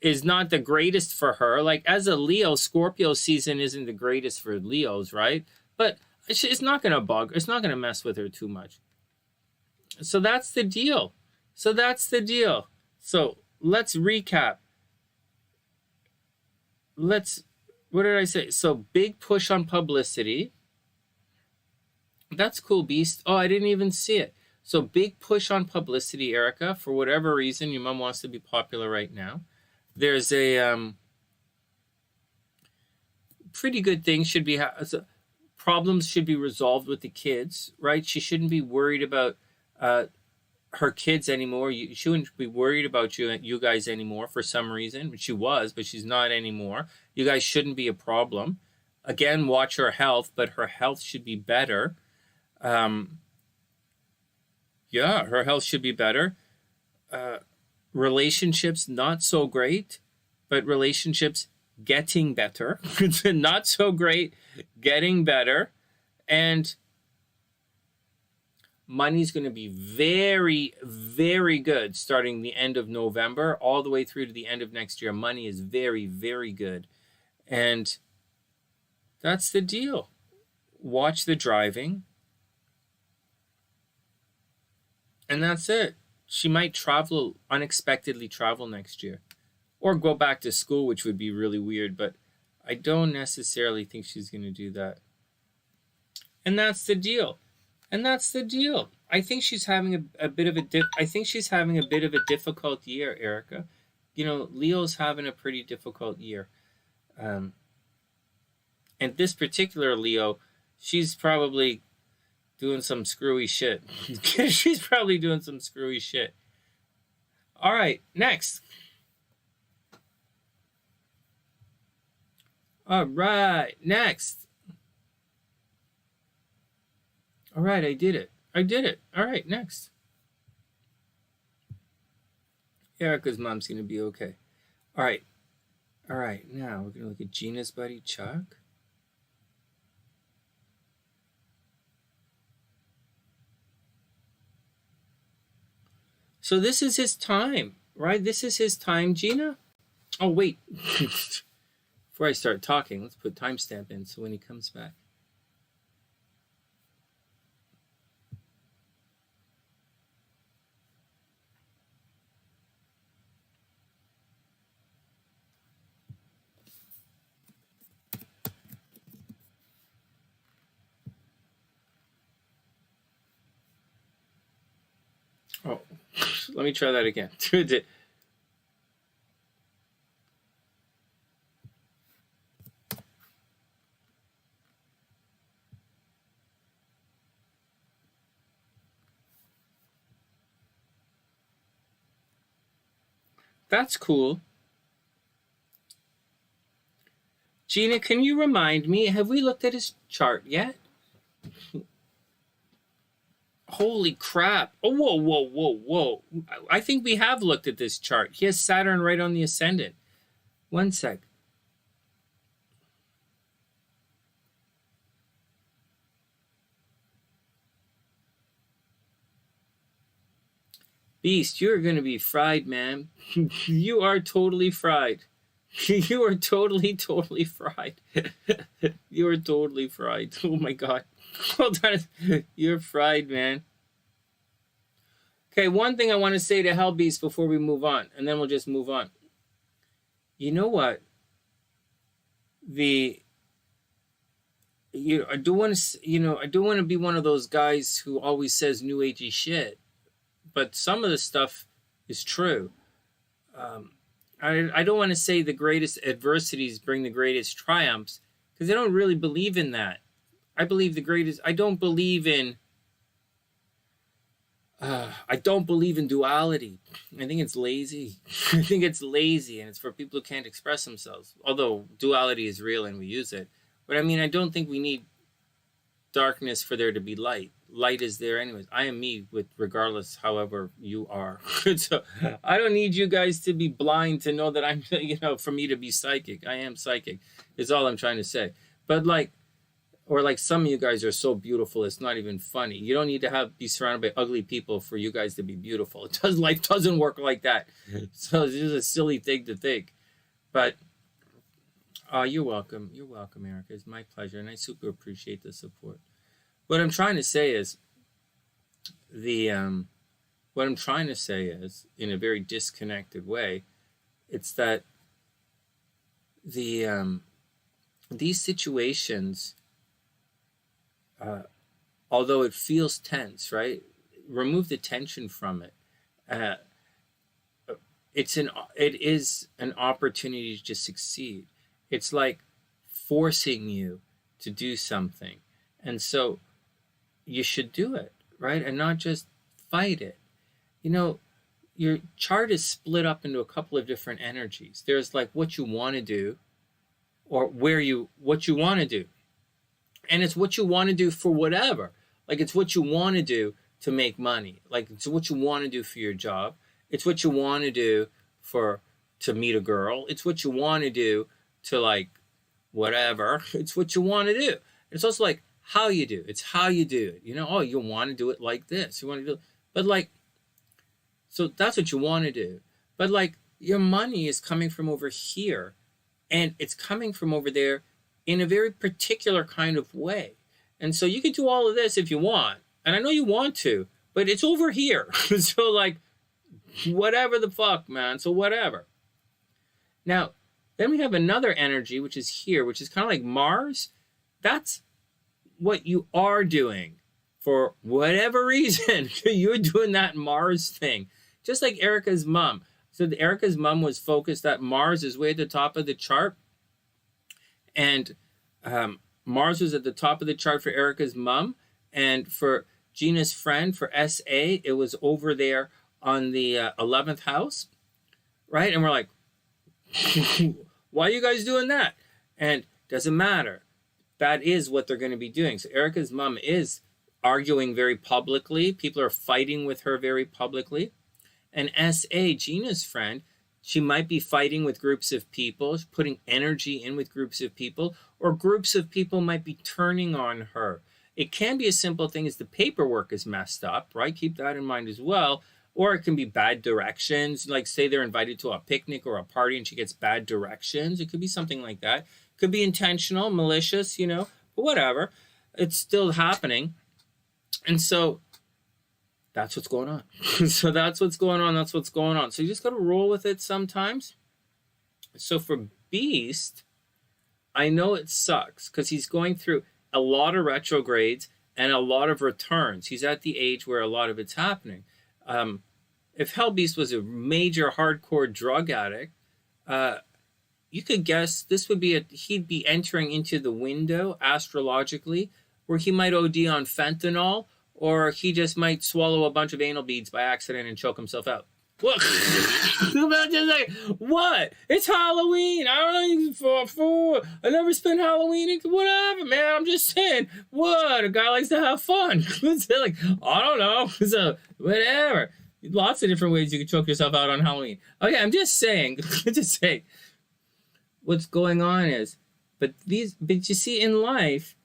[SPEAKER 1] is not the greatest for her. Like, as a Leo, Scorpio season isn't the greatest for Leos, right? But it's not going to bug. It's not going to mess with her too much. So that's the deal. So let's recap. What did I say? So big push on publicity. That's cool, Beast. Oh, I didn't even see it. So big push on publicity, Ericka. For whatever reason, your mom wants to be popular right now. There's a pretty good thing should be problems should be resolved with the kids, right? She shouldn't be worried about her kids anymore. She shouldn't be worried about you guys anymore for some reason. She was, but she's not anymore. You guys shouldn't be a problem. Again, watch her health, but her health should be better. Yeah, her health should be better. Relationships, not so great, but relationships getting better. Not so great, getting better. And money's going to be very, very good starting the end of November all the way through to the end of next year. Money is very, very good. And that's the deal. Watch the driving. And that's it. She might unexpectedly travel next year. Or go back to school, which would be really weird. But I don't necessarily think she's going to do that. And that's the deal. I think she's having a bit of a difficult year, Ericka. You know, Leo's having a pretty difficult year. And this particular Leo, she's probably doing some screwy shit. She's probably doing some screwy shit. All right, next. All right, next. All right, I did it. All right, next. Ericka's mom's going to be okay. All right, now we're going to look at Gina's buddy, Chuck. So this is his time, right? This is his time, Gina? Oh, wait. Before I start talking, let's put timestamp in so when he comes back. Oh, let me try that again. That's cool. Gina, can you remind me, have we looked at his chart yet? Holy crap. Oh, whoa. I think we have looked at this chart. He has Saturn right on the ascendant. One sec. Beast, you're going to be fried, man. You are totally fried. You are totally fried. You are totally fried. Oh my God. Hold on. You're fried, man. Okay, one thing I want to say to Hell Beast before we move on, and then we'll just move on. You know what? I don't want to be one of those guys who always says new agey shit, but some of the stuff is true. I don't want to say the greatest adversities bring the greatest triumphs, because I don't really believe in that. I don't believe in duality. I think it's lazy. And it's for people who can't express themselves. Although duality is real and we use it. But I mean, I don't think we need darkness for there to be light. Light is there anyways. I am me regardless however you are. So I don't need you guys to be blind to know that I'm, for me to be psychic. I am psychic is all I'm trying to say. But like, or like some of you guys are so beautiful, it's not even funny. You don't need to be surrounded by ugly people for you guys to be beautiful. Life doesn't work like that. So it's just a silly thing to think. But you're welcome. You're welcome, Erica. It's my pleasure, and I super appreciate the support. What I'm trying to say is what I'm trying to say is, in a very disconnected way, it's that these situations, although it feels tense, right? Remove the tension from it. It is an opportunity to succeed. It's like forcing you to do something, and so you should do it, right? And not just fight it. You know, your chart is split up into a couple of different energies. There's like what you want to do, or what you want to do. And it's what you want to do for whatever. Like it's what you want to do to make money. Like it's what you want to do for your job. It's what you want to do to meet a girl. It's what you want to do to like whatever. It's what you want to do. It's also like how you do. It's how you do it. You know, oh, you want to do it like this. You want to do it. But like, so that's what you want to do. But like your money is coming from over here, and it's coming from over there in a very particular kind of way. And so you can do all of this if you want. And I know you want to, but it's over here. So like, whatever the fuck, man. So whatever. Now, then we have another energy, which is here, which is kind of like Mars. That's what you are doing. For whatever reason, you're doing that Mars thing. Just like Ericka's mom. So Ericka's mom was focused that Mars is way at the top of the chart. And Mars was at the top of the chart for Ericka's mom. And for Gina's friend, for SA, it was over there on the 11th house. Right? And we're like, why are you guys doing that? And doesn't matter. That is what they're going to be doing. So Ericka's mom is arguing very publicly. People are fighting with her very publicly. And SA, Gina's friend, she might be fighting with groups of people, putting energy in with groups of people, or groups of people might be turning on her. It can be a simple thing as the paperwork is messed up, right? Keep that in mind as well. Or it can be bad directions, like say they're invited to a picnic or a party and she gets bad directions. It could be something like that. It could be intentional, malicious, you know, but whatever. It's still happening. And so that's what's going on. So that's what's going on. That's what's going on. So you just got to roll with it sometimes. So for Beast, I know it sucks because he's going through a lot of retrogrades and a lot of returns. He's at the age where a lot of it's happening. If Hell Beast was a major hardcore drug addict, you could guess this would be he'd be entering into the window astrologically where he might OD on fentanyl, or he just might swallow a bunch of anal beads by accident and choke himself out. What? What? It's Halloween. I don't know. I never spent Halloween. Whatever, man. I'm just saying. What? A guy likes to have fun. Like, I don't know. So, whatever. Lots of different ways you can choke yourself out on Halloween. Okay, I'm just saying. Just saying. What's going on is, but you see, in life,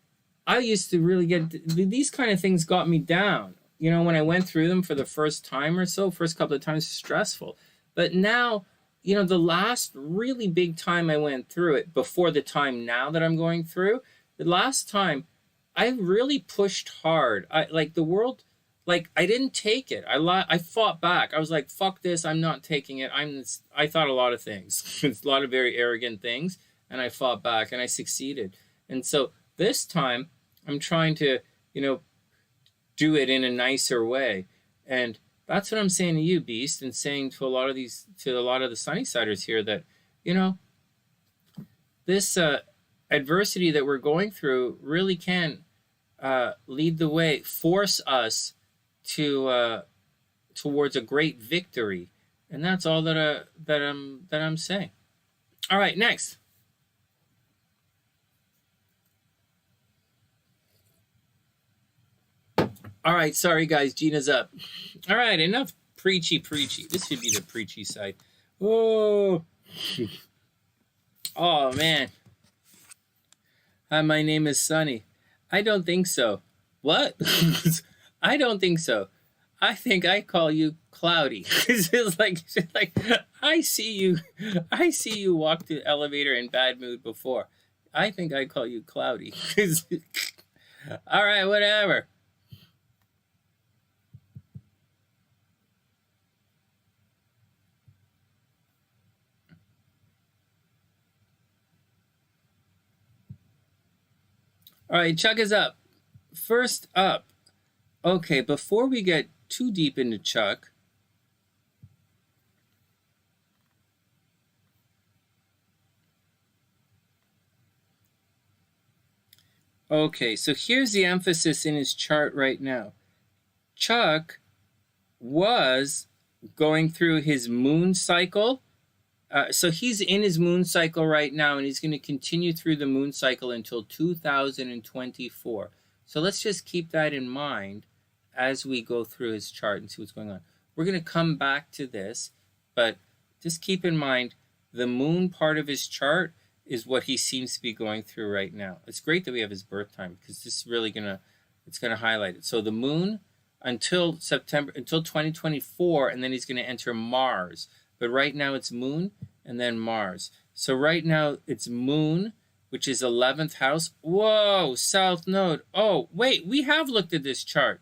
[SPEAKER 1] I used to really these kind of things got me down. You know, when I went through them for the first time or so, first couple of times, stressful. But now, you know, the last really big time I went through it, before the time now that I'm going through, the last time, I really pushed hard. I didn't take it. I fought back. I was like, fuck this, I'm not taking it. I thought a lot of things. A lot of very arrogant things. And I fought back and I succeeded. And so this time, I'm trying to, you know, do it in a nicer way. And that's what I'm saying to you, Beast, and saying to a lot of the SunnySiders here that, you know, this adversity that we're going through really can lead the way, force us to towards a great victory. And that's all that I'm saying. All right, next. All right, sorry guys, Gina's up. All right, enough preachy. This should be the preachy side. Oh, oh man. Hi, my name is Sonny. I don't think so. What? I don't think so. I think I call you Cloudy. She's like, I see you. I see you walk the elevator in bad mood before. I think I call you Cloudy. All right, whatever. All right, Chuck is up. First up. Okay, before we get too deep into Chuck, okay, so here's the emphasis in his chart right now. Chuck was going through his moon cycle. So he's in his moon cycle right now, and he's going to continue through the moon cycle until 2024. So let's just keep that in mind as we go through his chart and see what's going on. We're going to come back to this, but just keep in mind the moon part of his chart is what he seems to be going through right now. It's great that we have his birth time because this is really it's gonna highlight it. So the moon until September, until 2024, and then he's gonna enter Mars. But right now it's moon and then Mars. So right now it's moon, which is 11th house. Whoa, south node. Oh, wait, we have looked at this chart.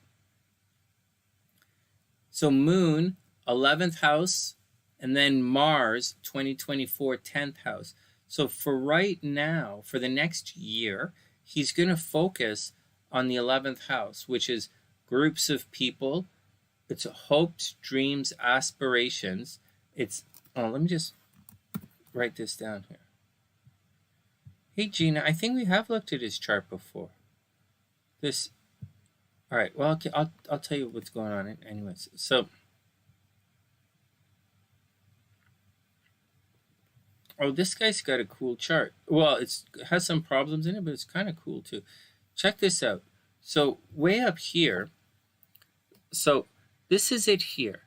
[SPEAKER 1] So moon, 11th house, and then Mars, 2024, 10th house. So for right now, for the next year, he's going to focus on the 11th house, which is groups of people. It's hopes, dreams, aspirations. It's, oh, let me just write this down here. Hey, Gina, I think we have looked at his chart before. This, all right, well, okay, I'll tell you what's going on anyways. So, oh, this guy's got a cool chart. Well, it has some problems in it, but it's kind of cool too. Check this out. So way up here, so this is it here.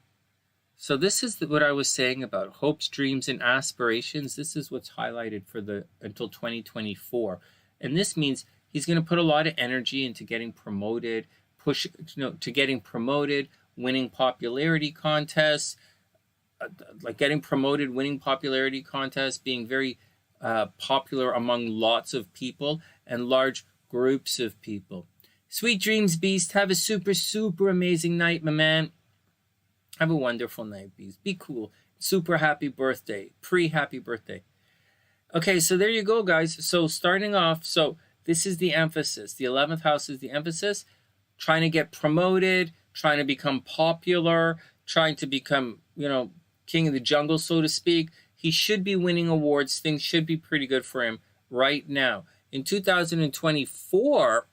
[SPEAKER 1] So this is what I was saying about hopes, dreams, and aspirations. This is what's highlighted for the until 2024. And this means he's going to put a lot of energy into getting promoted, to getting promoted, winning popularity contests, like getting promoted, winning popularity contests, being very popular among lots of people and large groups of people. Sweet dreams, Beast. Have a super, super amazing night, my man. Have a wonderful night, Beast. Be cool. Super happy birthday. Pre-happy birthday. Okay, so there you go, guys. So starting off, so this is the emphasis. The 11th house is the emphasis. Trying to get promoted, trying to become popular, trying to become, king of the jungle, so to speak. He should be winning awards. Things should be pretty good for him right now. In 2024,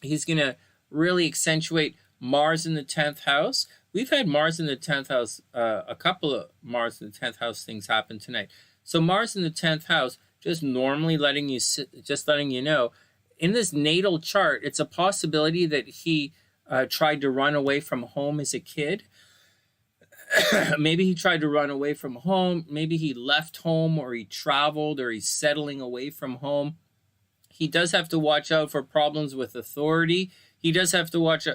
[SPEAKER 1] he's going to really accentuate Mars in the 10th house. We've had Mars in the 10th house, a couple of Mars in the 10th house things happen tonight. So Mars in the 10th house, just normally letting you know, in this natal chart, it's a possibility that he tried to run away from home as a kid. Maybe he tried to run away from home. Maybe he left home, or he traveled, or he's settling away from home. He does have to watch out for problems with authority. He has to watch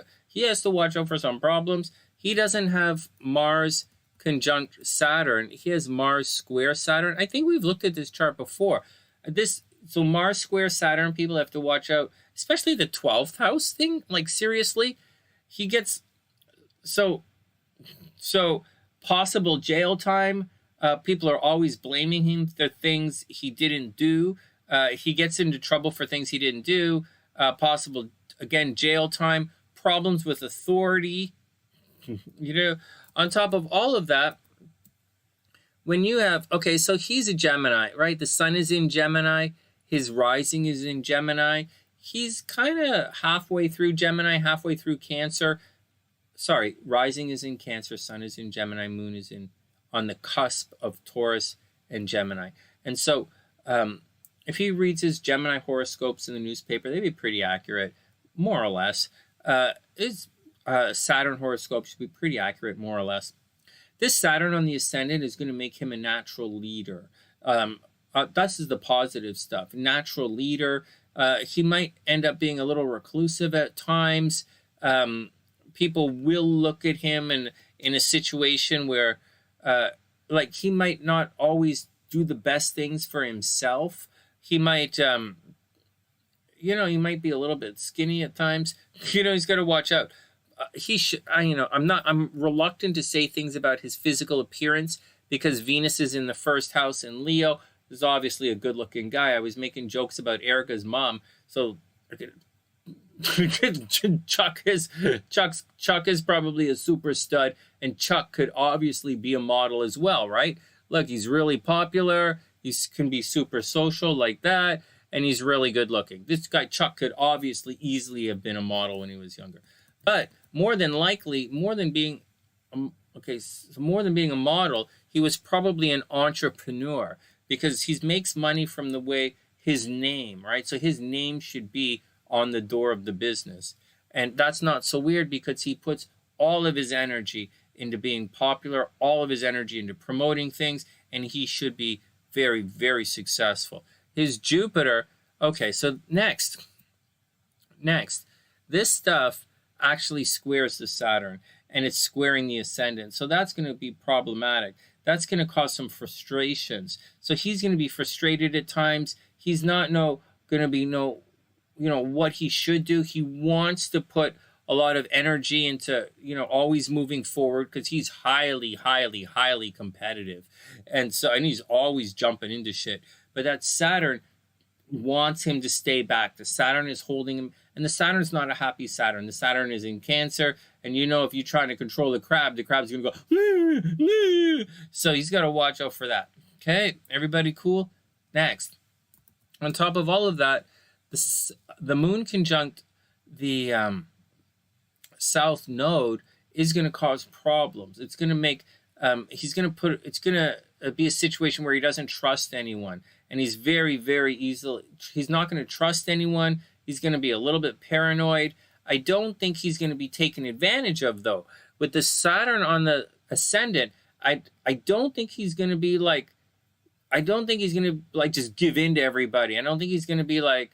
[SPEAKER 1] out for some problems. He doesn't have Mars conjunct Saturn. He has Mars square Saturn. I think we've looked at this chart before. So Mars square Saturn, people have to watch out, especially the 12th house thing. Like, seriously, he gets so possible jail time. People are always blaming him for things he didn't do. He gets into trouble for things he didn't do. Possible, again, jail time, problems with authority. On top of all of that, when you have, okay, so he's a Gemini, right? The sun is in Gemini. His rising is in Gemini. He's kind of halfway through Gemini, halfway through Cancer. Sorry, rising is in Cancer, sun is in Gemini, moon is on the cusp of Taurus and Gemini. And so if he reads his Gemini horoscopes in the newspaper, they'd be pretty accurate, more or less. His Saturn horoscope should be pretty accurate, more or less. This Saturn on the ascendant is going to make him a natural leader. this is the positive stuff. Natural leader. He might end up being a little reclusive at times. People will look at him and in a situation where like he might not always do the best things for himself. He might he might be a little bit skinny at times. He's got to watch out. He should, I'm reluctant to say things about his physical appearance because Venus is in the first house in Leo. He's obviously a good looking guy. I was making jokes about Ericka's mom. So Chuck is probably a super stud, and Chuck could obviously be a model as well, right? Look, he's really popular. He can be super social like that, and he's really good looking. This guy Chuck could obviously easily have been a model when he was younger. But more than likely, more than being a model, he was probably an entrepreneur because he makes money from the way his name, right? So his name should be on the door of the business. And that's not so weird because he puts all of his energy into being popular, all of his energy into promoting things, and he should be very, very successful. His Jupiter, okay, so next, this stuff actually squares the Saturn, and it's squaring the ascendant. So that's going to be problematic. That's going to cause some frustrations. So he's going to be frustrated at times. He's not going to be what he should do. He wants to put a lot of energy into, always moving forward because he's highly, highly, highly competitive. And he's always jumping into shit. But that Saturn wants him to stay back. The Saturn is holding him, and the Saturn's not a happy Saturn. The Saturn is in Cancer, and if you're trying to control the crab's going to go, so he's got to watch out for that. Okay, everybody cool? Next. On top of all of that, the moon conjunct the south node is going to cause problems. It's going to make, it's going to be a situation where he doesn't trust anyone. And he's very, very he's not going to trust anyone. He's going to be a little bit paranoid. I don't think he's going to be taken advantage of, though. With the Saturn on the ascendant, I don't think he's going to be like, just give in to everybody. I don't think he's going to be like,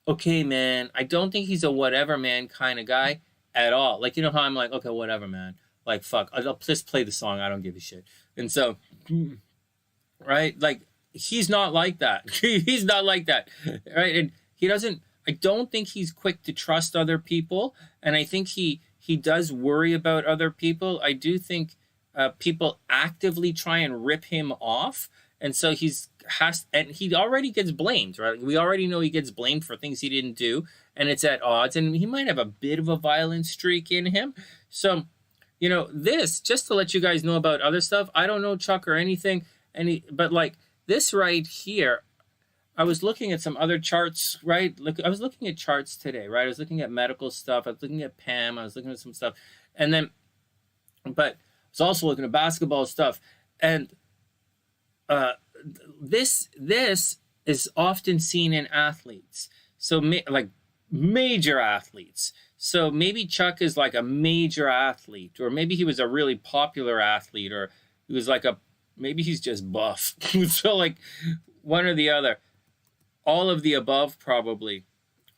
[SPEAKER 1] okay, man. I don't think he's a whatever man kind of guy at all. Like, how I'm like, okay, whatever, man. Like, fuck, I'll just play the song. I don't give a shit. And so, right? Like, he's not like that. He's not like that, right? And I don't think he's quick to trust other people. And I think he does worry about other people. I do think people actively try and rip him off. And so and he already gets blamed, right? We already know he gets blamed for things he didn't do, and it's at odds, and he might have a bit of a violent streak in him. So, this, just to let you guys know about other stuff, I don't know Chuck or anything, but like this right here, I was looking at some other charts, right? I was looking at charts today, right? I was looking at medical stuff, I was looking at Pam, I was looking at some stuff, but I was also looking at basketball stuff, and this is often seen in athletes. So like major athletes. So maybe Chuck is like a major athlete, or maybe he was a really popular athlete, or he was like maybe he's just buff. So like one or the other. All of the above, probably.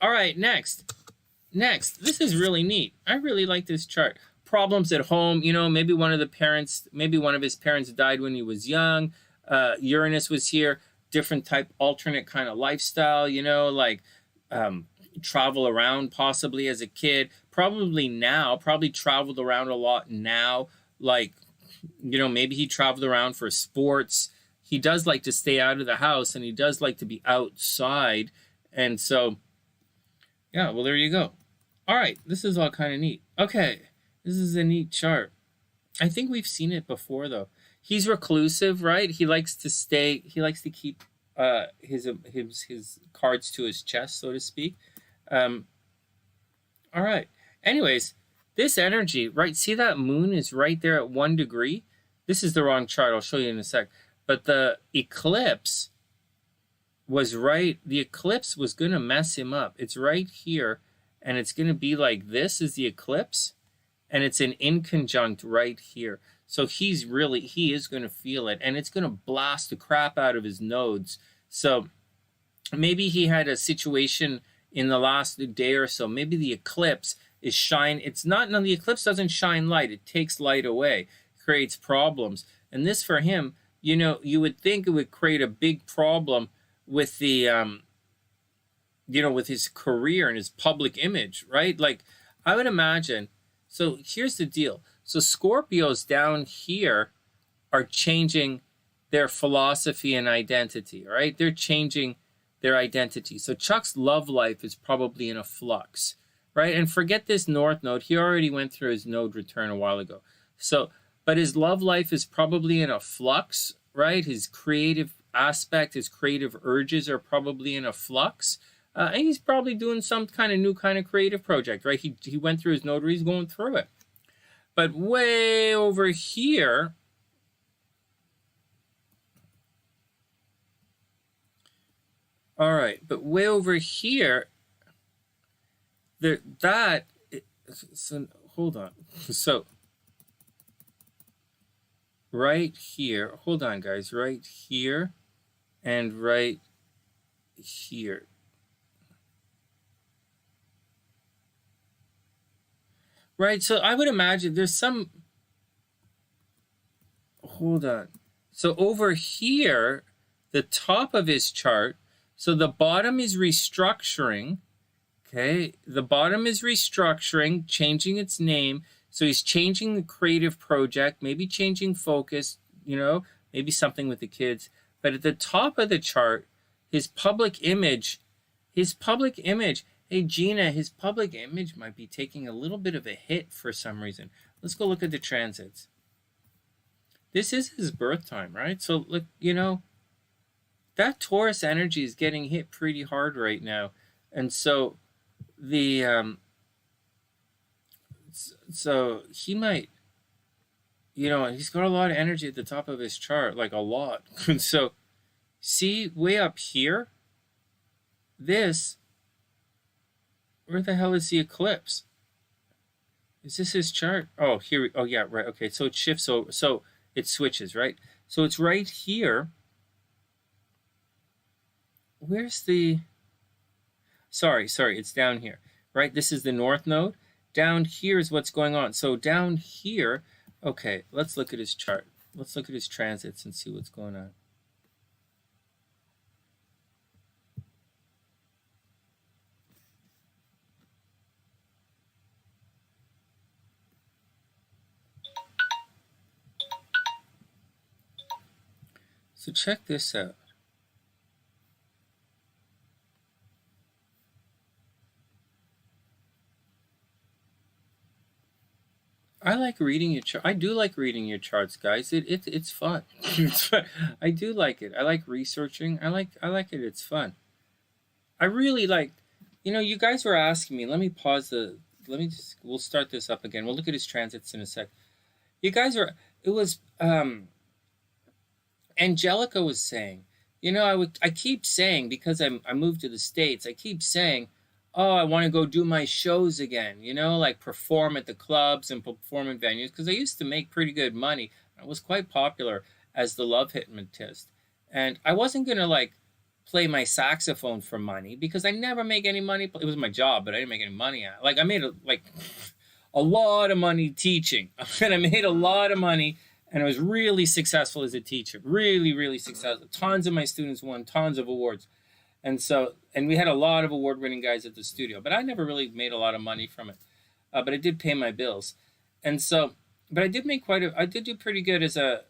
[SPEAKER 1] All right, next. This is really neat. I really like this chart. Problems at home. Maybe one of his parents died when he was young. Uranus was here, different type, alternate kind of lifestyle, like travel around possibly as a kid, probably traveled around a lot now, like, maybe he traveled around for sports. He does like to stay out of the house, and he does like to be outside. And so, yeah, well, there you go. All right, this is all kind of neat. Okay, this is a neat chart. I think we've seen it before, though. He's reclusive, right? He likes to keep his cards to his chest, so to speak. All right. Anyways, this energy, right? See that moon is right there at 1 degree? This is the wrong chart. I'll show you in a sec. But the eclipse was going to mess him up. It's right here, and it's going to be like this is the eclipse, and it's an inconjunct right here. So he is going to feel it, and it's going to blast the crap out of his nodes. So maybe he had a situation in the last day or so. Maybe the eclipse is the eclipse doesn't shine light. It takes light away, creates problems. And this for him, you would think it would create a big problem with the, with his career and his public image, right? Like I would imagine. So here's the deal. So Scorpios down here are changing their philosophy and identity, right? They're changing their identity. So Chuck's love life is probably in a flux, right? And forget this North Node. He already went through his node return a while ago. So, but his love life is probably in a flux, right? His creative aspect, his creative urges are probably in a flux. And he's probably doing some kind of new kind of creative project, right? He went through his node, he's going through it. But way over here, all right, but way over here, so hold on. So right here, hold on guys, right here and right here. Right, so I would imagine there's some, hold on. So over here, the top of his chart, so the bottom is restructuring, okay? The bottom is restructuring, changing its name. So he's changing the creative project, maybe changing focus, maybe something with the kids. But at the top of the chart, his public image, hey, Gina, his public image might be taking a little bit of a hit for some reason. Let's go look at the transits. This is his birth time, right? So, look, that Taurus energy is getting hit pretty hard right now. And so, so he might, he's got a lot of energy at the top of his chart, like a lot. So, see, way up here, where the hell is the eclipse? Is this his chart? Oh, yeah, right. Okay, so it shifts over. So it switches, right? So it's right here. Where's the... Sorry, it's down here, right? This is the North Node. Down here is what's going on. So down here, okay, let's look at his chart. Let's look at his transits and see what's going on. So check this out. I like reading your chart. I do like reading your charts, guys. It's fun. It's fun. I do like it. I like researching. I like it. It's fun. I really like, you guys were asking me. Let me pause we'll start this up again. We'll look at his transits in a sec. Angelica was saying, I keep saying, because I moved to the States, I keep saying, oh, I want to go do my shows again, like perform at the clubs and perform in venues, because I used to make pretty good money. I was quite popular as the love hypnotist. And I wasn't going to play my saxophone for money, because I never make any money. It was my job, but I didn't make any money at it. I made a lot of money teaching. And I made a lot of money. And I was really successful as a teacher, really, really successful. Tons of my students won tons of awards. And we had a lot of award-winning guys at the studio, but I never really made a lot of money from it. But I did pay my bills. And so, but I did do pretty good as the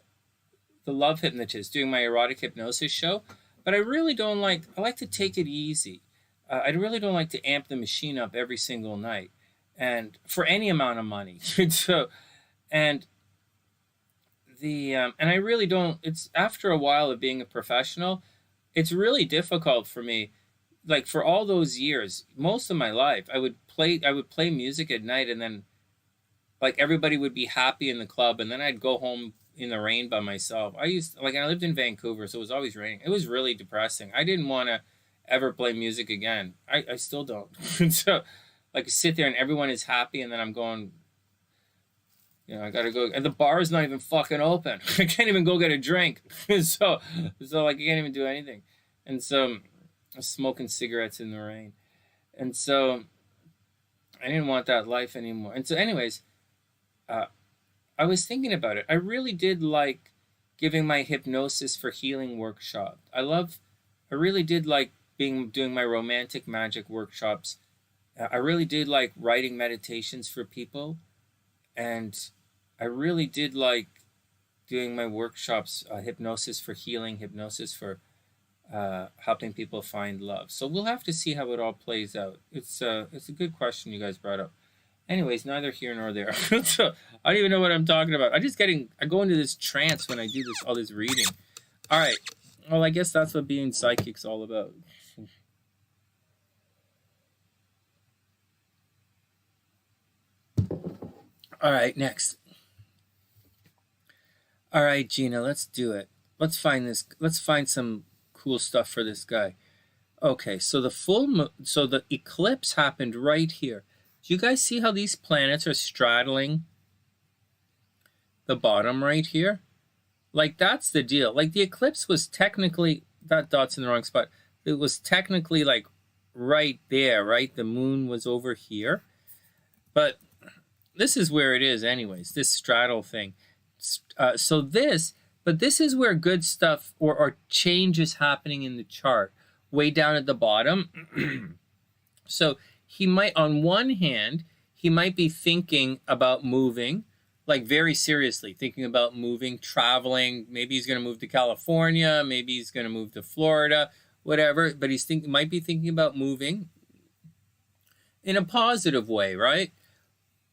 [SPEAKER 1] love hypnotist, doing my erotic hypnosis show. But I really don't I like to take it easy. I really don't like to amp the machine up every single night, and for any amount of money. And I really don't, it's after a while of being a professional, it's really difficult for me. For all those years, most of my life, I would play music at night, and then everybody would be happy in the club, and then I'd go home in the rain by myself. I lived in Vancouver, so it was always raining. It was really depressing. I didn't want to ever play music again. I still don't. So sit there and everyone is happy, and then I'm going, You know, I gotta go, and the bar is not even fucking open. I can't even go get a drink. so like, I can't even do anything. And so I'm smoking cigarettes in the rain. And so I didn't want that life anymore. And so anyways, I was thinking about it. I really did like giving my hypnosis for healing workshop. I really did like doing my romantic magic workshops. I really did like writing meditations for people. And I really did like doing my workshops, hypnosis for healing, hypnosis for helping people find love. So we'll have to see how it all plays out. It's a good question you guys brought up. Anyways, neither here nor there. So I don't even know what I'm talking about. I go into this trance when I do all this reading. All right. Well, I guess that's what being psychic's all about. All right, next. All right, Gina, let's do it. Let's find some cool stuff for this guy. Okay, so the eclipse happened right here. Do you guys see how these planets are straddling the bottom right here? Like, that's the deal. Like, the eclipse was technically, that dot's in the wrong spot. It was technically like right there, right? The moon was over here. But this is where it is anyways, this straddle thing. But this is where good stuff or change is happening in the chart, way down at the bottom. So he might, on one hand, he might be thinking about moving, like very seriously, thinking about moving, traveling. Maybe he's going to move to California. Maybe he's going to move to Florida, whatever. But might be thinking about moving in a positive way, right?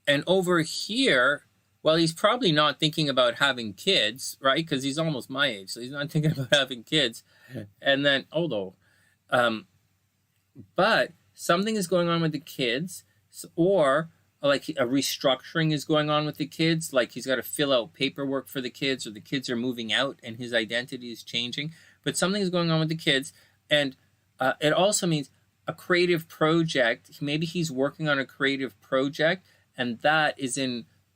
[SPEAKER 1] And over here, well, he's probably not thinking about having kids, right? Because he's almost my age, so he's not thinking about having kids. And then, but something is going on with the kids, or like a restructuring is going on with the kids. Like he's got to fill out paperwork for the kids, or the kids are moving out and his identity is changing. But something is going on with the kids. And it also means a creative project. Maybe he's working on a creative project, and that is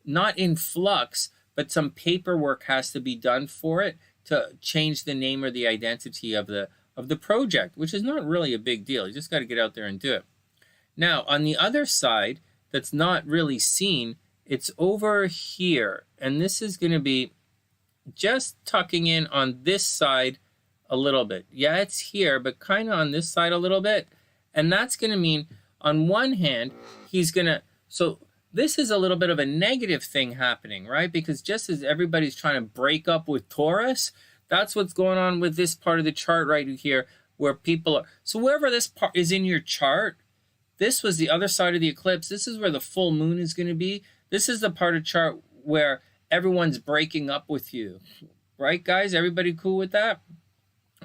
[SPEAKER 1] not in flux, but some paperwork has to be done for it to change the name or the identity of the project, which is not really a big deal. You just got to get out there and do it. Now, on the other side, that's not really seen, it's over here. And this is going to be just tucking in on this side a little bit. Yeah, it's here, but kind of on this side a little bit. And that's going to mean, on one hand, so this is a little bit of a negative thing happening, right? Because just as everybody's trying to break up with Taurus, that's what's going on with this part of the chart right here, where people are. So wherever this part is in your chart, this was the other side of the eclipse. This is where the full moon is going to be. This is the part of chart where everyone's breaking up with you, right, guys? Everybody cool with that?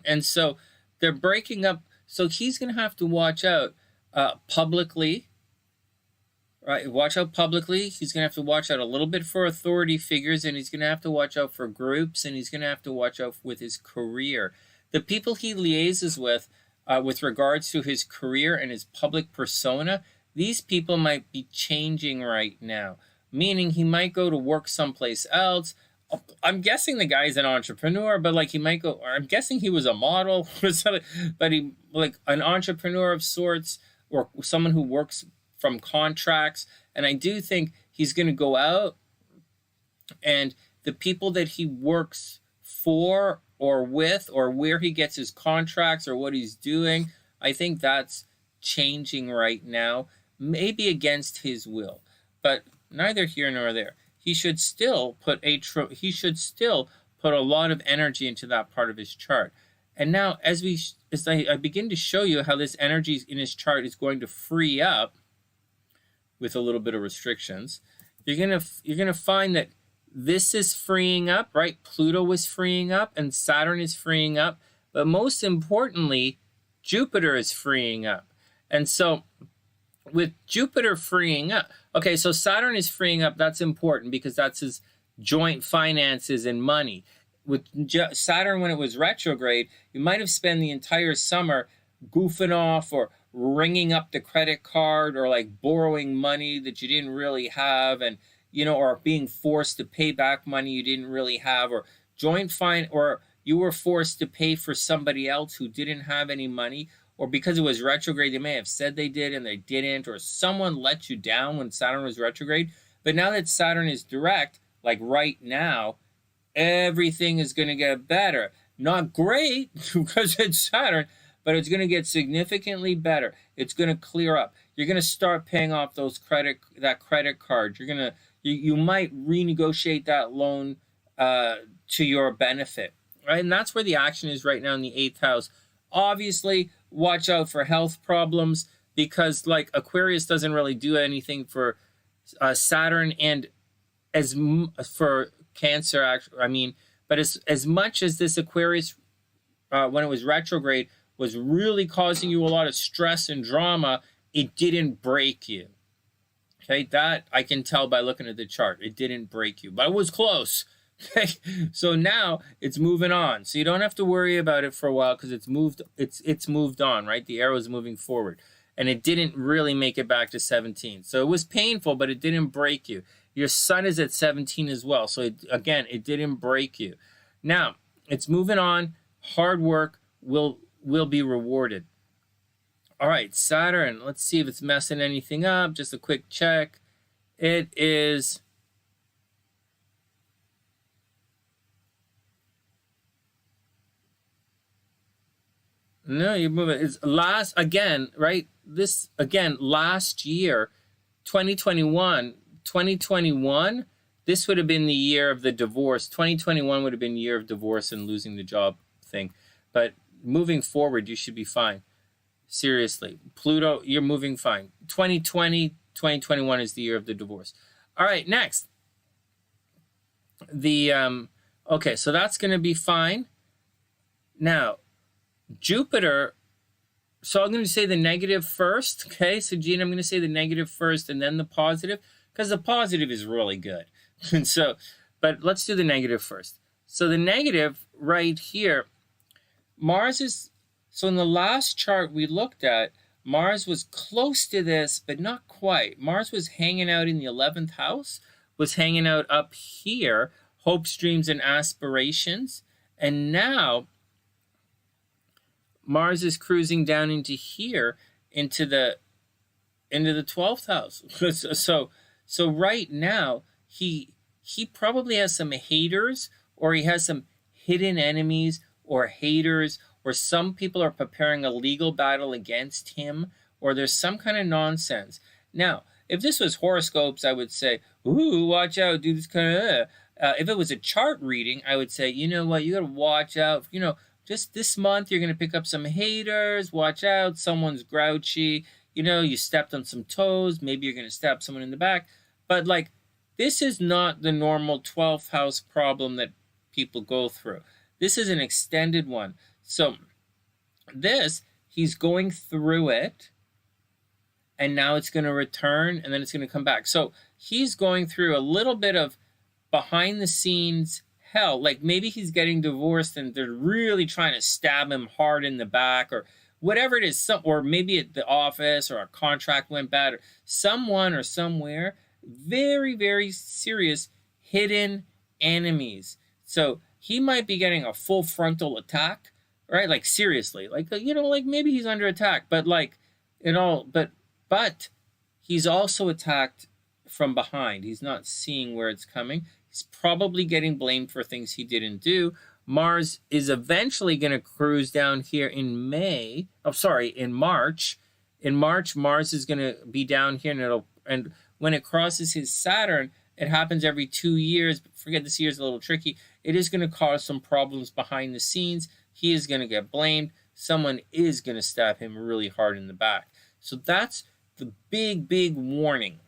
[SPEAKER 1] And so they're breaking up. So he's going to have to watch out publicly. Right, watch out publicly. He's going to have to watch out a little bit for authority figures, and he's going to have to watch out for groups, and he's going to have to watch out with his career. The people he liaises with regards to his career and his public persona, these people might be changing right now, meaning he might go to work someplace else. I'm guessing the guy's an entrepreneur, but like he might go, or I'm guessing he was a model or something, but he like an entrepreneur of sorts, or someone who works from contracts. And I do think he's going to go out, and the people that he works for or with, or where he gets his contracts or what he's doing, I think that's changing right now, maybe against his will, but neither here nor there. He should still put a lot of energy into that part of his chart. And now as I begin to show you how this energy in his chart is going to free up with a little bit of restrictions, you're gonna find that this is freeing up, right? Pluto was freeing up, and Saturn is freeing up, but most importantly, Jupiter is freeing up. And so with Jupiter freeing up, okay, so Saturn is freeing up. That's important because that's his joint finances and money. With Saturn, when it was retrograde, you might have spent the entire summer goofing off or ringing up the credit card, or like borrowing money that you didn't really have, and or being forced to pay back money you didn't really have, or or you were forced to pay for somebody else who didn't have any money, or because it was retrograde, they may have said they did and they didn't, or someone let you down when Saturn was retrograde. But now that Saturn is direct, like right now, everything is going to get better. Not great because it's Saturn, but it's going to get significantly better. It's going to clear up. You're going to start paying off that credit card. You might renegotiate that loan to your benefit, right? And that's where the action is right now in the 8th house. Obviously, watch out for health problems, because like Aquarius doesn't really do anything for Saturn, and for Cancer, actually, but as much as this Aquarius, when it was retrograde, was really causing you a lot of stress and drama, it didn't break you. Okay, that I can tell by looking at the chart. It didn't break you, but it was close. Okay, so now it's moving on. So you don't have to worry about it for a while, because it's moved on, right? The arrow is moving forward, and it didn't really make it back to 17. So it was painful, but it didn't break you. Your sun is at 17 as well. So it didn't break you. Now it's moving on. Hard work will be rewarded. All right, Saturn. Let's see if it's messing anything up. Just a quick check. It is. No, you're moving. It's last again, right? This again, last year, 2021, this would have been the year of the divorce. 2021 would have been the year of divorce and losing the job thing. But moving forward, you should be fine. Seriously. Pluto, you're moving fine. 2021 is the year of the divorce. All right, next. Okay, so that's going to be fine. Now, Jupiter, so I'm going to say the negative first. Okay, so Gene, I'm going to say the negative first and then the positive, because the positive is really good. And so, but let's do the negative first. So the negative right here, Mars is, so in the last chart we looked at, Mars was close to this, but not quite. Mars was hanging out in the 11th house, was hanging out up here, hopes, dreams, and aspirations. And now Mars is cruising down into here, into the 12th house. So right now, he probably has some haters, or he has some hidden enemies or haters, or some people are preparing a legal battle against him, or there's some kind of nonsense. Now, if this was horoscopes, I would say, ooh, watch out, do this kind of. If it was a chart reading, I would say, you know what, you got to watch out, just this month, you're going to pick up some haters. Watch out. Someone's grouchy. You stepped on some toes. Maybe you're going to stab someone in the back. But, this is not the normal 12th house problem that people go through. This is an extended one. So, he's going through it. And now it's going to return. And then it's going to come back. So, he's going through a little bit of behind the scenes hell. Like maybe he's getting divorced and they're really trying to stab him hard in the back, or whatever it is, or maybe at the office, or a contract went bad, or someone or somewhere, very, very serious hidden enemies. So he might be getting a full frontal attack, right? Like seriously, maybe he's under attack, but but he's also attacked from behind. He's not seeing where it's coming. He's probably getting blamed for things he didn't do. Mars is eventually going to cruise down here in March. In March, Mars is going to be down here, and when it crosses his Saturn, it happens every 2 years. Forget this year's a little tricky. It is going to cause some problems behind the scenes. He is going to get blamed. Someone is going to stab him really hard in the back. So that's the big, big warning.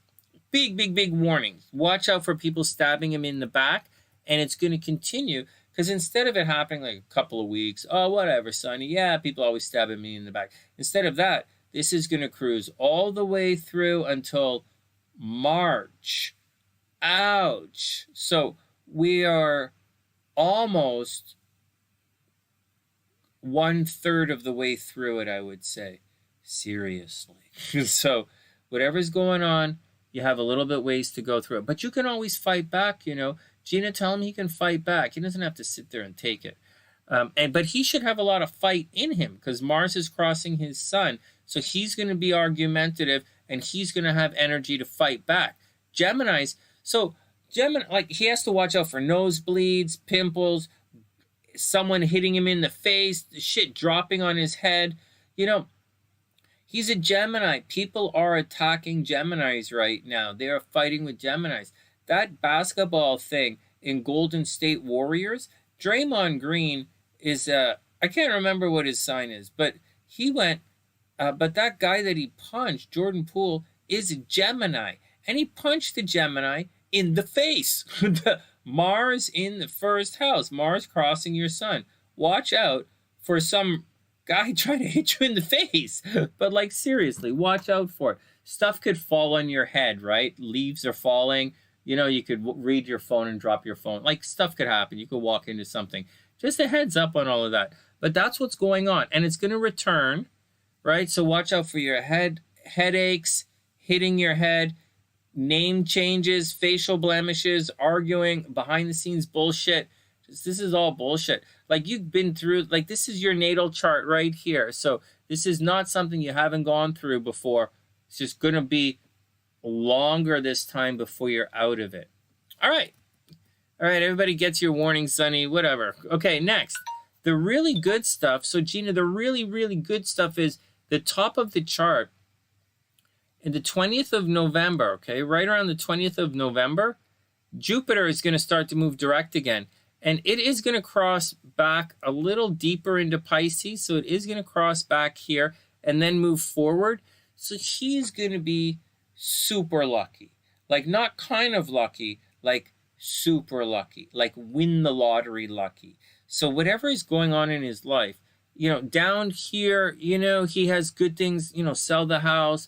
[SPEAKER 1] Big warning. Watch out for people stabbing him in the back, and it's going to continue, because instead of it happening like a couple of weeks, oh, whatever, Sonny, yeah, people always stabbing me in the back. Instead of that, this is going to cruise all the way through until March. Ouch. So we are almost 1/3 of the way through it, I would say. Seriously. So whatever's going on, You have a little bit ways to go through it, but you can always fight back. Gina, tell him he can fight back. He doesn't have to sit there and take it. But he should have a lot of fight in him because Mars is crossing his sun. So he's going to be argumentative and he's going to have energy to fight back. Gemini's, so Gemini, like he has to watch out for nosebleeds, pimples, someone hitting him in the face, the shit dropping on his head. He's a Gemini. People are attacking Geminis right now. They are fighting with Geminis. That basketball thing in Golden State Warriors, Draymond Green is, I can't remember what his sign is, but he went, but that guy that he punched, Jordan Poole, is a Gemini. And he punched the Gemini in the face. Mars in the first house. Mars crossing your sun. Watch out for some guy trying to hit you in the face. But like seriously, watch out for it. Stuff could fall on your head, right? Leaves are falling. You could read your phone and drop your phone. Like stuff could happen. You could walk into something. Just a heads up on all of that. But that's what's going on. And it's going to return, right? So watch out for your headaches, hitting your head, name changes, facial blemishes, arguing, behind the scenes bullshit. This is all bullshit. Like you've been through, like this is your natal chart right here. So this is not something you haven't gone through before. It's just going to be longer this time before you're out of it. All right, everybody gets your warning, Sonny, whatever. Okay, next. The really good stuff. So Gina, the really, really good stuff is the top of the chart. In the 20th of November, okay, right around the 20th of November, Jupiter is going to start to move direct again. And it is going to cross back a little deeper into Pisces. So it is going to cross back here and then move forward. So he's going to be super lucky. Like not kind of lucky, like super lucky, like win the lottery lucky. So whatever is going on in his life, down here, he has good things, sell the house,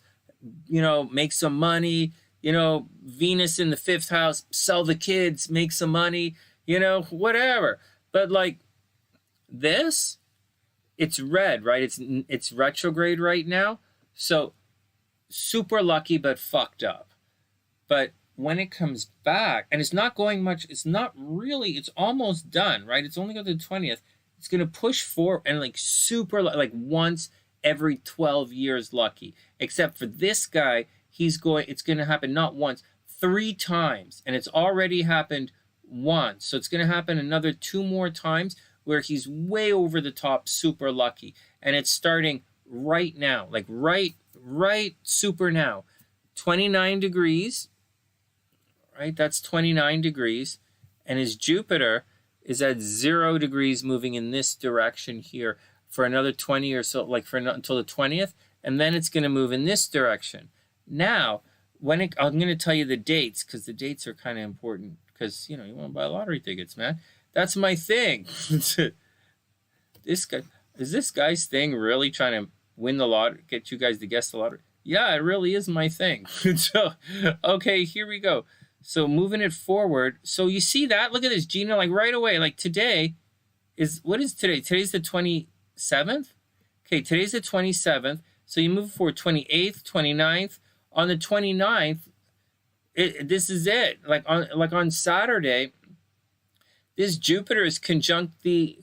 [SPEAKER 1] make some money, Venus in the 5th house, sell the kids, make some money, whatever. But like this, it's red, right? It's retrograde right now. So super lucky, but fucked up. But when it comes back, and it's not going much, it's almost done, right? It's only got the 20th. It's going to push forward and like super, like once every 12 years lucky. Except for this guy, it's going to happen not once, 3 times. And it's already happened once. So it's going to happen another 2 more times where he's way over the top, super lucky. And it's starting right now, like right super now. 29 degrees, right? That's 29 degrees. And his Jupiter is at 0 degrees moving in this direction here for another 20 or so, like until the 20th. And then it's going to move in this direction. Now, I'm going to tell you the dates because the dates are kind of important because, you want to buy lottery tickets, man. That's my thing. Is this guy's thing really trying to win the lottery, get you guys to guess the lottery? Yeah, it really is my thing. So, okay, here we go. So moving it forward. So you see that? Look at this, Gina, like right away. Like today what is today? Today's the 27th? Okay, today's the 27th. So you move forward 28th, 29th. On the 29th, this is it. Like on Saturday, this Jupiter is conjunct his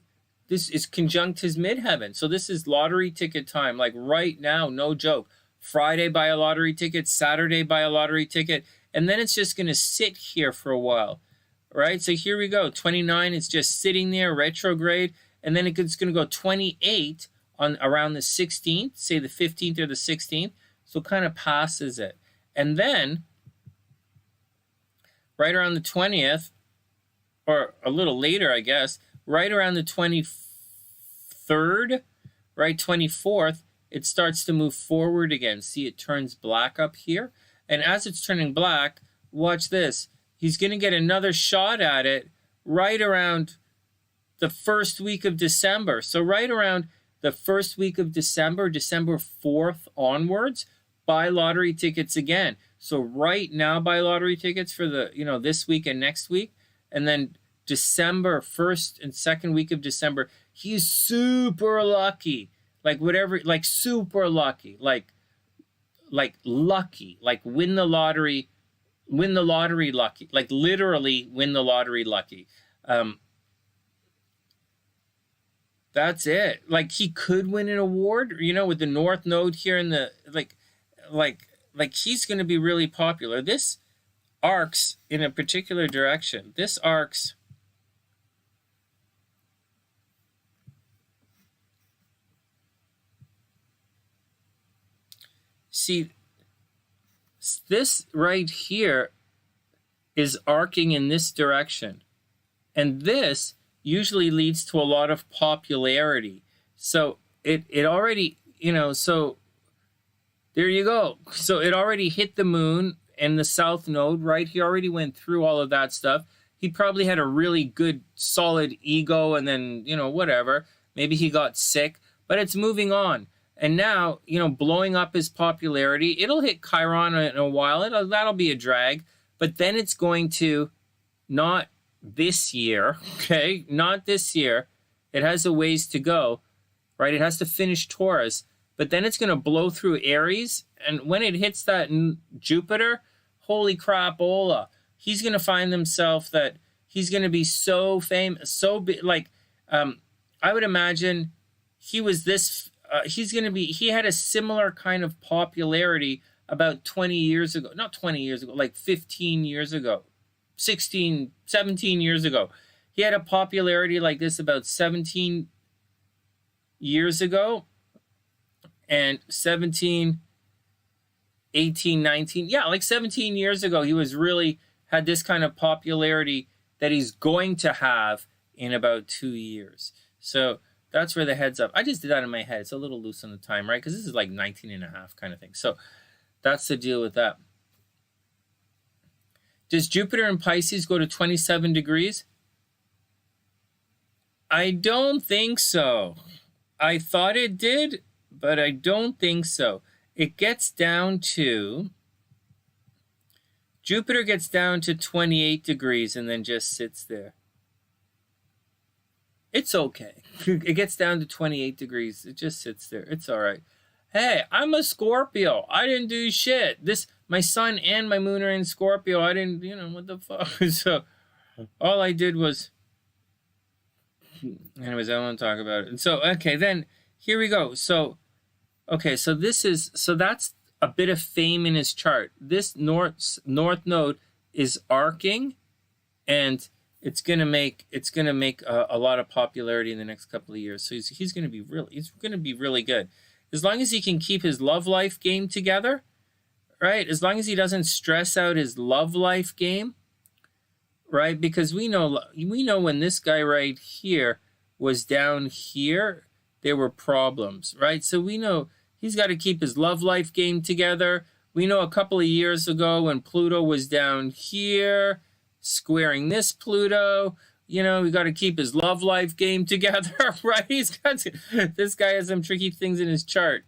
[SPEAKER 1] midheaven. So this is lottery ticket time. Like right now, no joke. Friday, buy a lottery ticket. Saturday, buy a lottery ticket. And then it's just going to sit here for a while, right? So here we go. 29 is just sitting there, retrograde. And then it's going to go 28 on around the 16th, say the 15th or the 16th. So kind of passes it. And then right around the 20th, or a little later, I guess, right around the 23rd, right, 24th, it starts to move forward again. See, it turns black up here. And as it's turning black, watch this. He's going to get another shot at it right around the first week of December. So right around the first week of December, December 4th onwards, buy lottery tickets again. So right now, buy lottery tickets for the, this week and next week. And then December 1st and 2nd week of December, he's super lucky. Like whatever, like super lucky. Like like lucky, like win the lottery lucky, like literally win the lottery lucky. That's it. Like he could win an award, you know, with the North Node here in the like he's going to be really popular. This arcs in a particular direction. This arcs. See, this right here is arcing in this direction. And this usually leads to a lot of popularity. So it already, you know, so there you go. So it already hit the moon and the South Node, right? He already went through all of that stuff. He probably had a really good, solid ego and then, you know, whatever. Maybe he got sick, but it's moving on. And now, you know, blowing up his popularity, it'll hit Chiron in a while. That'll be a drag. But then it's going to, not this year, okay? Not this year. It has a ways to go, right? It has to finish Taurus. But then it's going to blow through Aries. And when it hits that Jupiter, holy crapola. He's going to find himself that he's going to be so famous, so big. Like, I would imagine he was this... he had a similar kind of popularity about 20 years ago, not 20 years ago, like 15 years ago, 16, 17 years ago. He had a popularity like this about 17 years ago, and 17, 18, 19, yeah, like 17 years ago, he was really had this kind of popularity that he's going to have in about 2 years. So that's where the head's up. I just did that in my head. It's a little loose on the time, right? Because this is like 19 and a half kind of thing. So that's the deal with that. Does Jupiter in Pisces go to 27 degrees? I don't think so. I thought it did, but I don't think so. It gets down to... Jupiter gets down to 28 degrees and then just sits there. It's okay. It gets down to 28 degrees. It just sits there. It's all right. Hey, I'm a Scorpio. I didn't do shit. My sun and my moon are in Scorpio. I didn't, you know, what the fuck? So all I did was... Anyways, I don't want to talk about it. And so, okay, then here we go. So, okay, so that's a bit of fame in his chart. This North Node is arcing, and it's gonna make a lot of popularity in the next couple of years. So he's gonna be really good, as long as he can keep his love life game together, right? As long as he doesn't stress out his love life game, right? Because we know when this guy right here was down here, there were problems, right? So we know he's got to keep his love life game together. We know a couple of years ago when Pluto was down here, squaring this Pluto, you know, we got to keep his love life game together, right? This guy has some tricky things in his chart.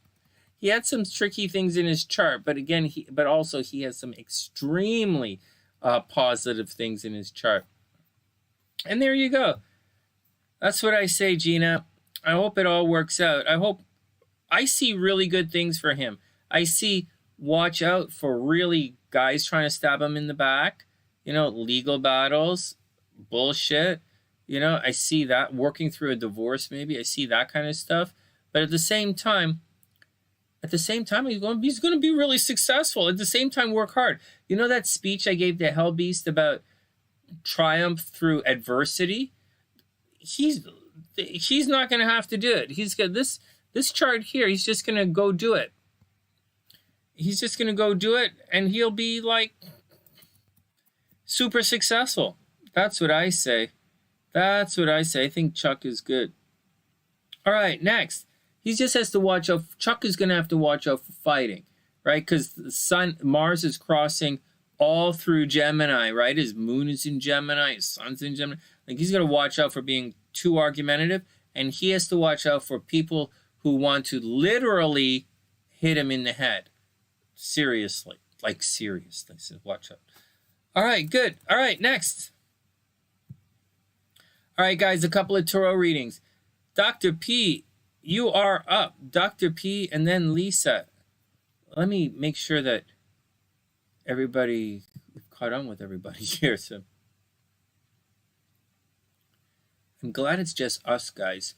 [SPEAKER 1] He had some tricky things in his chart, but again, but also he has some extremely positive things in his chart. And there you go. That's what I say, Gina. I hope it all works out. I see really good things for him. I see watch out for really guys trying to stab him in the back. You know, legal battles, bullshit. You know, I see that. Working through a divorce, maybe. I see that kind of stuff. But at the same time, he's going to be really successful. At the same time, work hard. You know that speech I gave to Hell Beast about triumph through adversity? He's not going to have to do it. He's got this chart here. He's just going to go do it. He's just going to go do it, and he'll be like super successful. That's what I say. I think Chuck is good. All right, next. He just has to watch out. Chuck is going to have to watch out for fighting, right? Because the Mars is crossing all through Gemini, right? His moon is in Gemini. His sun's in Gemini. Like, he's going to watch out for being too argumentative, and he has to watch out for people who want to literally hit him in the head. Seriously. So watch out. All right, good. All right, next. All right, guys, a couple of tarot readings. Dr. P, you are up. Dr. P and then Lisa. let me make sure that everybody caught on with everybody here. So I'm glad it's just us guys,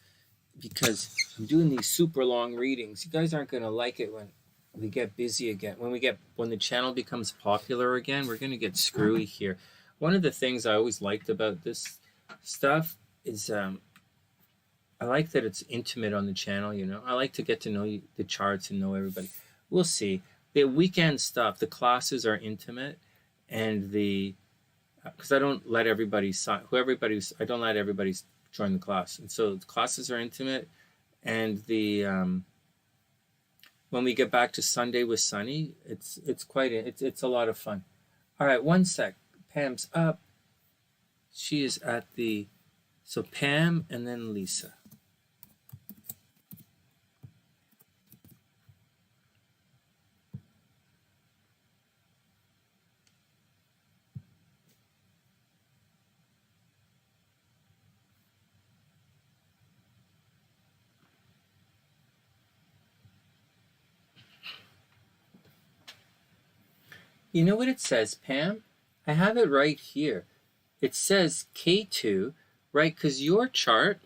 [SPEAKER 1] because I'm doing these super long readings. You guys aren't going to like it when we get busy again. When the channel becomes popular again, we're going to get screwy here. One of the things I always liked about this stuff is I like that it's intimate on the channel, you know. I like to get to know you, the charts, and know everybody. We'll see. The weekend stuff, the classes are intimate, and because I don't let everybody I don't let everybody join the class, and so the classes are intimate, and when we get back to Sunday with Sonny, it's a lot of fun. All right, one sec. Pam's up. She is at so Pam and then Lisa. You know what it says, Pam? I have it right here. It says K2, right? Because your chart,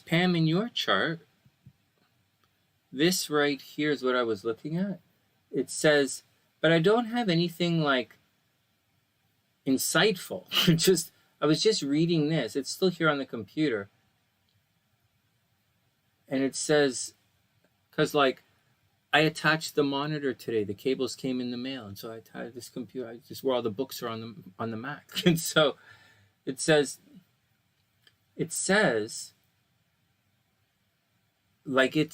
[SPEAKER 1] Pam, in your chart, this right here is what I was looking at. It says, but I don't have anything like insightful. I was just reading this. It's still here on the computer. And it says, because like I attached the monitor today. The cables came in the mail, and so I attached this computer. Just where all the books are on the Mac. And so it says like it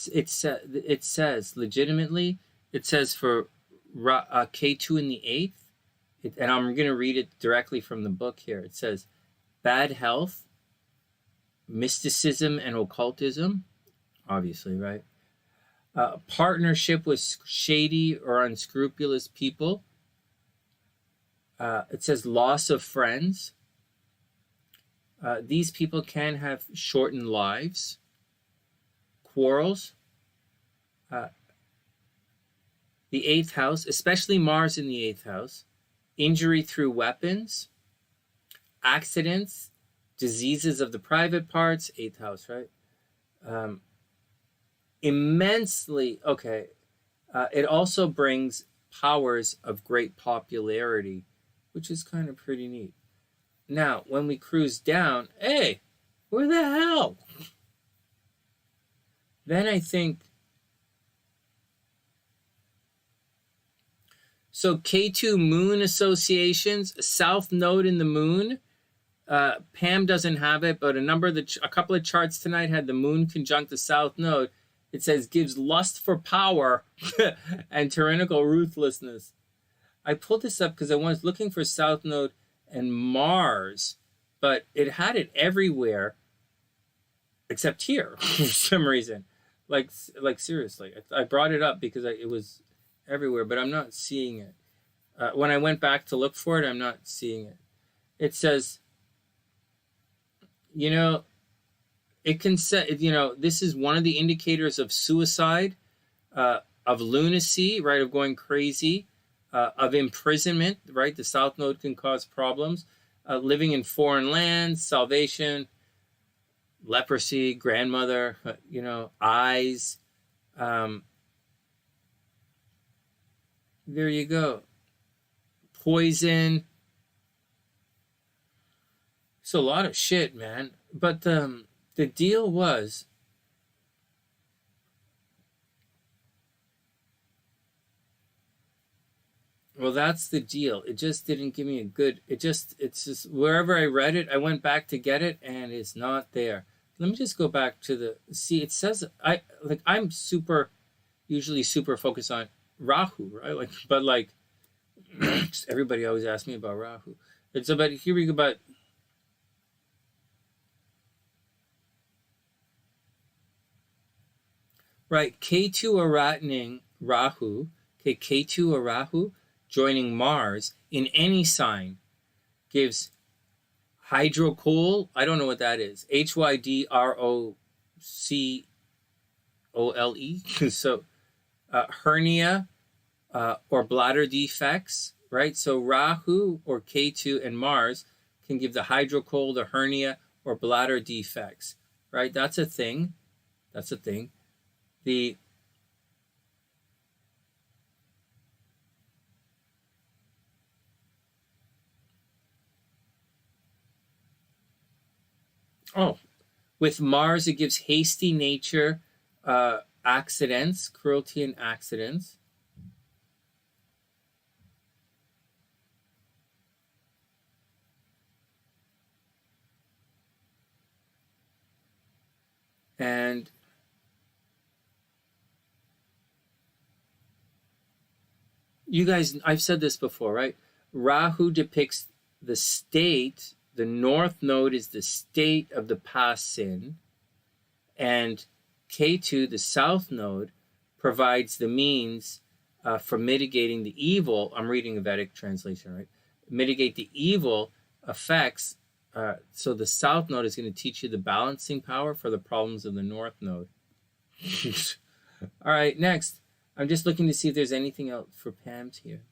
[SPEAKER 1] says legitimately. It says for K2 in the 8th, and I'm going to read it directly from the book here. It says, bad health, mysticism and occultism, obviously, right? Partnership with shady or unscrupulous people. It says loss of friends. These people can have shortened lives. Quarrels. The 8th house, especially Mars in the 8th house. Injury through weapons. Accidents. Diseases of the private parts. 8th house, right? Immensely, okay. It also brings powers of great popularity, which is kind of pretty neat. Now, when we cruise down, hey, where the hell? Then I think, so K2 moon associations, south node in the moon. Pam doesn't have it, but a couple of charts tonight had the moon conjunct the south node. It says gives lust for power and tyrannical ruthlessness. I pulled this up because I was looking for south node and Mars, but it had it everywhere except here for some reason. Like seriously, I brought it up because it was everywhere, but I'm not seeing it. When I went back to look for it, I'm not seeing it. It says, you know, it can say, you know, this is one of the indicators of suicide, of lunacy, right, of going crazy, of imprisonment, right? The south node can cause problems, living in foreign lands, salvation, leprosy, grandmother, you know, eyes. There you go. Poison. It's a lot of shit, man. But the deal was, well, that's the deal. It just didn't give me it's just wherever I read it, I went back to get it and it's not there. Let me just go back to see, it says, I'm usually super focused on Rahu, right? But everybody always asks me about Rahu. It's about, here we go, about, right, K2 Aratning Rahu, okay, K2 or Rahu joining Mars in any sign gives Hydrocole, I don't know what that is. HYDROCOLE. So hernia or bladder defects, right? So Rahu or Ketu and Mars can give the hydrocole, the hernia, or bladder defects, right? That's a thing. That's a thing. The with Mars, it gives hasty nature, accidents, cruelty and accidents. And you guys, I've said this before, right? Rahu depicts the state, the north node is the state of the past sin, and Ketu, the south node, provides the means for mitigating the evil. I'm reading a Vedic translation, right? Mitigate the evil effects. So the south node is going to teach you the balancing power for the problems of the north node. All right, next. I'm just looking to see if there's anything else for Pam's here.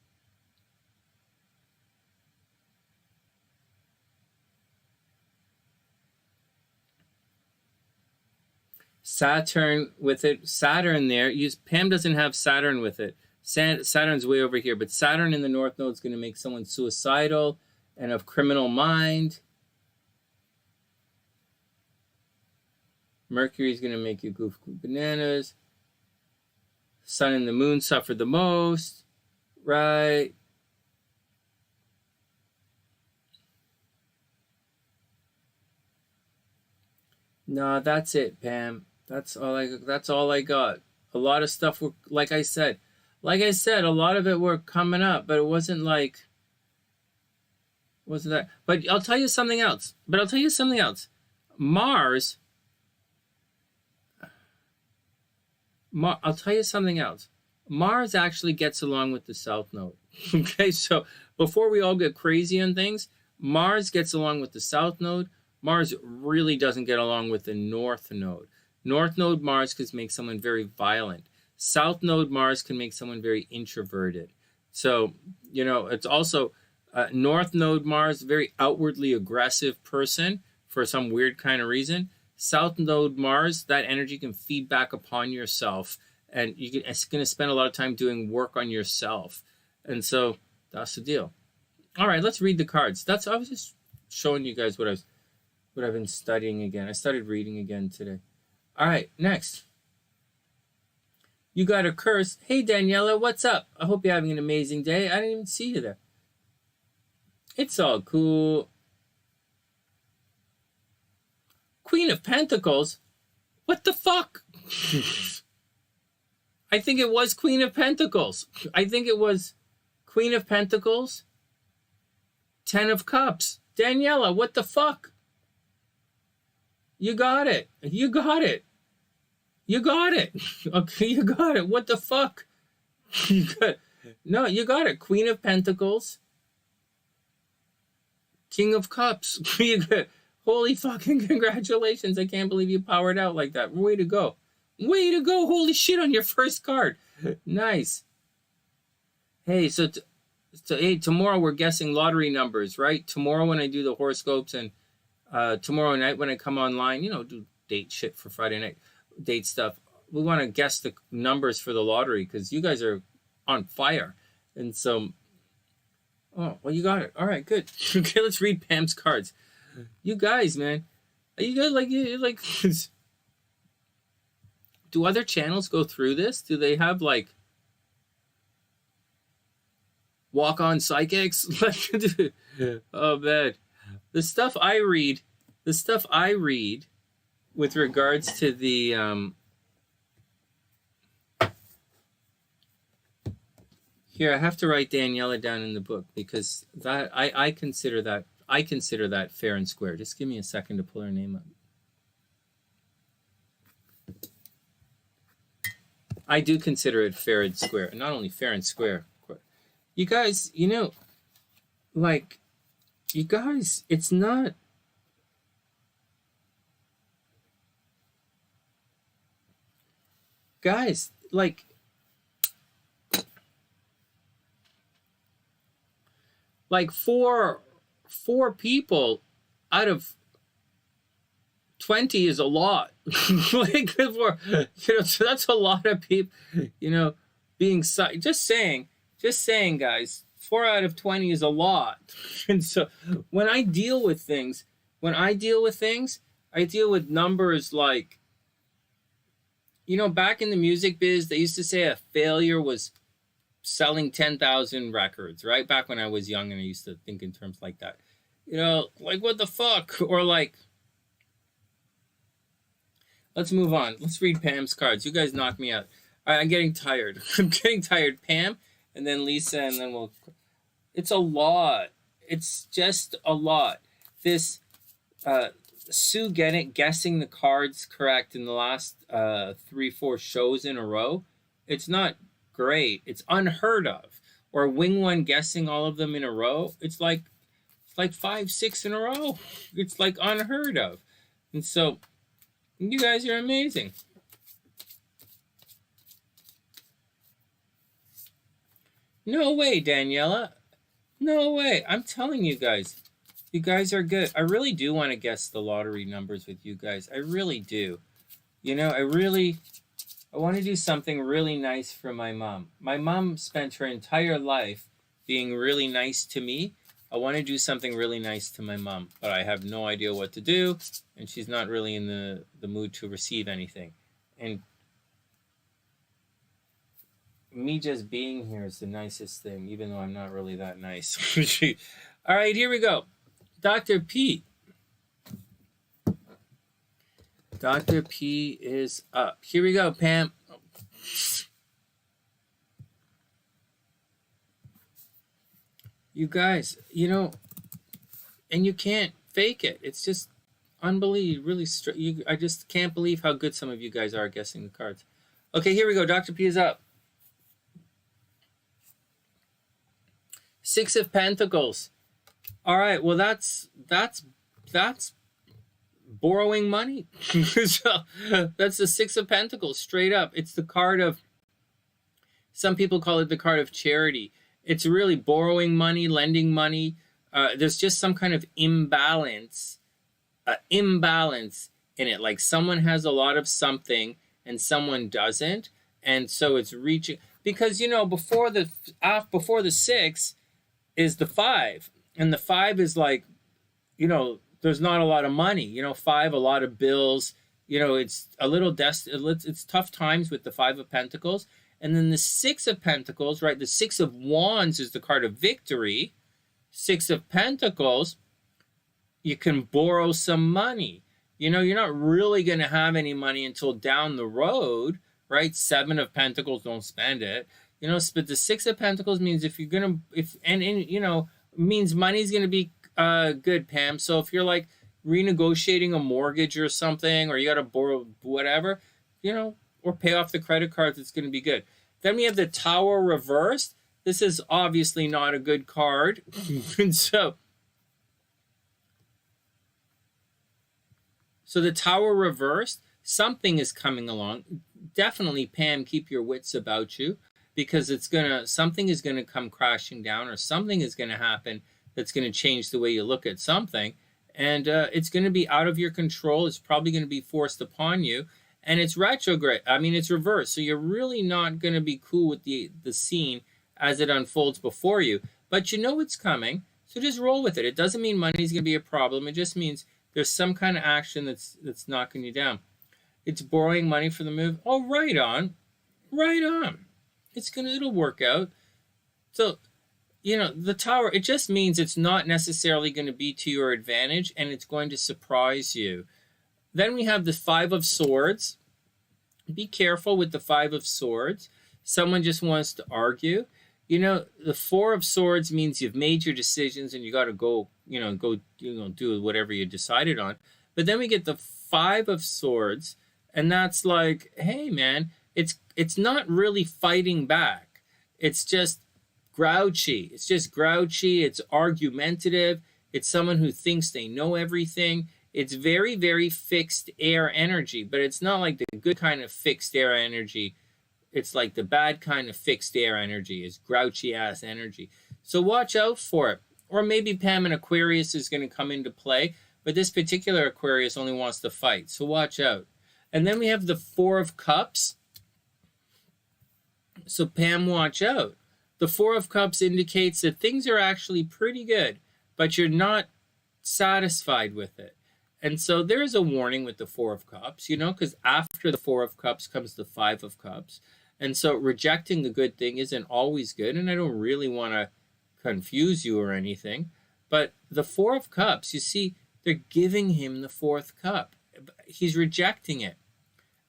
[SPEAKER 1] Saturn with it. Saturn there. Pam doesn't have Saturn with it. Saturn's way over here. But Saturn in the north node is going to make someone suicidal and of criminal mind. Mercury is going to make you goof bananas. Sun and the moon suffer the most, right? No, that's it, Pam. That's all I got. A lot of stuff were, like I said, a lot of it were coming up, but it wasn't that. But I'll tell you something else. Mars. I'll tell you something else. Mars actually gets along with the south node. Okay, so before we all get crazy on things, Mars gets along with the south node. Mars really doesn't get along with the north node. North node Mars can make someone very violent. South node Mars can make someone very introverted. So, it's also north node Mars, very outwardly aggressive person for some weird kind of reason. South node Mars, that energy can feed back upon yourself, and it's going to spend a lot of time doing work on yourself. And so that's the deal. All right, let's read the cards. I was just showing you guys what I've been studying again. I started reading again today. All right, next. You got a curse. Hey, Daniela, what's up? I hope you're having an amazing day. I didn't even see you there. It's all cool. Queen of Pentacles? What the fuck? I think it was Queen of Pentacles. I think it was Queen of Pentacles, 10 of Cups. Daniela, what the fuck? You got it. Okay, you got it. What the fuck? You got it. Queen of Pentacles, King of Cups. Holy fucking congratulations. I can't believe you powered out like that. Way to go. Holy shit on your first card. Nice. Hey, so tomorrow we're guessing lottery numbers, right? Tomorrow when I do the horoscopes, and tomorrow night when I come online, do date shit for Friday night, date stuff. We want to guess the numbers for the lottery because you guys are on fire. And so, oh, well, you got it. All right, good. Okay, let's read Pam's cards. You guys, man, are you guys like do other channels go through this? Do they have walk-on psychics? Oh man, the stuff I read with regards to the here, I have to write Daniela down in the book because that I consider that fair and square. Just give me a second to pull her name up. I do consider it fair and square. And not only fair and square. You guys, it's not guys, like four people out of 20 is a lot. Like, so that's a lot of people, being just saying, guys, 4 out of 20 is a lot. And so when I deal with things, I deal with numbers like, back in the music biz, they used to say a failure was selling 10,000 records, right? Back when I was young and I used to think in terms like that. Like, what the fuck? Or like, let's move on. Let's read Pam's cards. You guys knock me out. All right, I'm getting tired. I'm getting tired. Pam, and then Lisa, and then it's a lot. It's just a lot. This, Sue guessing the cards correct in the last 3-4 shows in a row. It's not great. It's unheard of. Or Wing One guessing all of them in a row. It's like 5-6 in a row. It's like unheard of. And so you guys are amazing. No way, Daniela. No way. I'm telling you guys. You guys are good. I really do want to guess the lottery numbers with you guys. I really do. I want to do something really nice for my mom. My mom spent her entire life being really nice to me. I want to do something really nice to my mom, but I have no idea what to do, and she's not really in the mood to receive anything. And me just being here is the nicest thing, even though I'm not really that nice. All right, here we go. Dr. P. Dr. P is up. Here we go, Pam. You guys, and you can't fake it. It's just unbelievable. Really, I just can't believe how good some of you guys are guessing the cards. Okay, here we go. Dr. P is up. 6 of Pentacles. All right, well, that's borrowing money. So that's the 6 of Pentacles, straight up. It's the card of, some people call it the card of charity. It's really borrowing money, lending money. There's just some kind of imbalance in it. Like someone has a lot of something and someone doesn't. And so it's reaching, because, before the 6 is the 5. And the 5 is like, there's not a lot of money. 5, a lot of bills. It's a little it's tough times with the 5 of Pentacles. And then the 6 of Pentacles, right? The 6 of Wands is the card of victory. 6 of Pentacles, you can borrow some money. You're not really going to have any money until down the road, right? 7 of Pentacles, don't spend it. But the 6 of Pentacles means if you're going to, means money's going to be good, Pam. So if you're like renegotiating a mortgage or something, or you got to borrow whatever, or pay off the credit cards, it's going to be good. Then we have the Tower reversed. This is obviously not a good card. And so the Tower reversed, something is coming along. Definitely, Pam, keep your wits about you, because something is going to come crashing down, or something is going to happen that's going to change the way you look at something. And it's going to be out of your control. It's probably going to be forced upon you. And it's retrograde. I mean, it's reversed. So you're really not going to be cool with the scene as it unfolds before you. But it's coming. So just roll with it. It doesn't mean money's going to be a problem. It just means there's some kind of action that's knocking you down. It's borrowing money for the move. Oh, right on. Right on. It'll work out. So, the Tower, it just means it's not necessarily going to be to your advantage, and it's going to surprise you. Then we have the 5 of Swords. Be careful with the 5 of Swords. Someone just wants to argue. The 4 of Swords means you've made your decisions and you got to go do whatever you decided on. But then we get the 5 of Swords, and that's like, hey, man, it's not really fighting back. It's just grouchy. It's argumentative. It's someone who thinks they know everything. It's very, very fixed air energy, but it's not like the good kind of fixed air energy. It's like the bad kind of fixed air energy. It's grouchy ass energy. So watch out for it. Or maybe Pam and Aquarius is going to come into play, but this particular Aquarius only wants to fight. So watch out. And then we have the Four of Cups. So Pam, watch out. The Four of Cups indicates that things are actually pretty good, but you're not satisfied with it. And so there is a warning with the Four of Cups, you know, because after the Four of Cups comes the Five of Cups. And so rejecting the good thing isn't always good. And I don't really want to confuse you or anything. But the Four of Cups, you see, they're giving him the fourth cup. He's rejecting it.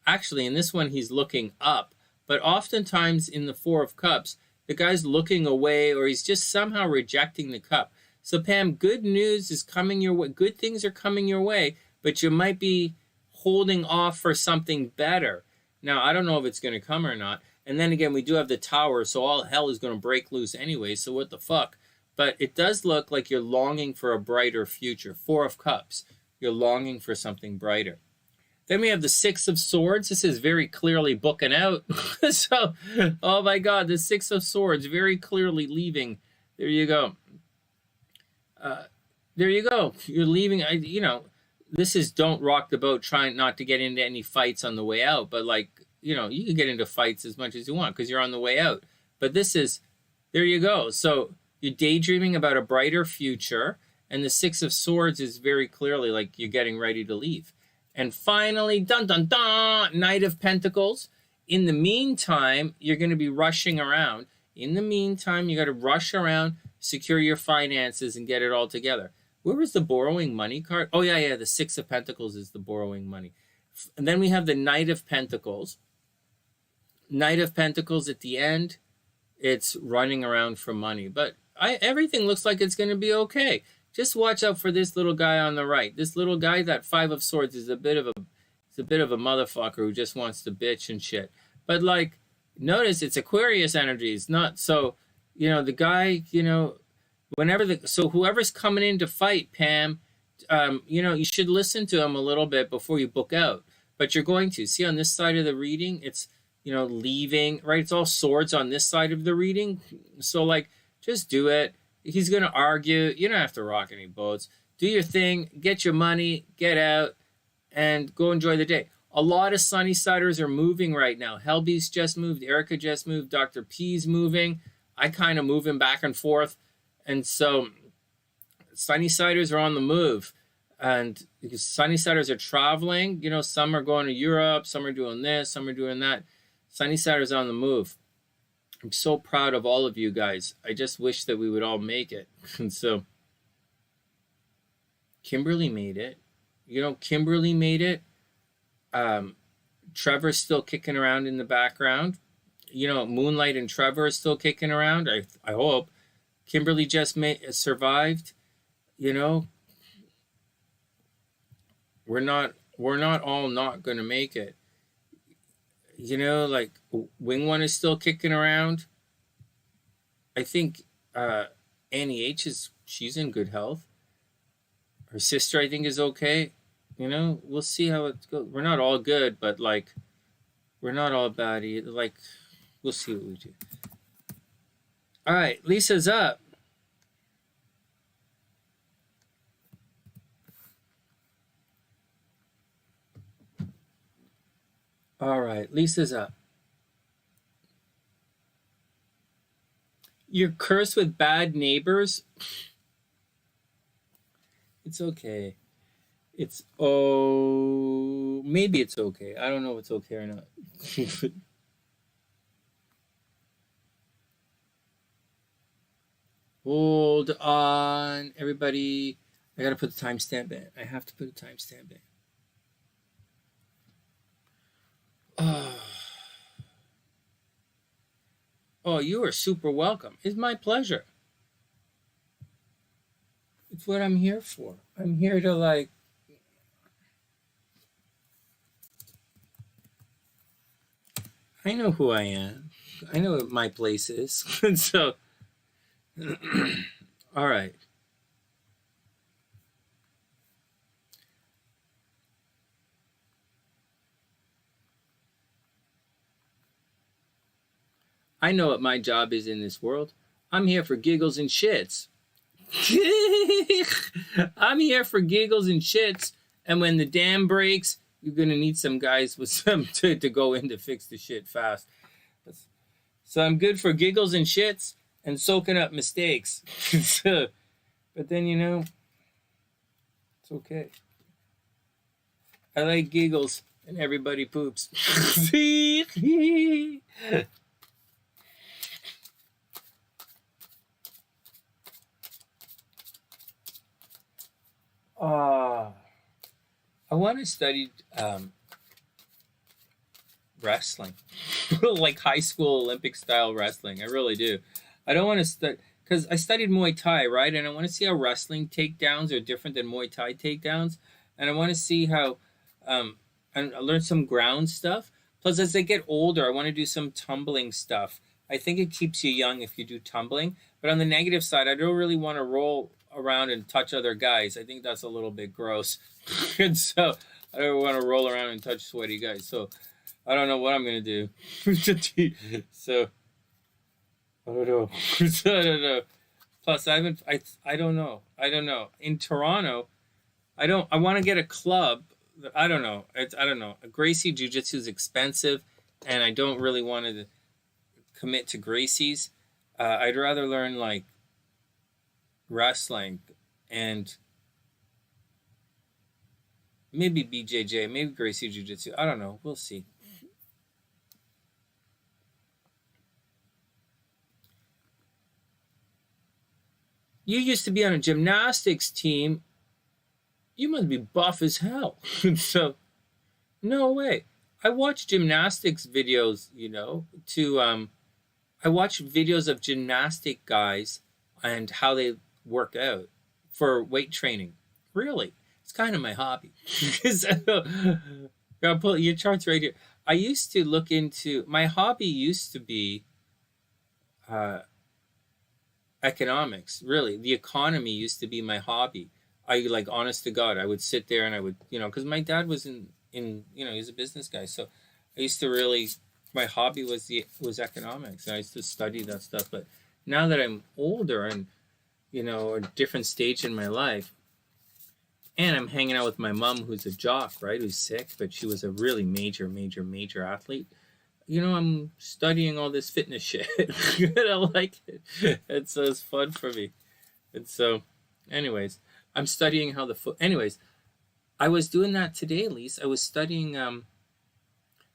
[SPEAKER 1] Actually, in this one, he's looking up. But oftentimes in the Four of Cups, the guy's looking away or he's just somehow rejecting the cup. So Pam, good news is coming your way. Good things are coming your way, but you might be holding off for something better. Now, I don't know if it's going to come or not. And then again, we do have the Tower, so all hell is going to break loose anyway, so what the fuck? But it does look like you're longing for a brighter future. Four of Cups. You're longing for something brighter. Then we have the Six of Swords. This is very clearly booking out. So, oh my God, the Six of Swords very clearly leaving. There you go. There you go. You're leaving. You know, this is don't rock the boat, trying not to get into any fights on the way out. But like, you know, you can get into fights as much as you want because you're on the way out. But this is, there you go. So you're daydreaming about a brighter future. And the Six of Swords is very clearly like you're getting ready to leave. And finally, dun dun dun, Knight of Pentacles. In the meantime, you're going to be rushing around. In the meantime, you got to rush around, secure your finances, and get it all together. Where was the borrowing money card? Oh, yeah, the Six of Pentacles is the borrowing money. And then we have the Knight of Pentacles. Knight of Pentacles at the end, it's running around for money. But everything looks like it's going to be okay. Just watch out for this little guy on the right. This little guy, that Five of Swords, is a bit of a motherfucker who just wants to bitch and shit. But like, notice it's Aquarius energy. It's not so, you know, the guy, you know, so whoever's coming in to fight, Pam, you know, you should listen to him a little bit before you book out. But you're going to see on this side of the reading, it's, you know, leaving, right? It's all swords on this side of the reading. So like, just do it. He's going to argue. You don't have to rock any boats. Do your thing, get your money, get out, and go enjoy the day. A lot of Sunny-siders are moving right now. Helby's just moved. ErickaH just moved. Dr. P's moving. I kind of moving back and forth. And so Sunny-siders are on the move. And because Sunny-siders are traveling, you know, some are going to Europe, some are doing this, some are doing that. Sunny-siders on the move. I'm so proud of all of you guys. I just wish that we would all make it. And so Kimberly made it. You know, Kimberly made it. Trevor's still kicking around in the background. You know, Moonlight and Trevor are still kicking around. I hope. Kimberly just survived. You know, we're not all not going to make it. You know, like Wing One is still kicking around. I think AnneH she's in good health. Her sister, I think, is okay. You know, we'll see how it goes. We're not all good, but like, we're not all bad either. Like, we'll see what we do. All right, Lisa's up. All right, Lisa's up. You're cursed with bad neighbors. It's okay. Maybe it's okay. I don't know if it's okay or not. Hold on, everybody. I gotta put the timestamp in. I have to put a timestamp in. Oh, you are super welcome. It's my pleasure. It's what I'm here for. I'm here to like, I know who I am. I know what my place is. So, all right. I know what my job is in this world. I'm here for giggles and shits. I'm here for giggles and shits. And when the dam breaks, you're going to need some guys with some to go in to fix the shit fast. So I'm good for giggles and shits and soaking up mistakes. But then, you know, it's okay. I like giggles and everybody poops. I want to study wrestling, like high school Olympic style wrestling. I really do. I don't want to study because I studied Muay Thai, right? And I want to see how wrestling takedowns are different than Muay Thai takedowns, and I want to see how and I learned some ground stuff. Plus, as I get older, I want to do some tumbling stuff. I think it keeps you young if you do tumbling. But on the negative side, I don't really want to roll around and touch other guys. I think that's a little bit gross. And so I don't want to roll around and touch sweaty guys. So I don't know what I'm going to do. So I don't know. So, I don't know. Plus, I don't know. In Toronto, I want to get a club. I don't know. I don't know. Gracie Jiu-Jitsu is expensive, and I don't really want to commit to Gracie's. I'd rather learn like wrestling and maybe BJJ, maybe Gracie Jiu-Jitsu. I don't know. We'll see. You used to be on a gymnastics team. You must be buff as hell. So, no way. I watch gymnastics videos, you know, I watch videos of gymnastic guys and how they work out for weight training. Really. It's kind of my hobby. I'll pull your charts right here. I used to look into, my hobby used to be economics, really. The economy used to be my hobby. I like, honest to God, I would sit there and I would, you know, because my dad was in, you know, he's a business guy. So I used to really, my hobby was economics. And I used to study that stuff. But now that I'm older and, you know, a different stage in my life, and I'm hanging out with my mom, who's a jock, right, who's sick, but she was a really major athlete. You know, I'm studying all this fitness shit. I like it. And so it's fun for me. And so, anyways, I'm studying how the foot. Anyways, I was doing that today, Lise. I was studying.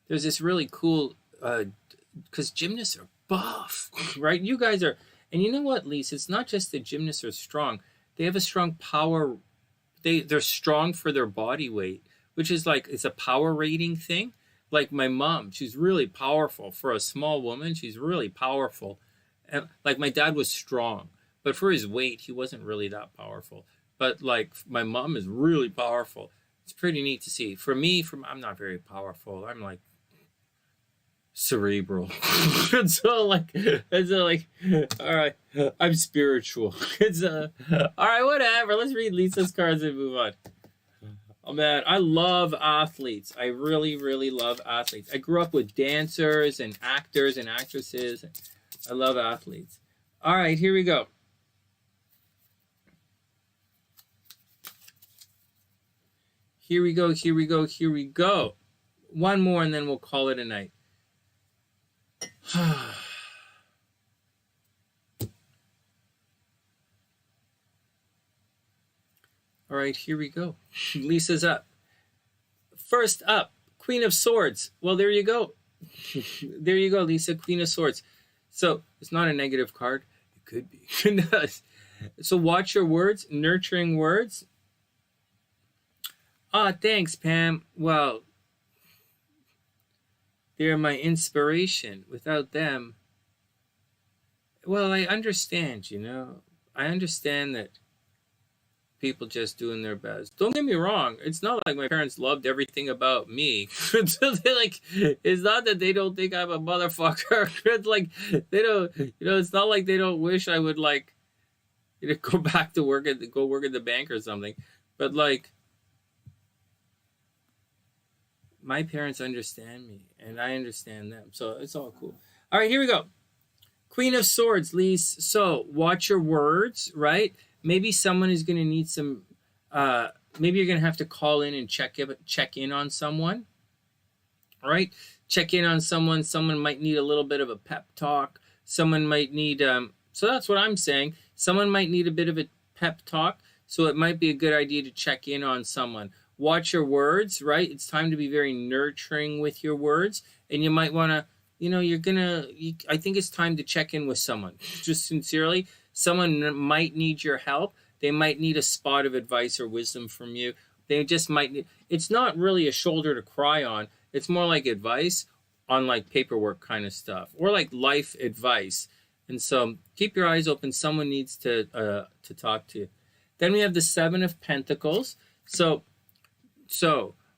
[SPEAKER 1] There's this really cool, because gymnasts are buff, right? You guys are, and you know what, Lise? It's not just that gymnasts are strong. They have a strong power. They're strong for their body weight, which is like, it's a power rating thing. Like my mom, she's really powerful. For a small woman, she's really powerful. And like my dad was strong, but for his weight, he wasn't really that powerful. But like my mom is really powerful. It's pretty neat to see. For me, I'm not very powerful. I'm like cerebral. and so like, all right, I'm spiritual. All right, whatever. Let's read Lisa's cards and move on. Oh man, I love athletes. I really love athletes. I grew up with dancers and actors and actresses. I love athletes. All right, here we go. Here we go. One more and then we'll call it a night. All right, here we go. Lisa's up. First up, Queen of Swords. Well, there you go. There you go, Lisa, Queen of Swords. So it's not a negative card. It could be. So watch your words, nurturing words. Thanks, Pam. Well, they're my inspiration. Without them, well, I understand, you know. I understand that people just doing their best. Don't get me wrong. It's not like my parents loved everything about me. So like, it's not that they don't think I'm a motherfucker. It's like, they don't, you know, it's not like they don't wish I would like, you know, go back to work at the bank or something. But like, my parents understand me and I understand them. So it's all cool. All right, here we go. Queen of Swords, Lise. So watch your words, right? Maybe someone is going to need some, maybe you're going to have to call in and check in on someone, right? Check in on someone. Someone might need a little bit of a pep talk. Someone might need, so that's what I'm saying. Someone might need a bit of a pep talk. So it might be a good idea to check in on someone. Watch your words, right? It's time to be very nurturing with your words. And you might want to, I think it's time to check in with someone. Just sincerely, someone might need your help. They might need a spot of advice or wisdom from you. They just might need, it's not really a shoulder to cry on. It's more like advice on like paperwork kind of stuff or like life advice. And so keep your eyes open. Someone needs to talk to you. Then we have the Seven of Pentacles. So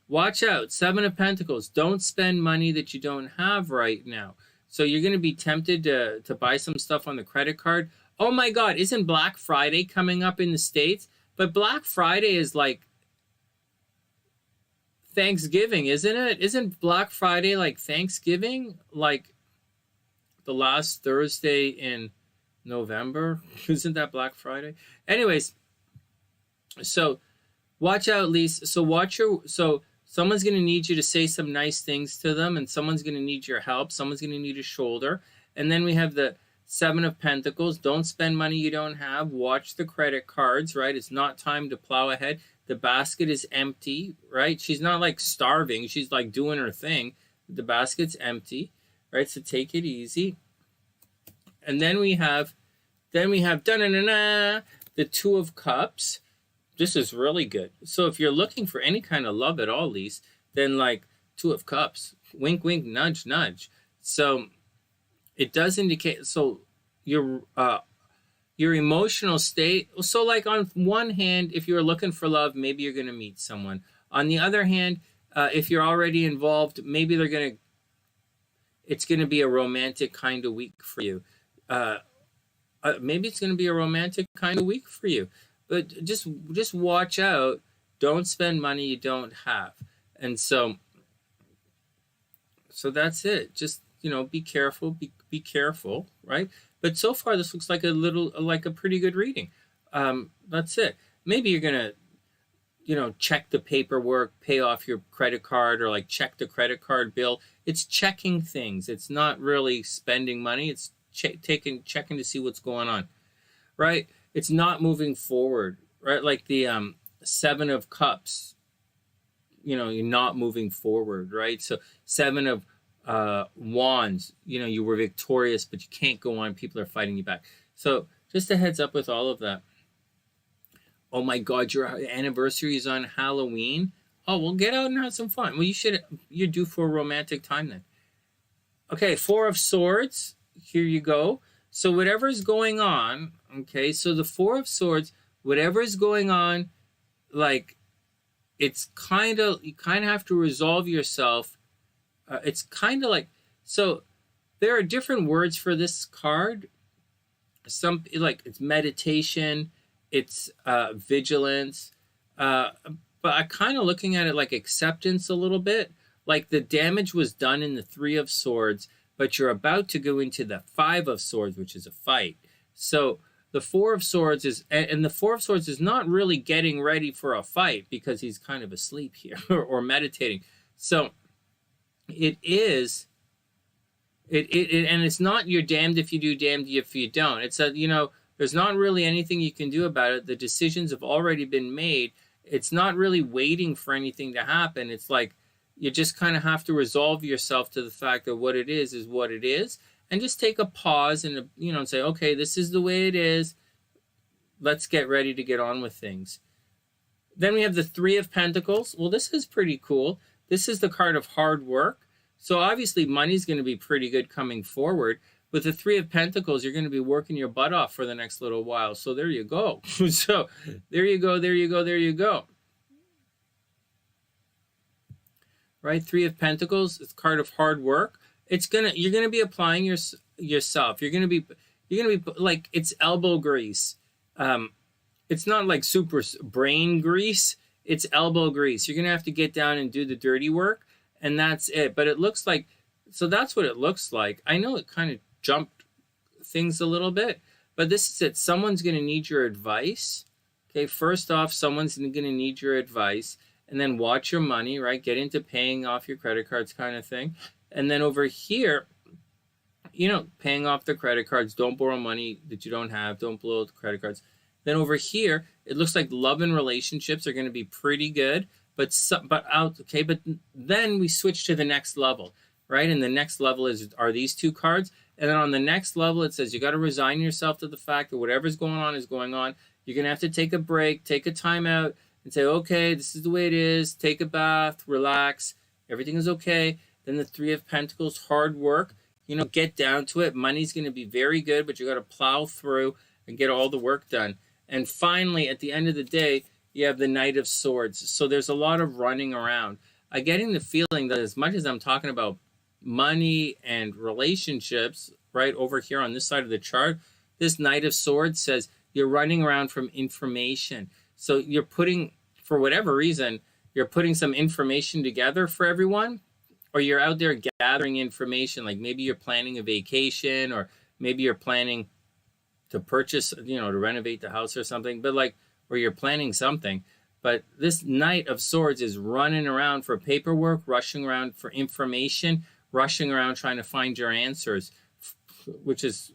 [SPEAKER 1] watch out. Seven of Pentacles. Don't spend money that you don't have right now. So you're going to be tempted to buy some stuff on the credit card. Oh my God, isn't Black Friday coming up in the States? But Black Friday is like Thanksgiving, isn't it? Isn't Black Friday like Thanksgiving? Like the last Thursday in November? Isn't that Black Friday? Anyways, so watch out, Lisa. So someone's going to need you to say some nice things to them, and someone's going to need your help. Someone's going to need a shoulder. And then we have the Seven of Pentacles. Don't spend money you don't have. Watch the credit cards, right? It's not time to plow ahead. The basket is empty, right? She's not like starving. She's like doing her thing. The basket's empty, right? So take it easy. And then we have the Two of Cups. This is really good. So if you're looking for any kind of love at all, Lise, then like Two of Cups, wink, wink, nudge, nudge. So it does indicate, so your emotional state. So like on one hand, if you're looking for love, maybe you're going to meet someone. On the other hand, if you're already involved, maybe it's going to be a romantic kind of week for you. Maybe it's going to be a romantic kind of week for you. But just watch out. Don't spend money you don't have. And so that's it. Just, be careful, be careful, right? But so far, this looks like a pretty good reading. That's it. Maybe you're going to, check the paperwork, pay off your credit card, or like check the credit card bill. It's checking things. It's not really spending money. It's checking to see what's going on, right? It's not moving forward, right? Like the Seven of Cups, you're not moving forward, right? So Seven of Wands, you were victorious, but you can't go on. People are fighting you back. So just a heads up with all of that. Oh my God, your anniversary is on Halloween. Oh, well, get out and have some fun. Well, you're due for a romantic time then. Okay, Four of Swords. Here you go. So whatever is going on, okay, so the Four of Swords, whatever is going on, like, you kind of have to resolve yourself. It's kind of like, so there are different words for this card. Some, like, it's meditation, it's vigilance, but I'm kind of looking at it like acceptance a little bit. Like the damage was done in the Three of Swords, but you're about to go into the Five of Swords, which is a fight. So the Four of Swords is, and the Four of Swords is not really getting ready for a fight because he's kind of asleep here or meditating. So it is, and it's not you're damned if you do, damned if you don't. It's there's not really anything you can do about it. The decisions have already been made. It's not really waiting for anything to happen. It's like you just kind of have to resolve yourself to the fact that what it is what it is, and just take a pause and say, okay, this is the way it is. Let's get ready to get on with things. Then we have the Three of Pentacles. Well, this is pretty cool. This is the card of hard work. So obviously money's going to be pretty good coming forward. With the Three of Pentacles, you're going to be working your butt off for the next little while. So there you go. So there you go, there you go, there you go. Right? Three of Pentacles, it's a card of hard work. You're going to be applying yourself. You're going to be like, it's elbow grease. It's not like super brain grease. It's elbow grease. You're going to have to get down and do the dirty work, and that's it. But it looks like, so that's what it looks like. I know it kind of jumped things a little bit. But this is it. Someone's going to need your advice. Okay, first off, someone's going to need your advice. And then watch your money, right? Get into paying off your credit cards kind of thing. And then over here, you know, paying off the credit cards. Don't borrow money that you don't have. Don't blow the credit cards. Then over here, it looks like love and relationships are going to be pretty good. But then we switch to the next level, right? And the next level are these two cards. And then on the next level, it says you got to resign yourself to the fact that whatever's going on is going on. You're going to have to take a break, take a time out, and say, okay, this is the way it is. Take a bath, relax. Everything is okay. Then the Three of Pentacles, hard work. You know, get down to it. Money's going to be very good, but you got to plow through and get all the work done. And finally, at the end of the day, you have the Knight of Swords. So there's a lot of running around. I'm getting the feeling that as much as I'm talking about money and relationships, right over here on this side of the chart, this Knight of Swords says you're running around from information. So you're putting, for whatever reason, you're putting some information together for everyone, or you're out there gathering information. Like maybe you're planning a vacation, or maybe you're planning to purchase, you know, to renovate the house or something, but like, or you're planning something. But this Knight of Swords is running around for paperwork, rushing around for information, rushing around trying to find your answers, which is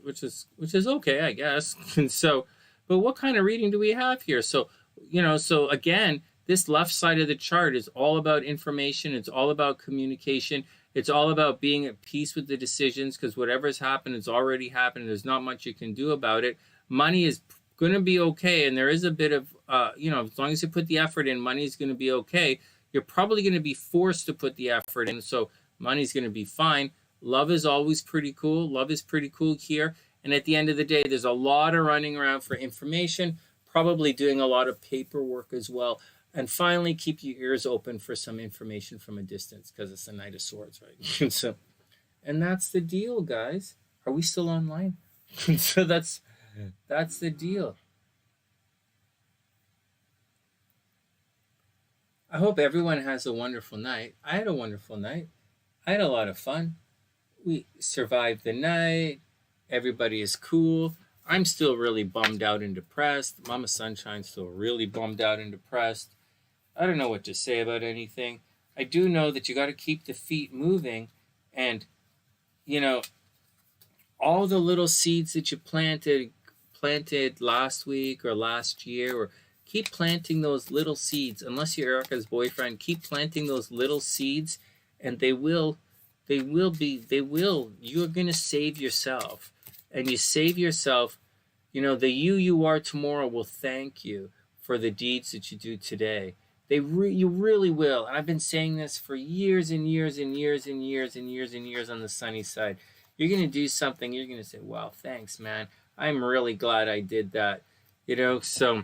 [SPEAKER 1] okay, I guess. And so, but what kind of reading do we have here? So, you know, so again, this left side of the chart is all about information. It's all about communication. It's all about being at peace with the decisions, because whatever's happened, it's already happened. There's not much you can do about it. Money is going to be okay. And there is a bit of, you know, as long as you put the effort in, money is going to be okay. You're probably going to be forced to put the effort in. So money's going to be fine. Love is always pretty cool. Love is pretty cool here. And at the end of the day, there's a lot of running around for information, probably doing a lot of paperwork as well. And finally, keep your ears open for some information from a distance, because it's the Knight of Swords, right? So, and that's the deal, guys. Are we still online? So that's the deal. I hope everyone has a wonderful night. I had a wonderful night. I had a lot of fun. We survived the night. Everybody is cool. I'm still really bummed out and depressed. Mama Sunshine's still really bummed out and depressed. I don't know what to say about anything. I do know that you got to keep the feet moving, and, you know, all the little seeds that you planted last week or last year, or keep planting those little seeds. Unless you're Ericka's boyfriend, keep planting those little seeds, and you're going to save yourself. And you save yourself, you know, the you are tomorrow will thank you for the deeds that you do today. You really will. And I've been saying this for years and years and years and years and years and years on the sunny side. You're going to do something. You're going to say, wow, thanks, man. I'm really glad I did that. You know, so,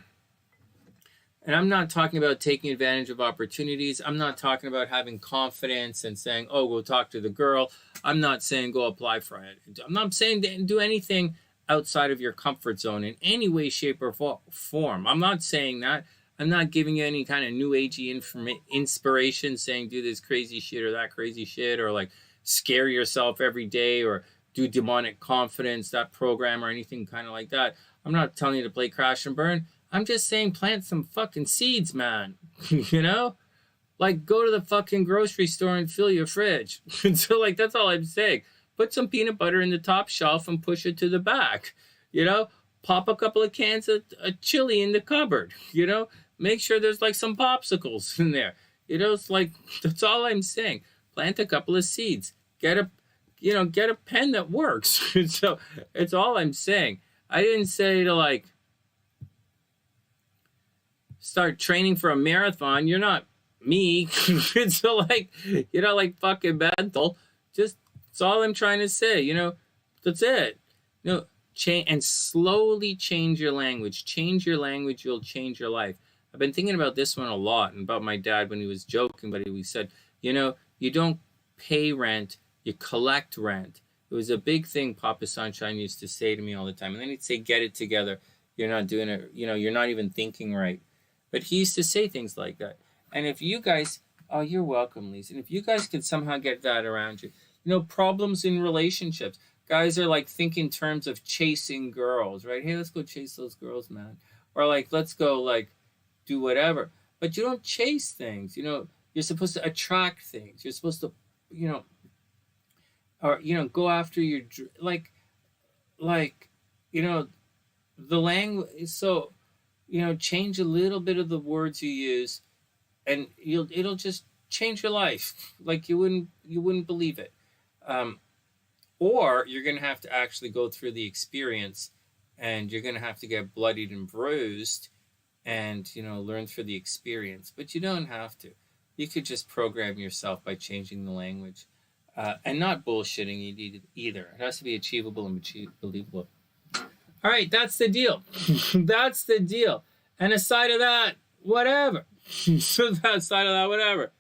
[SPEAKER 1] and I'm not talking about taking advantage of opportunities. I'm not talking about having confidence and saying, oh, go talk to the girl. I'm not saying go apply for it. I'm not saying do anything outside of your comfort zone in any way, shape, or form. I'm not saying that. I'm not giving you any kind of new agey inspiration saying do this crazy shit or that crazy shit, or like scare yourself every day, or do demonic confidence, that program, or anything kind of like that. I'm not telling you to play crash and burn. I'm just saying plant some fucking seeds, man. You know? Like, go to the fucking grocery store and fill your fridge. So, like, that's all I'm saying. Put some peanut butter in the top shelf and push it to the back. You know? Pop a couple of cans of chili in the cupboard. You know? Make sure there's, like, some popsicles in there. You know, it's like, that's all I'm saying. Plant a couple of seeds. Get a pen that works. So, it's all I'm saying. I didn't say to, like, start training for a marathon. You're not me. So, like, you're not like fucking mental. Just, that's all I'm trying to say, you know. That's it. You know, change and slowly change your language. Change your language, you'll change your life. I've been thinking about this one a lot, and about my dad when he was joking, but he said, you know, you don't pay rent, you collect rent. It was a big thing Papa Sunshine used to say to me all the time. And then he'd say, get it together. You're not doing it, you know, you're not even thinking right. But he used to say things like that. And if you guys, oh, you're welcome, Lisa. And if you guys could somehow get that around you, you know, problems in relationships. Guys are like thinking in terms of chasing girls, right? Hey, let's go chase those girls, man. Or like, let's go like do whatever. But you don't chase things, you know. You're supposed to attract things. You're supposed to, you know, or you know, go after your like, you know, the language. So, you know, change a little bit of the words you use, and it'll just change your life. Like you wouldn't believe it. Um, or you're gonna have to actually go through the experience, and you're gonna have to get bloodied and bruised, and you know, learn through the experience. But you don't have to. You could just program yourself by changing the language, and not bullshitting it either. It has to be achievable and believable. All right, that's the deal. That's the deal. And aside of that, whatever. So aside of that, whatever.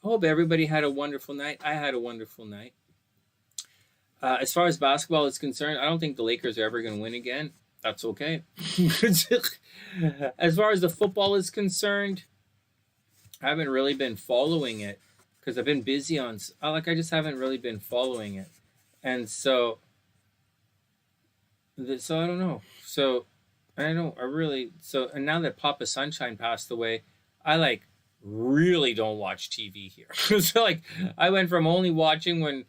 [SPEAKER 1] I hope everybody had a wonderful night. I had a wonderful night. As far as basketball is concerned, I don't think the Lakers are ever going to win again. That's okay. As far as the football is concerned, I haven't really been following it because I've been busy on. I just haven't really been following it, and so I don't know. So I don't. I really. So and now that Papa Sunshine passed away, I like really don't watch TV here. So like I went from only watching when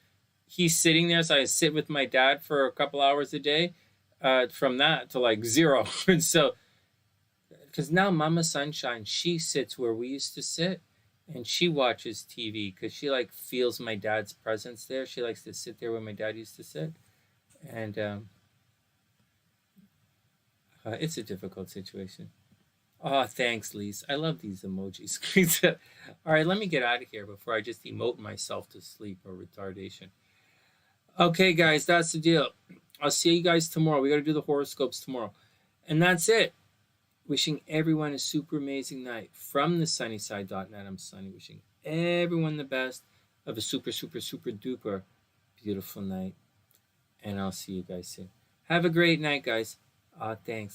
[SPEAKER 1] he's sitting there, so I sit with my dad for a couple hours a day. From that to like zero, and so because now Mama Sunshine, she sits where we used to sit, and she watches TV because she like feels my dad's presence there. She likes to sit there where my dad used to sit, and it's a difficult situation. Oh, thanks, Lise. I love these emojis. All right, let me get out of here before I just emote myself to sleep or retardation. Okay, guys, that's the deal. I'll see you guys tomorrow. We got to do the horoscopes tomorrow. And that's it. Wishing everyone a super amazing night. From TheSunnySide.net, I'm Sonny. Wishing everyone the best of a super, super, super duper beautiful night. And I'll see you guys soon. Have a great night, guys. Thanks.